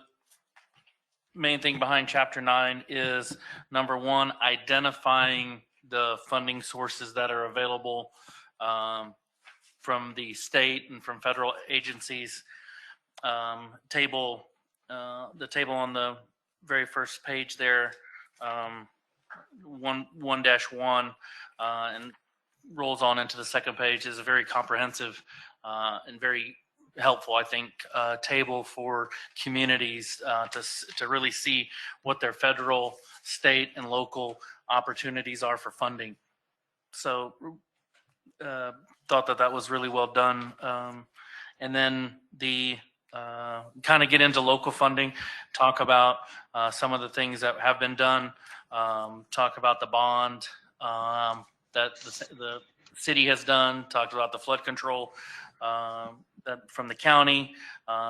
main thing behind chapter 9 is number one, identifying the funding sources that are available from the state and from federal agencies. The table on the very first page there, 1-1, and rolls on into the second page, is a very comprehensive and very helpful, I think, table for communities to really see what their federal, state, and local opportunities are for funding. So thought that was really well done. And then the kind of get into local funding, talk about some of the things that have been done, talk about the bond that the city has done, talked about the flood control that from the county,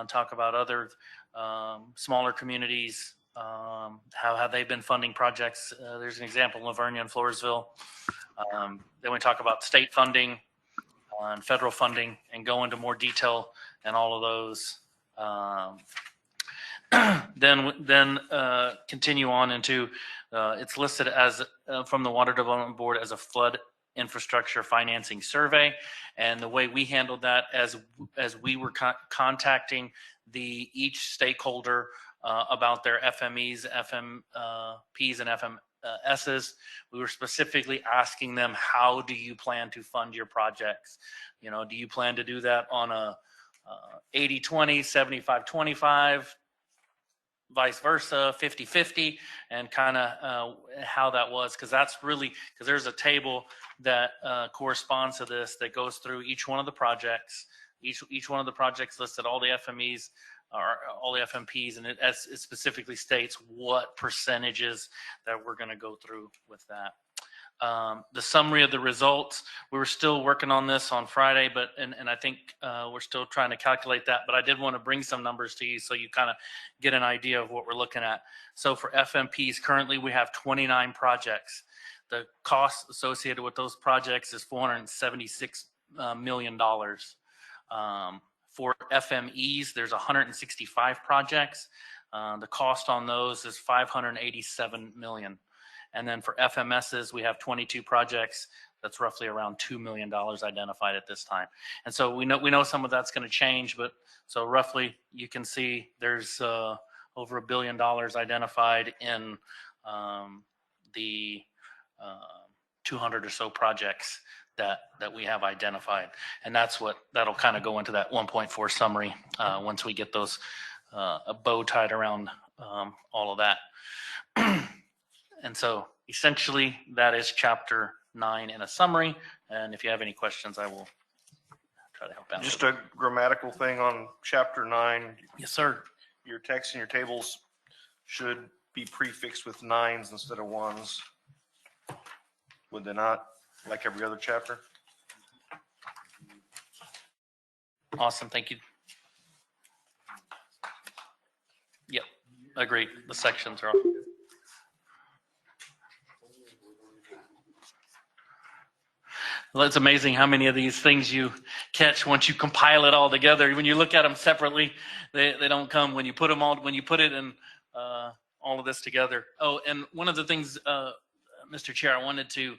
talk about other smaller communities, how they've been funding projects. There's an example in Lavernia and Floresville. Then we talk about state funding and federal funding and go into more detail and all of those. Then continue on into it's listed as from the Water Development Board as a flood infrastructure financing survey, and the way we handled that as we were contacting each stakeholder about their FMEs, FMPs, and FMSs, we were specifically asking them, how do you plan to fund your projects? Do you plan to do that on a 80-20, 75-25, vice versa, 50-50, and kind of how that was, because there's a table that corresponds to this that goes through each one of the projects. Each one of the projects listed all the FMEs or all the FMPs, and it specifically states what percentages that we're going to go through with that. The summary of the results, we were still working on this on Friday, and I think we're still trying to calculate that, but I did want to bring some numbers to you so you kind of get an idea of what we're looking at. So for FMPs, currently we have 29 projects. The cost associated with those projects is $476 million. For FMEs, there's 165 projects. The cost on those is $587 million. And then for FMSs, we have 22 projects. That's roughly around $2 million identified at this time. And so we know some of that's going to change, but so roughly you can see there's over $1 billion identified in the 200 or so projects that we have identified. And that'll kind of go into that 1.4 summary once we get those a bow tied around all of that. And so essentially that is chapter 9 in a summary. And if you have any questions, I will try to help out. Just a grammatical thing on chapter 9. Yes, sir. Your text and your tables should be prefixed with 9s instead of 1s. Would they not, like every other chapter? Awesome, thank you. Yep, agree. The sections are off. Well, it's amazing how many of these things you catch once you compile it all together. When you look at them separately, they don't come. When you put them all, when you put it in all of this together. Oh, and one of the things, Mr. Chair, I wanted to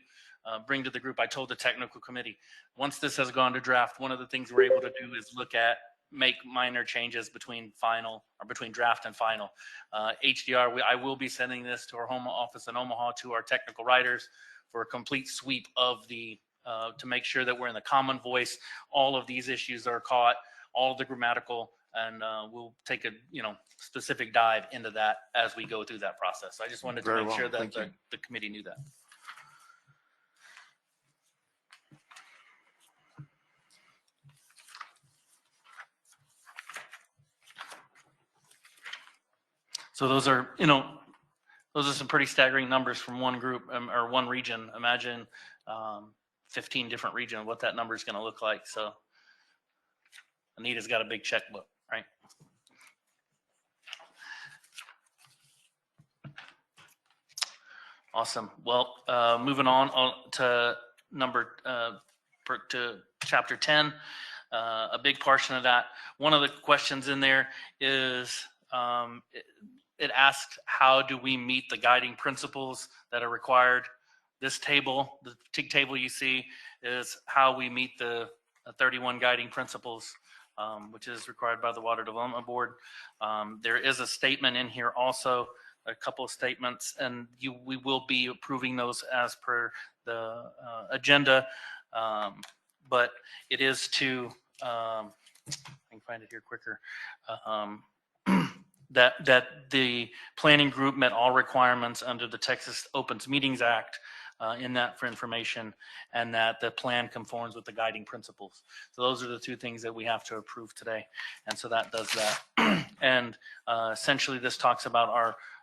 bring to the group, I told the technical committee, once this has gone to draft, one of the things we're able to do is make minor changes between final or between draft and final. HDR, I will be sending this to our home office in Omaha to our technical writers for a complete sweep of the to make sure that we're in the common voice. All of these issues are caught, all of the grammatical, and we'll take a specific dive into that as we go through that process. I just wanted to make sure that the committee knew that. So those are some pretty staggering numbers from one group or one region. Imagine 15 different regions, what that number is going to look like. So Anita's got a big checkbook, right? Awesome. Well, moving on to to chapter 10, a big portion of that. One of the questions in there is it asked, how do we meet the guiding principles that are required? This table, the TIG table you see, is how we meet the 31 guiding principles, which is required by the Water Development Board. There is a statement in here also, a couple of statements, and we will be approving those as per the agenda. But it is to, I can find it here quicker, that the planning group met all requirements under the Texas Opens Meetings Act in that for information, and that the plan conforms with the guiding principles. So those are the two things that we have to approve today. And so that does that. And essentially this talks about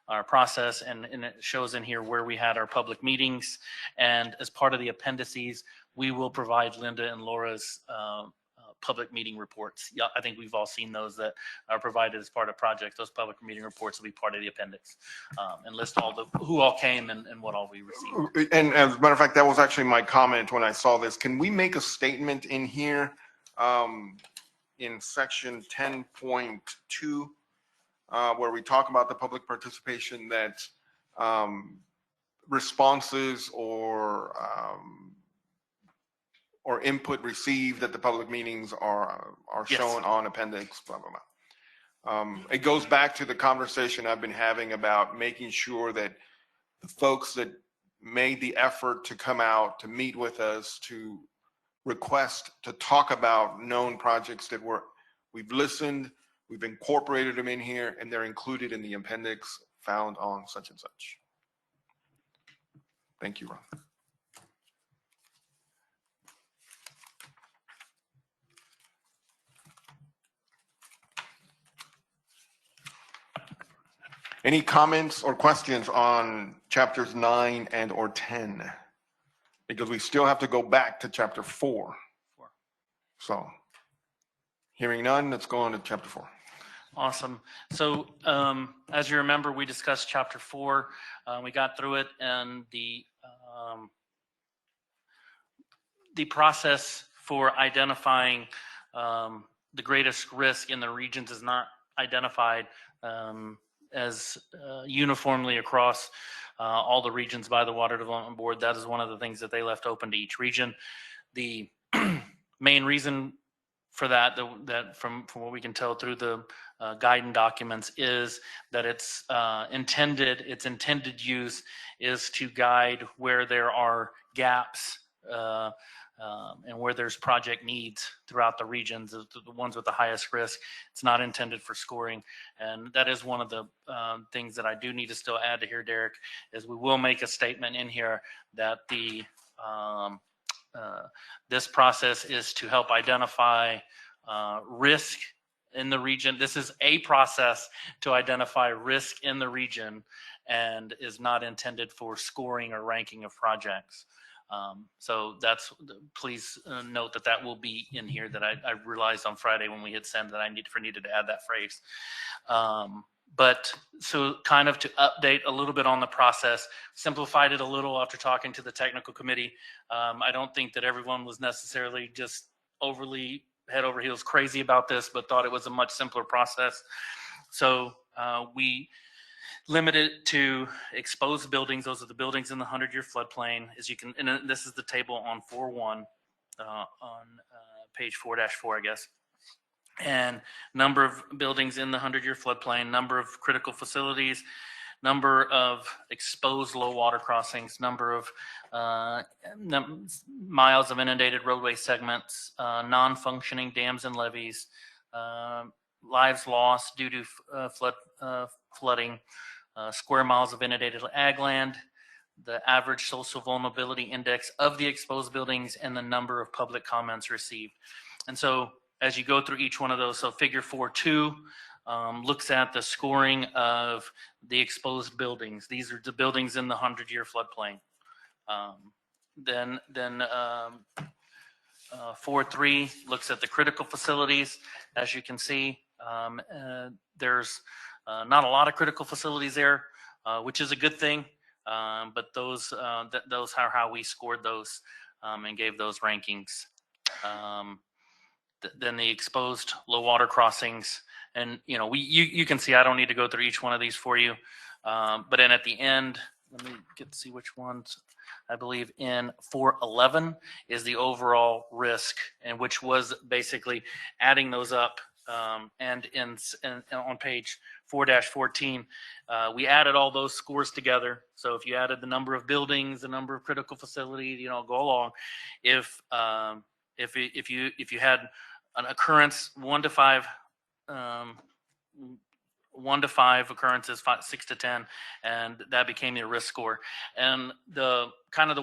our process, and it shows in here where we had our public meetings. And as part of the appendices, we will provide Linda and Laura's public meeting reports. Yeah, I think we've all seen those that are provided as part of projects. Those public meeting reports will be part of the appendix and list who all came and what all we received. And as a matter of fact, that was actually my comment when I saw this. Can we make a statement in here in section 10.2 where we talk about the public participation, that responses or input received at the public meetings are shown on appendix, blah, blah, blah. It goes back to the conversation I've been having about making sure that the folks that made the effort to come out, to meet with us, to request to talk about known projects that we've listened, we've incorporated them in here, and they're included in the appendix found on such and such. Thank you, Ron. Any comments or questions on chapters 9 and or 10? Because we still have to go back to chapter 4. So hearing none, let's go on to chapter 4. Awesome. So as you remember, we discussed chapter 4. We got through it, and the process for identifying the greatest risk in the regions is not identified uniformly across all the regions by the Water Development Board. That is one of the things that they left open to each region. The main reason for that from what we can tell through the guidance documents is that its intended use is to guide where there are gaps and where there's project needs throughout the regions, the ones with the highest risk. It's not intended for scoring. And that is one of the things that I do need to still add to here, Derek, is we will make a statement in here that this process is to help identify risk in the region. This is a process to identify risk in the region and is not intended for scoring or ranking of projects. So please note that will be in here, that I realized on Friday when we hit send that I needed to add that phrase. But so kind of to update a little bit on the process, simplified it a little after talking to the technical committee. I don't think that everyone was necessarily just overly head over heels crazy about this, but thought it was a much simpler process. So we limited it to exposed buildings. Those are the buildings in the 100-year floodplain. As you can, and this is the table on 4.1 on page 4-4, I guess. And number of buildings in the 100-year floodplain, number of critical facilities, number of exposed low water crossings, number of miles of inundated roadway segments, non-functioning dams and levees, lives lost due to flooding, square miles of inundated ag land, the average social vulnerability index of the exposed buildings, and the number of public comments received. And so as you go through each one of those, so figure 4.2 looks at the scoring of the exposed buildings. These are the buildings in the 100-year floodplain. Then 4.3 looks at the critical facilities. As you can see, there's not a lot of critical facilities there, which is a good thing. But those are how we scored those and gave those rankings. Then the exposed low water crossings, and you can see, I don't need to go through each one of these for you, but then at the end, let me get to see which ones. I believe in 4.11 is the overall risk, and which was basically adding those up. And on page 4-14, we added all those scores together. So if you added the number of buildings, the number of critical facilities, go along. If you had an occurrence 1 to 5, 1 to 5 occurrences, 6 to 10, and that became your risk score. And the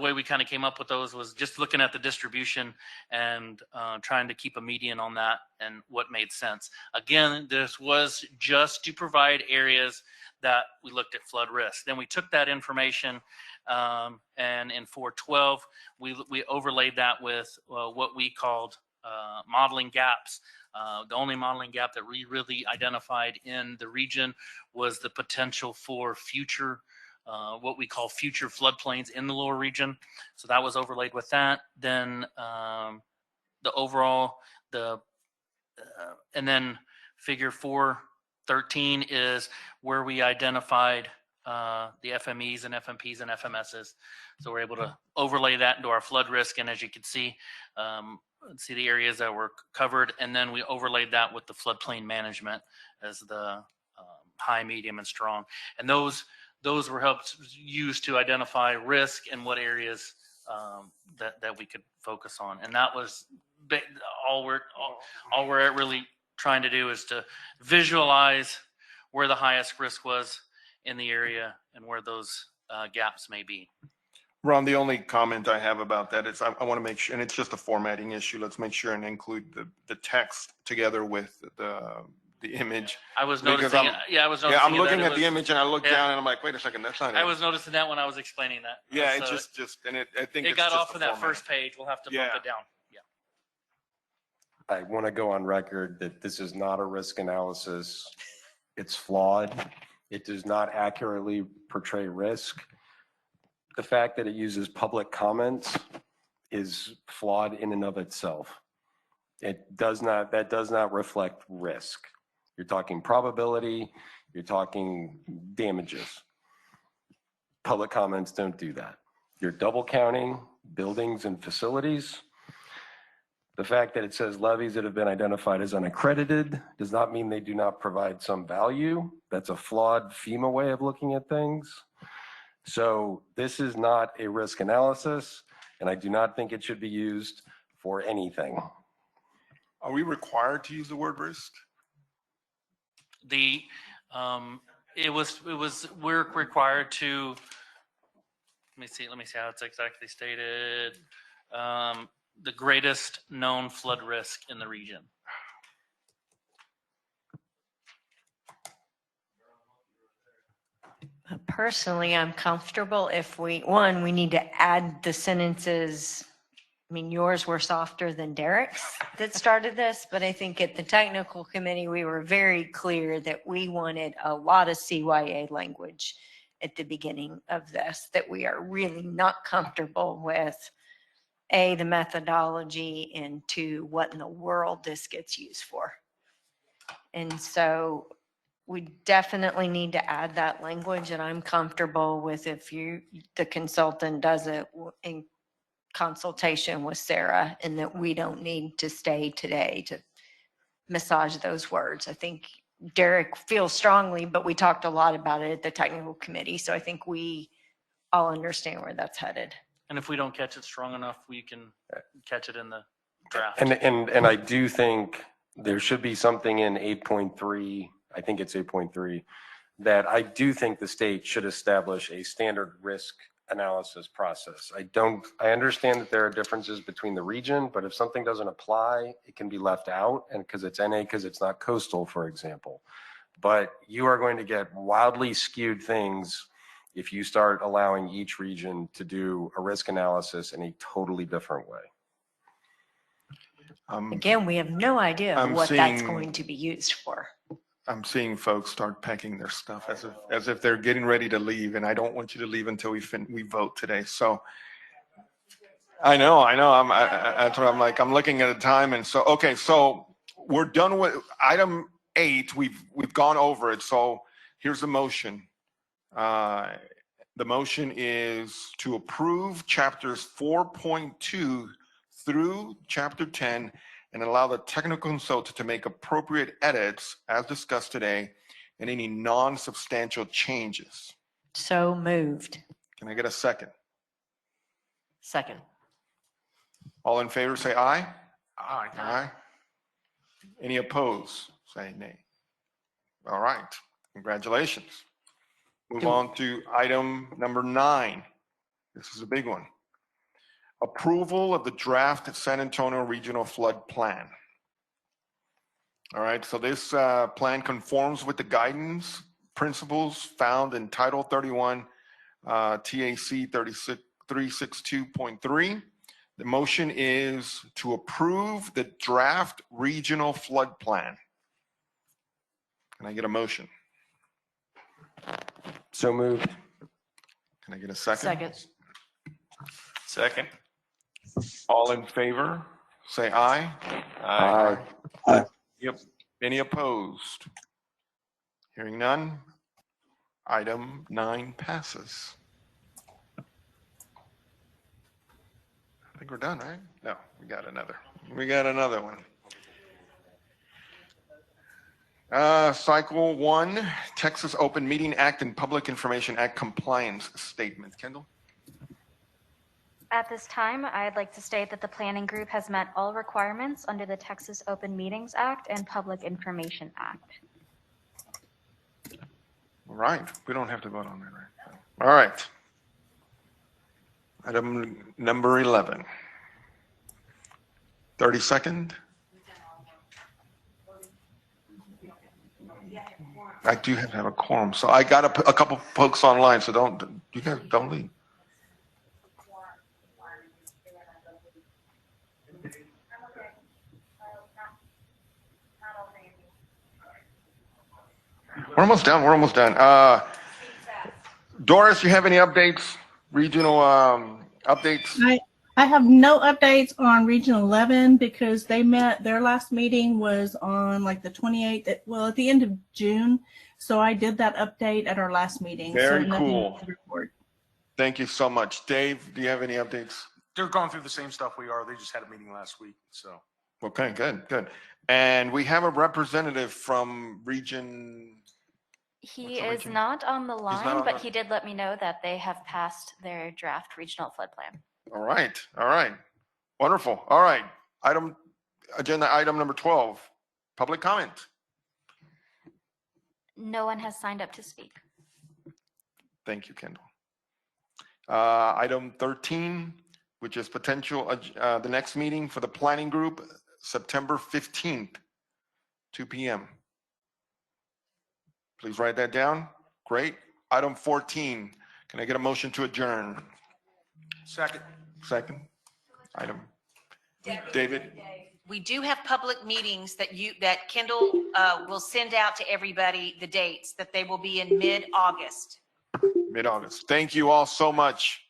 way we came up with those was just looking at the distribution and trying to keep a median on that and what made sense. Again, this was just to provide areas that we looked at flood risk. Then we took that information and in 4.12, we overlaid that with what we called modeling gaps. The only modeling gap that we really identified in the region was the potential for future, what we call future floodplains in the lower region. So that was overlaid with that. Then the overall, and then figure 4.13 is where we identified the FMEs and FMPs and FMSs. So we're able to overlay that into our flood risk. And as you can see the areas that were covered, and then we overlaid that with the floodplain management as the high, medium, and strong. And those were used to identify risk and what areas that we could focus on. And that was all we're really trying to do, is to visualize where the highest risk was in the area and where those gaps may be. Ron, the only comment I have about that is I want to make sure, and it's just a formatting issue. Let's make sure and include the text together with the image. I was Because noticing. I'm looking at the image and I look down and I'm like, wait a second, that's not it. I was noticing that when I was explaining that. Yeah, it's just, and I think it it's got just off of that first page. We'll have to bump it down. Yeah. I want to go on record that this is not a risk analysis. It's flawed. It does not accurately portray risk. The fact that it uses public comments is flawed in and of itself. That does not reflect risk. You're talking probability, You're talking damages. Public comments don't do that. You're double counting buildings and facilities. The fact that it says levies that have been identified as unaccredited does not mean they do not provide some value. That's a flawed FEMA way of looking at things. So this is not a risk analysis, and I do not think it should be used for anything. Are we required to use the word risk? We're required to, let me see how it's exactly stated. The greatest known flood risk in the region. Personally, I'm comfortable if we need to add the sentences. I mean, yours were softer than Derek's that started this, but I think at the technical committee, we were very clear that we wanted a lot of CYA language at the beginning of this, that we are really not comfortable with, A, the methodology, and two, what in the world this gets used for. And so we definitely need to add that language, and I'm comfortable with if the consultant does it in consultation with Sarah, and that we don't need to stay today to massage those words. I think Derek feels strongly, but we talked a lot about it at the technical committee, so I think we all understand where that's headed. And if we don't catch it strong enough, we can catch it in the draft. And I do think there should be something in 8.3, I think it's 8.3, that I do think the state should establish a standard risk analysis process. I understand that there are differences between the region, but if something doesn't apply, it can be left out, and because it's NA, because it's not coastal, for example. But you are going to get wildly skewed things if you start allowing each region to do a risk analysis in a totally different way. Again, we have no idea what that's going to be used for. I'm seeing folks start packing their stuff as if they're getting ready to leave, and I don't want you to leave until we vote today. So I know. That's what I'm like. I'm looking at the time, and so okay. So we're done with item 8. We've gone over it. So here's the motion. The motion is to approve chapters 4.2 through chapter 10 and allow the technical consultant to make appropriate edits as discussed today and any non-substantial changes. So moved. Can I get a second? Second. All in favor, say aye. Aye. Aye. Any opposed, say nay. All right, congratulations. Move on to item number 9. This is a big one. Approval of the draft San Antonio Regional Flood Plan. All right, so this plan conforms with the guidance principles found in Title 31 TAC 362.3. The motion is to approve the draft regional flood plan. Can I get a motion? So moved. Can I get a second? Second. Second. All in favor, say aye. Aye. Yep. Any opposed? Hearing none. Item 9 passes. I think we're done, right? No, we got another. We got another one. Cycle 1, Texas Open Meeting Act and Public Information Act Compliance Statement. Kendall? At this time, I'd like to state that the planning group has met all requirements under the Texas Open Meetings Act and Public Information Act. All right, we don't have to vote on that, right? All right. Item number 11. 32nd. I do have to have a quorum, so I got a couple folks online, so you guys don't leave. We're almost done. We're almost done. Doris, you have any updates? Regional updates? I have no updates on Region 11 because they met, their last meeting was on like the 28th, well, at the end of June. So I did that update at our last meeting. Very so nothing cool. to report. Thank you so much. Dave, do you have any updates? They're going through the same stuff we are. They just had a meeting last week, so. Okay, good, good. And we have a representative from Region. He What's the is region? not on the not line, on but the- he did let me know that they have passed their draft regional flood plan. All right, all right. Wonderful. All right. Agenda item number 12, public comment. No one has signed up to speak. Thank you, Kendall. Item 13, which is potential, the next meeting for the planning group, September 15th, 2 p.m. Please write that down. Great. Item 14, can I get a motion to adjourn? Second. Second. Item. David? We do have public meetings that Kendall will send out to everybody, the dates, that they will be in mid-August. Mid-August. Thank you all so much.